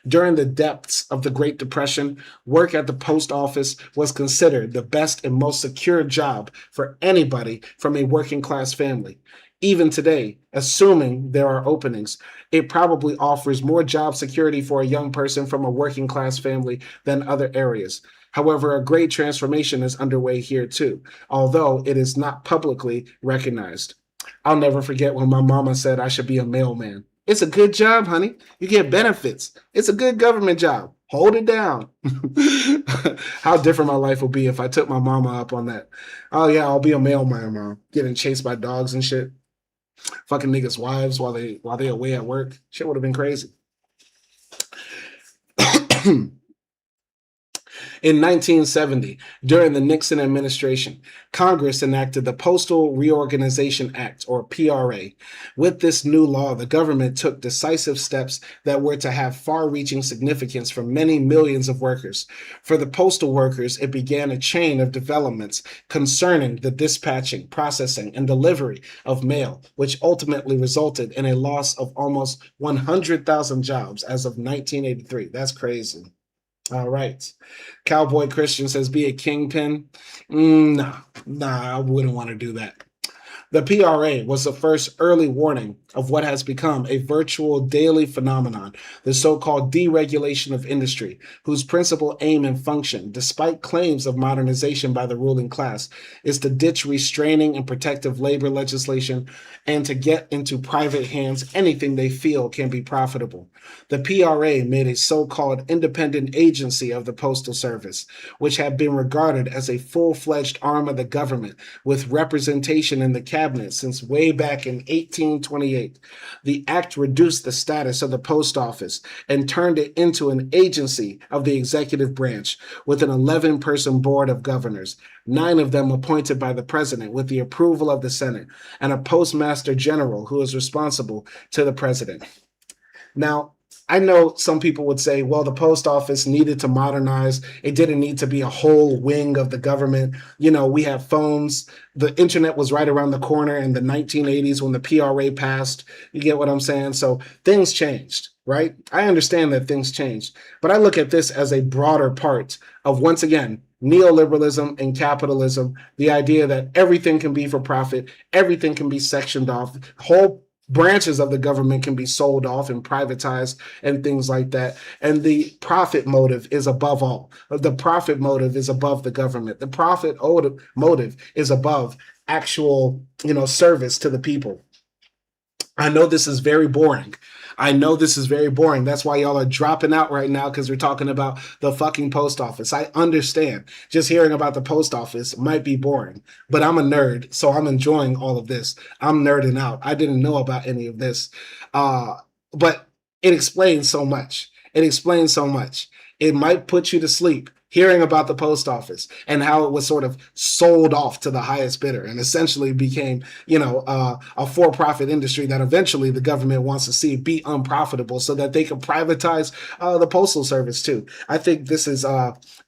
During the depths of the Great Depression, work at the post office was considered the best and most secure job for anybody from a working class family. Even today, assuming there are openings, it probably offers more job security for a young person from a working class family than other areas. However, a great transformation is underway here too, although it is not publicly recognized. I'll never forget when my mama said I should be a mailman. It's a good job, honey. You get benefits. It's a good government job. Hold it down. How different my life would be if I took my mama up on that. Oh yeah, I'll be a mailman, mom. Getting chased by dogs and shit. Fucking niggas' wives while they away at work. Shit would have been crazy. In 1970, during the Nixon administration, Congress enacted the Postal Reorganization Act, or PRA. With this new law, the government took decisive steps that were to have far-reaching significance for many millions of workers. For the postal workers, it began a chain of developments concerning the dispatching, processing, and delivery of mail, which ultimately resulted in a loss of almost 100,000 jobs as of 1983. That's crazy. All right. Cowboy Christian says, be a kingpin. Nah, I wouldn't want to do that. The PRA was the first early warning of what has become a virtual daily phenomenon, the so-called deregulation of industry, whose principal aim and function, despite claims of modernization by the ruling class, is to ditch restraining and protective labor legislation and to get into private hands anything they feel can be profitable. The PRA made a so-called independent agency of the Postal Service, which had been regarded as a full-fledged arm of the government with representation in the cabinet since way back in 1828. The act reduced the status of the post office and turned it into an agency of the executive branch with an 11-person board of governors, 9 of them appointed by the president with the approval of the Senate, and a postmaster general who is responsible to the president. Now, I know some people would say, well, the post office needed to modernize. It didn't need to be a whole wing of the government. You know, we have phones. The internet was right around the corner in the 1980s when the PRA passed. You get what I'm saying? So things changed, right? I understand that things changed, but I look at this as a broader part of, once again, neoliberalism and capitalism, the idea that everything can be for profit, everything can be sectioned off, whole branches of the government can be sold off and privatized and things like that. And the profit motive is above all. The profit motive is above the government. The profit motive is above actual, service to the people. I know this is very boring. That's why y'all are dropping out right now, because we're talking about the fucking post office. I understand. Just hearing about the post office might be boring, but I'm a nerd, so I'm enjoying all of this. I'm nerding out. I didn't know about any of this. But it explains so much. It might put you to sleep hearing about the post office and how it was sort of sold off to the highest bidder and essentially became, a for-profit industry that eventually the government wants to see be unprofitable so that they can privatize the postal service too. I think this is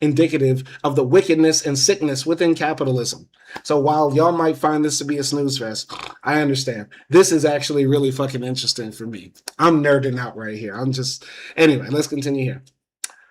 indicative of the wickedness and sickness within capitalism. So while y'all might find this to be a snooze fest, I understand. This is actually really fucking interesting for me. I'm nerding out right here. Anyway, let's continue here.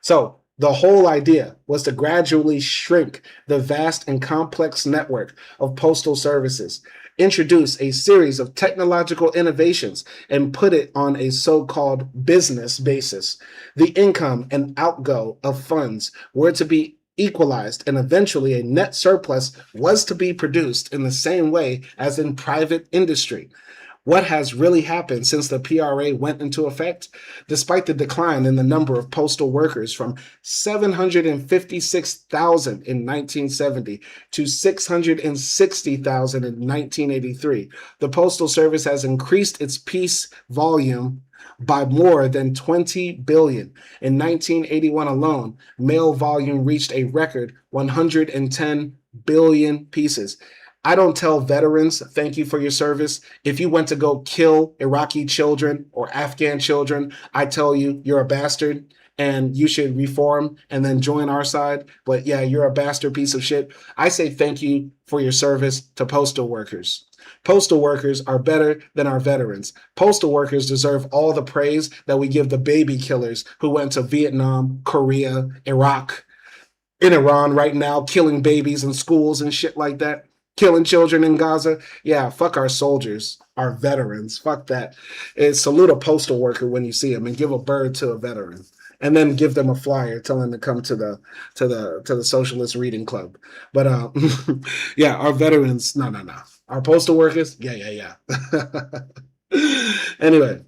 So the whole idea was to gradually shrink the vast and complex network of postal services, introduce a series of technological innovations, and put it on a so-called business basis. The income and outgo of funds were to be equalized, and eventually a net surplus was to be produced in the same way as in private industry. What has really happened since the PRA went into effect? Despite the decline in the number of postal workers from 756,000 in 1970 to 660,000 in 1983, the Postal Service has increased its piece volume by more than 20 billion. In 1981 alone, mail volume reached a record 110 billion pieces. I don't tell veterans, thank you for your service. If you went to go kill Iraqi children or Afghan children, I tell you, you're a bastard and you should reform and then join our side. But yeah, you're a bastard piece of shit. I say thank you for your service to postal workers. Postal workers are better than our veterans. Postal workers deserve all the praise that we give the baby killers who went to Vietnam, Korea, Iraq, in Iran right now, killing babies in schools and shit like that, killing children in Gaza. Yeah, fuck our soldiers, our veterans. Fuck that. Salute a postal worker when you see him and give a bird to a veteran. And then give them a flyer, tell them to come to the Socialist Reading Club. But yeah, our veterans, no. Our postal workers, yeah. Anyway.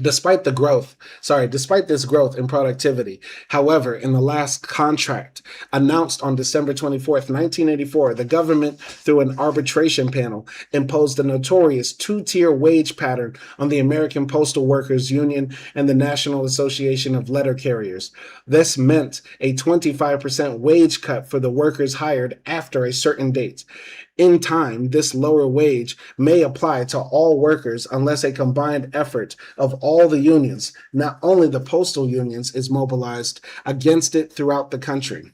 Despite this growth in productivity, however, in the last contract announced on December 24th, 1984, the government, through an arbitration panel, imposed the notorious two-tier wage pattern on the American Postal Workers Union and the National Association of Letter Carriers. This meant a 25% wage cut for the workers hired after a certain date. In time, this lower wage may apply to all workers unless a combined effort of all the unions, not only the postal unions, is mobilized against it throughout the country.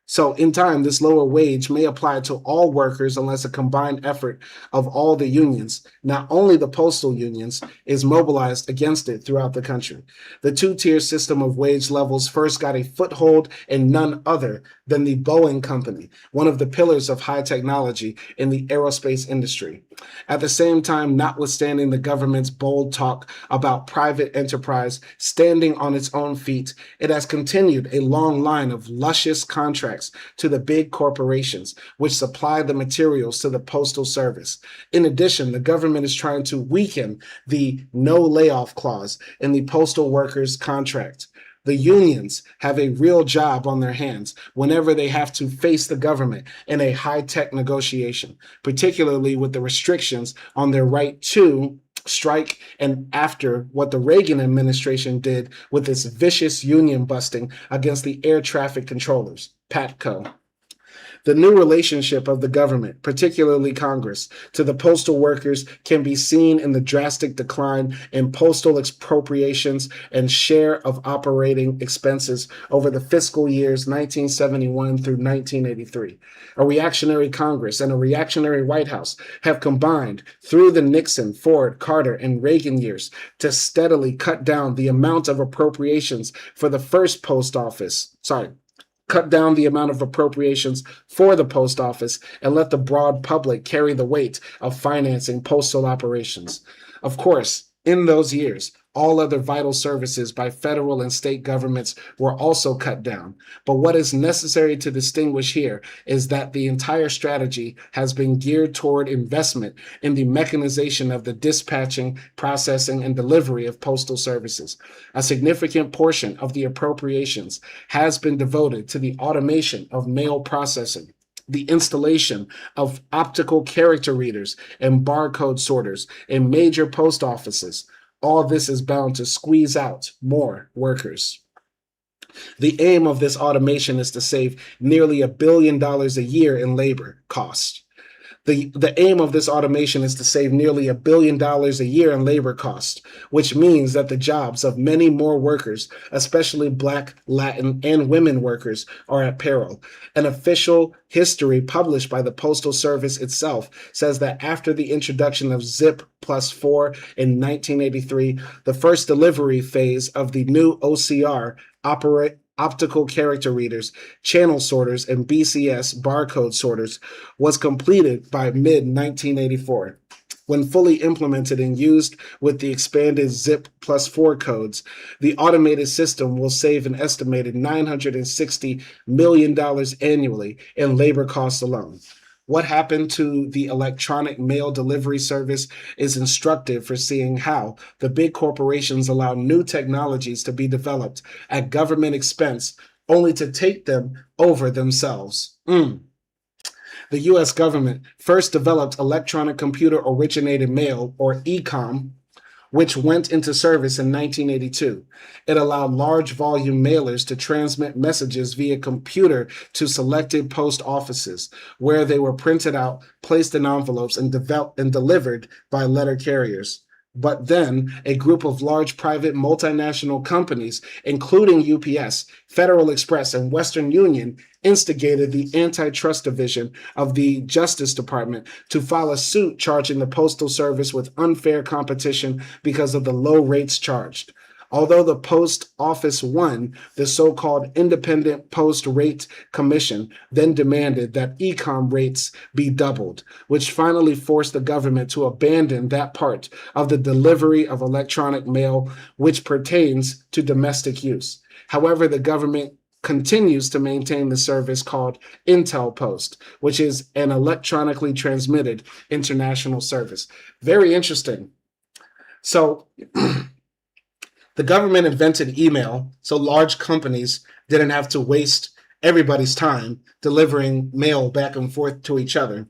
So in time, this lower wage may apply to all workers unless a combined effort of all the unions, not only the postal unions, is mobilized against it throughout the country. The two-tier system of wage levels first got a foothold in none other than the Boeing Company, one of the pillars of high technology in the aerospace industry. At the same time, notwithstanding the government's bold talk about private enterprise standing on its own feet, it has continued a long line of luscious contracts to the big corporations, which supply the materials to the Postal Service. In addition, the government is trying to weaken the no layoff clause in the postal workers' contract. The unions have a real job on their hands whenever they have to face the government in a high-tech negotiation, particularly with the restrictions on their right to strike and after what the Reagan administration did with its vicious union busting against the air traffic controllers, PATCO. The new relationship of the government, particularly Congress, to the postal workers can be seen in the drastic decline in postal appropriations and share of operating expenses over the fiscal years 1971 through 1983. A reactionary Congress and a reactionary White House have combined through the Nixon, Ford, Carter, and Reagan years to steadily cut down the amount of appropriations for the first post office. Cut down the amount of appropriations for the post office and let the broad public carry the weight of financing postal operations. Of course, in those years, all other vital services by federal and state governments were also cut down. But what is necessary to distinguish here is that the entire strategy has been geared toward investment in the mechanization of the dispatching, processing, and delivery of postal services. A significant portion of the appropriations has been devoted to the automation of mail processing, the installation of optical character readers and barcode sorters in major post offices. All this is bound to squeeze out more workers. The aim of this automation is to save nearly $1 billion a year in labor costs. The aim of this automation is to save nearly $1 billion a year in labor costs, which means that the jobs of many more workers, especially Black, Latin, and women workers, are at peril. An official history published by the Postal Service itself says that after the introduction of ZIP +4 in 1983, the first delivery phase of the new OCR optical character readers, channel sorters, and BCS barcode sorters was completed by mid-1984. When fully implemented and used with the expanded ZIP +4 codes, the automated system will save an estimated $960 million annually in labor costs alone. What happened to the electronic mail delivery service is instructive for seeing how the big corporations allow new technologies to be developed at government expense only to take them over themselves. The U.S. government first developed electronic computer-originated mail, or ECOM, which went into service in 1982. It allowed large volume mailers to transmit messages via computer to selected post offices, where they were printed out, placed in envelopes, and delivered by letter carriers. But then a group of large private multinational companies, including UPS, Federal Express, and Western Union, instigated the Antitrust Division of the Justice Department to file a suit charging the Postal Service with unfair competition because of the low rates charged. Although the Post Office won, the so-called Independent Post Rate Commission then demanded that e-com rates be doubled, which finally forced the government to abandon that part of the delivery of electronic mail which pertains to domestic use. However, the government continues to maintain the service called Intel Post, which is an electronically transmitted international service. Very interesting. So the government invented email so large companies didn't have to waste everybody's time delivering mail back and forth to each other.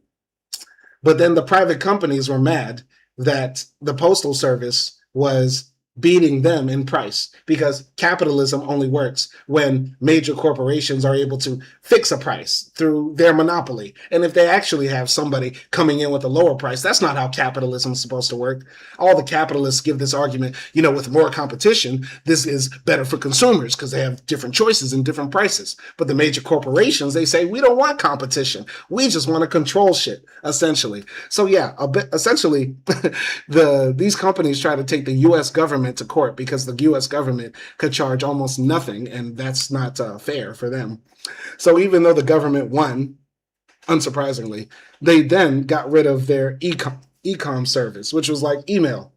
But then the private companies were mad that the Postal Service was beating them in price, because capitalism only works when major corporations are able to fix a price through their monopoly. And if they actually have somebody coming in with a lower price, that's not how capitalism is supposed to work. All the capitalists give this argument, with more competition, this is better for consumers because they have different choices and different prices. But the major corporations, they say, we don't want competition. We just want to control shit, essentially. So yeah, essentially, these companies try to take the U.S. government to court because the U.S. government could charge almost nothing, and that's not fair for them. So even though the government won, unsurprisingly, they then got rid of their e-com service, which was like email.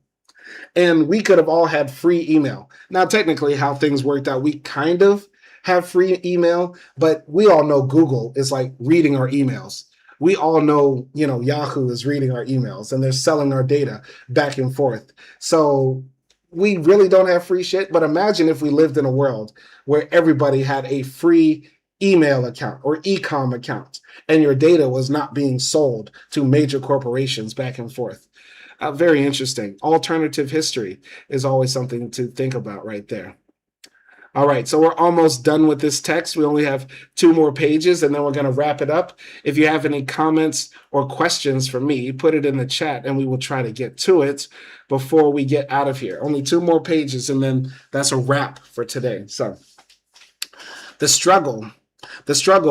And we could have all had free email. Now, technically, how things worked out, we kind of have free email, but we all know Google is like reading our emails. We all know, Yahoo is reading our emails and they're selling our data back and forth. So we really don't have free shit. But imagine if we lived in a world where everybody had a free email account or e-com account and your data was not being sold to major corporations back and forth. Very interesting. Alternative history is always something to think about right there. All right, so we're almost done with this text. We only have 2 more pages, and then we're going to wrap it up. If you have any comments or questions for me, put it in the chat, and we will try to get to it before we get out of here. Only 2 more pages, and then that's a wrap for today. So the struggle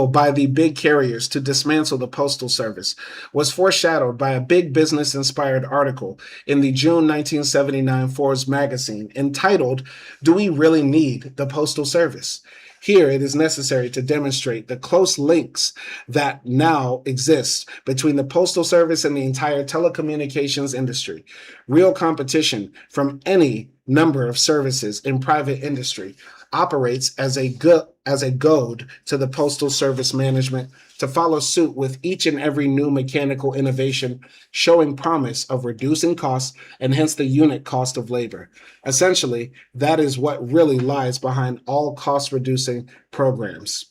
by the big carriers to dismantle the Postal Service was foreshadowed by a big business-inspired article in the June 1979 Forbes magazine entitled, "Do We Really Need the Postal Service?" Here, it is necessary to demonstrate the close links that now exist between the Postal Service and the entire telecommunications industry. Real competition from any number of services in private industry operates as a goad to the Postal Service management to follow suit with each and every new mechanical innovation showing promise of reducing costs and hence the unit cost of labor. Essentially, that is what really lies behind all cost-reducing programs.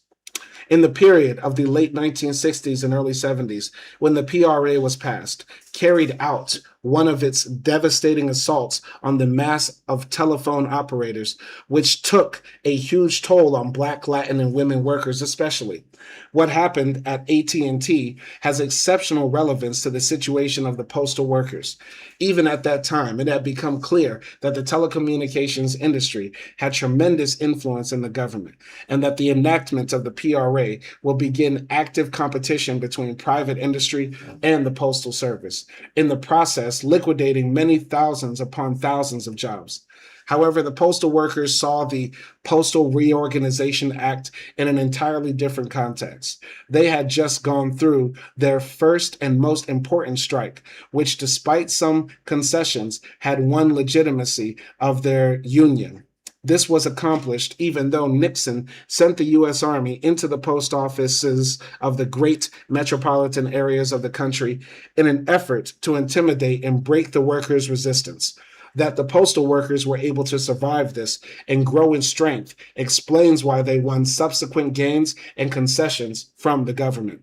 In the period of the late 1960s and early 70s, when the PRA was passed, carried out one of its devastating assaults on the mass of telephone operators, which took a huge toll on Black, Latin, and women workers especially. What happened at AT&T has exceptional relevance to the situation of the postal workers. Even at that time, it had become clear that the telecommunications industry had tremendous influence in the government, and that the enactment of the PRA will begin active competition between private industry and the Postal Service, in the process liquidating many thousands upon thousands of jobs. However, the postal workers saw the Postal Reorganization Act in an entirely different context. They had just gone through their first and most important strike, which, despite some concessions, had won legitimacy of their union. This was accomplished even though Nixon sent the U.S. Army into the post offices of the great metropolitan areas of the country in an effort to intimidate and break the workers' resistance. That the postal workers were able to survive this and grow in strength explains why they won subsequent gains and concessions from the government.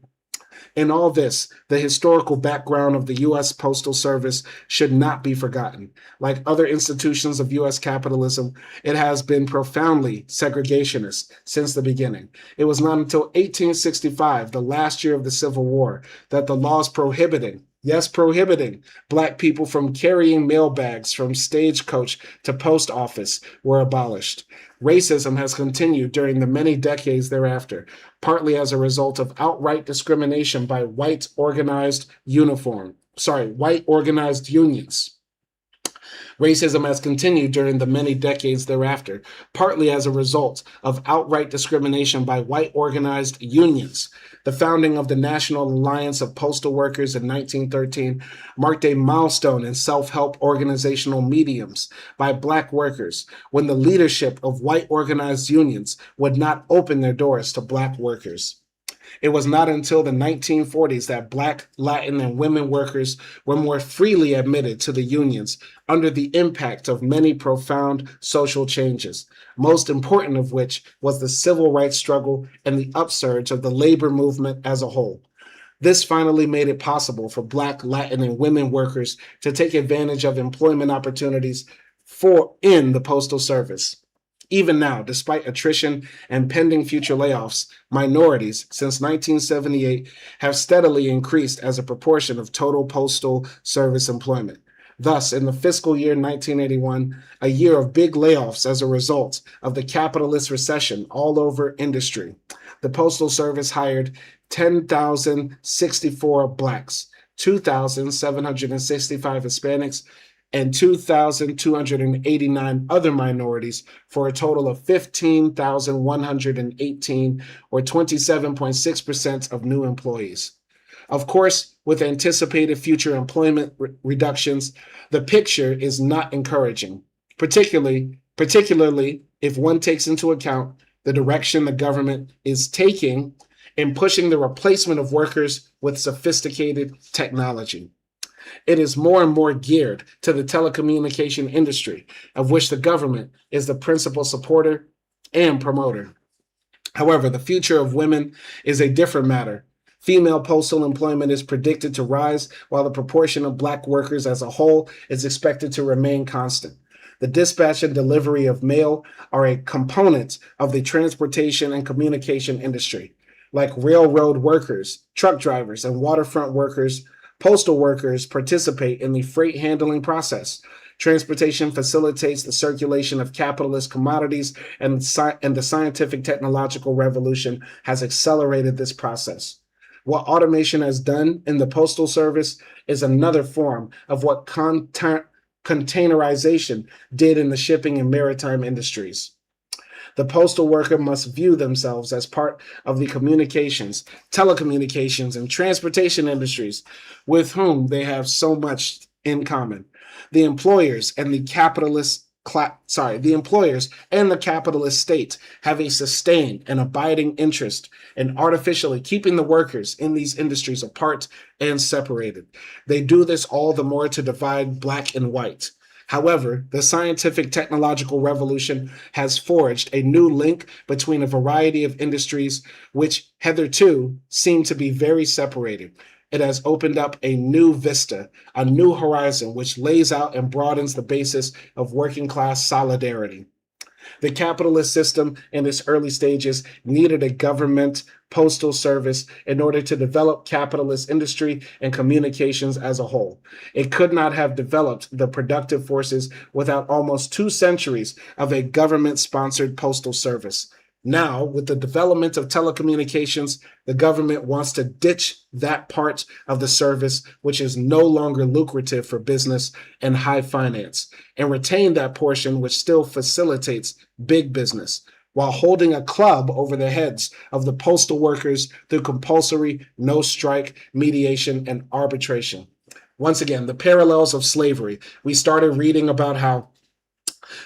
In all this, the historical background of the U.S. Postal Service should not be forgotten. Like other institutions of U.S. capitalism, it has been profoundly segregationist since the beginning. It was not until 1865, the last year of the Civil War, that the laws prohibiting Yes, prohibiting Black people from carrying mail bags from stagecoach to post office were abolished. Racism has continued during the many decades thereafter, partly as a result of outright discrimination by white organized unions. Racism has continued during the many decades thereafter, partly as a result of outright discrimination by white organized unions. The founding of the National Alliance of Postal Workers in 1913 marked a milestone in self-help organizational mediums by Black workers when the leadership of white organized unions would not open their doors to Black workers. It was not until the 1940s that Black, Latin, and women workers were more freely admitted to the unions under the impact of many profound social changes, most important of which was the civil rights struggle and the upsurge of the labor movement as a whole. This finally made it possible for Black, Latin, and women workers to take advantage of employment opportunities in the Postal Service. Even now, despite attrition and pending future layoffs, minorities since 1978 have steadily increased as a proportion of total Postal Service employment. Thus, in the fiscal year 1981, a year of big layoffs as a result of the capitalist recession all over industry, the Postal Service hired 10,064 Blacks, 2,765 Hispanics, and 2,289 other minorities for a total of 15,118, or 27.6% of new employees. Of course, with anticipated future employment reductions, the picture is not encouraging, particularly if one takes into account the direction the government is taking in pushing the replacement of workers with sophisticated technology. It is more and more geared to the telecommunication industry, of which the government is the principal supporter and promoter. However, the future of women is a different matter. Female postal employment is predicted to rise, while the proportion of Black workers as a whole is expected to remain constant. The dispatch and delivery of mail are a component of the transportation and communication industry. Like railroad workers, truck drivers, and waterfront workers, postal workers participate in the freight handling process. Transportation facilitates the circulation of capitalist commodities, and the scientific technological revolution has accelerated this process. What automation has done in the Postal Service is another form of what containerization did in the shipping and maritime industries. The postal worker must view themselves as part of the communications, telecommunications, and transportation industries with whom they have so much in common. The employers and the capitalist state have a sustained and abiding interest in artificially keeping the workers in these industries apart and separated. They do this all the more to divide Black and white. However, the scientific technological revolution has forged a new link between a variety of industries which hitherto seemed to be very separated. It has opened up a new vista, a new horizon, which lays out and broadens the basis of working class solidarity. The capitalist system in its early stages needed a government postal service in order to develop capitalist industry and communications as a whole. It could not have developed the productive forces without almost 2 centuries of a government-sponsored postal service. Now, with the development of telecommunications, the government wants to ditch that part of the service which is no longer lucrative for business and high finance, and retain that portion which still facilitates big business, while holding a club over the heads of the postal workers through compulsory no-strike mediation and arbitration. Once again, the parallels of slavery. We started reading about how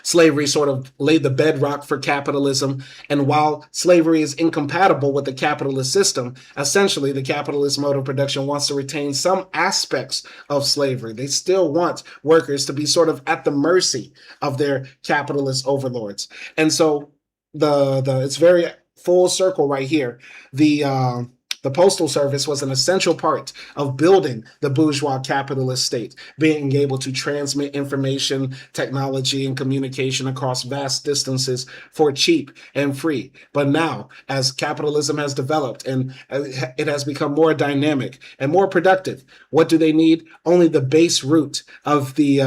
slavery sort of laid the bedrock for capitalism. And while slavery is incompatible with the capitalist system, essentially the capitalist mode of production wants to retain some aspects of slavery. They still want workers to be sort of at the mercy of their capitalist overlords. And so it's very full circle right here. The The Postal Service was an essential part of building the bourgeois capitalist state, being able to transmit information, technology, and communication across vast distances for cheap and free. But now, as capitalism has developed and it has become more dynamic and more productive, what do they need? Only the base route of the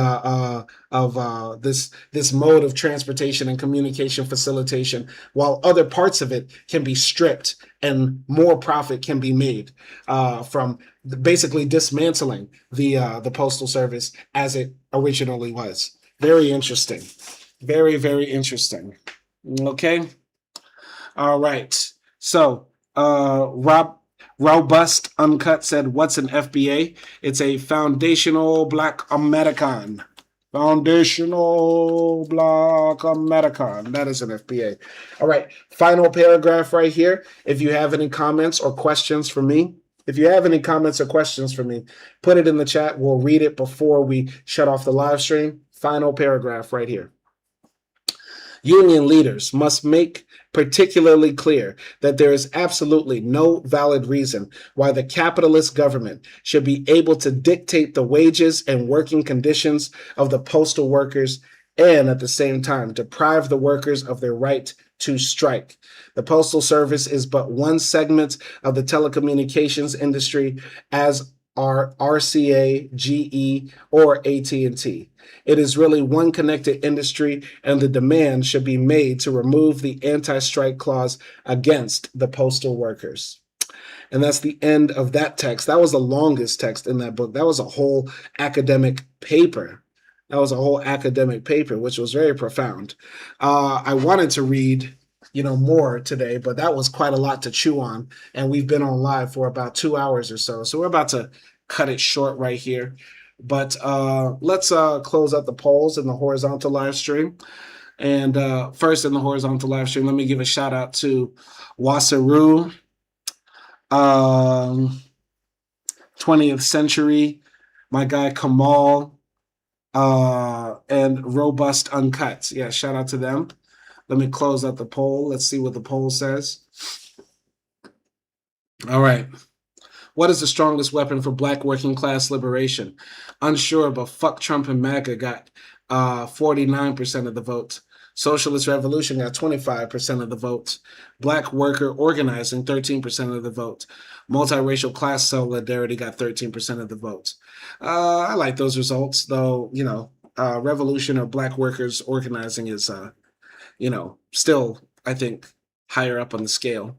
this mode of transportation and communication facilitation, while other parts of it can be stripped and more profit can be made from basically dismantling the Postal Service as it originally was. Very interesting. Very, very interesting. Okay. All right. So Robust Uncut said, what's an FBA? It's a Foundational Black American. Foundational Black American. That is an FBA. All right. Final paragraph right here. If you have any comments or questions for me, put it in the chat. We'll read it before we shut off the live stream. Final paragraph right here. Union leaders must make particularly clear that there is absolutely no valid reason why the capitalist government should be able to dictate the wages and working conditions of the postal workers and at the same time deprive the workers of their right to strike. The Postal Service is but one segment of the telecommunications industry, as are RCA, GE, or AT&T. It is really one connected industry, and the demand should be made to remove the anti-strike clause against the postal workers. And that's the end of that text. That was the longest text in that book. That was a whole academic paper. Which was very profound. I wanted to read more today, but that was quite a lot to chew on, and we've been on live for about 2 hours or so, so we're about to cut it short right here. But let's close out the polls in the horizontal live stream. And first in the horizontal live stream, let me give a shout out to Wasaru, 20th Century, my guy Kamal, and Robust Uncut. Yeah, shout out to them. Let me close out the poll. Let's see what the poll says. All right. What is the strongest weapon for Black working class liberation? Unsure, but fuck Trump and MAGA got 49% of the vote. Socialist Revolution got 25% of the vote. Black worker organizing, 13% of the vote. Multiracial class solidarity got 13% of the vote. I like those results, though, revolution or Black workers organizing is, still, I think, higher up on the scale.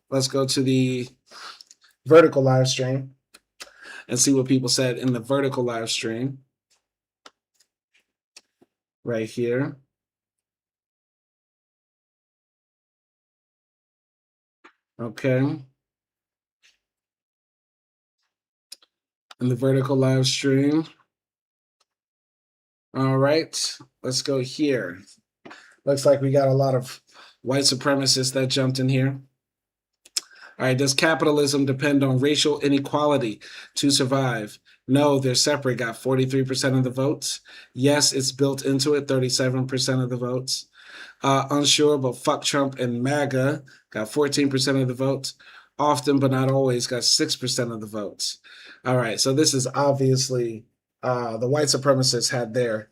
Let's go to the vertical live stream and see what people said in the vertical live stream right here. Okay. In the vertical live stream. All right, let's go here. Looks like we got a lot of white supremacists that jumped in here. All right, does capitalism depend on racial inequality to survive? No, they're separate, got 43% of the votes. Yes, it's built into it, 37% of the votes. Unsure, but fuck Trump and MAGA, got 14% of the votes. Often, but not always, got 6% of the votes. All right, so this is obviously the white supremacists had their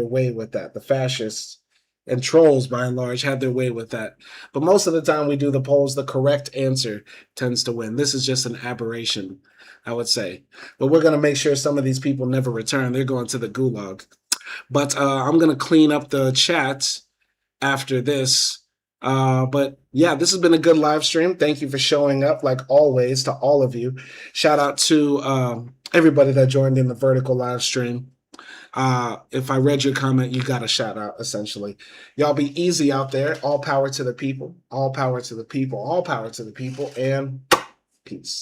way with that. The fascists and trolls, by and large, had their way with that. But most of the time we do the polls, the correct answer tends to win. This is just an aberration, I would say. But we're going to make sure some of these people never return. They're going to the gulag. But I'm going to clean up the chat after this. But yeah, this has been a good live stream. Thank you for showing up, like always, to all of you. Shout out to everybody that joined in the vertical live stream. If I read your comment, you got a shout out, essentially. Y'all be easy out there. All power to the people. All power to the people. All power to the people. And peace.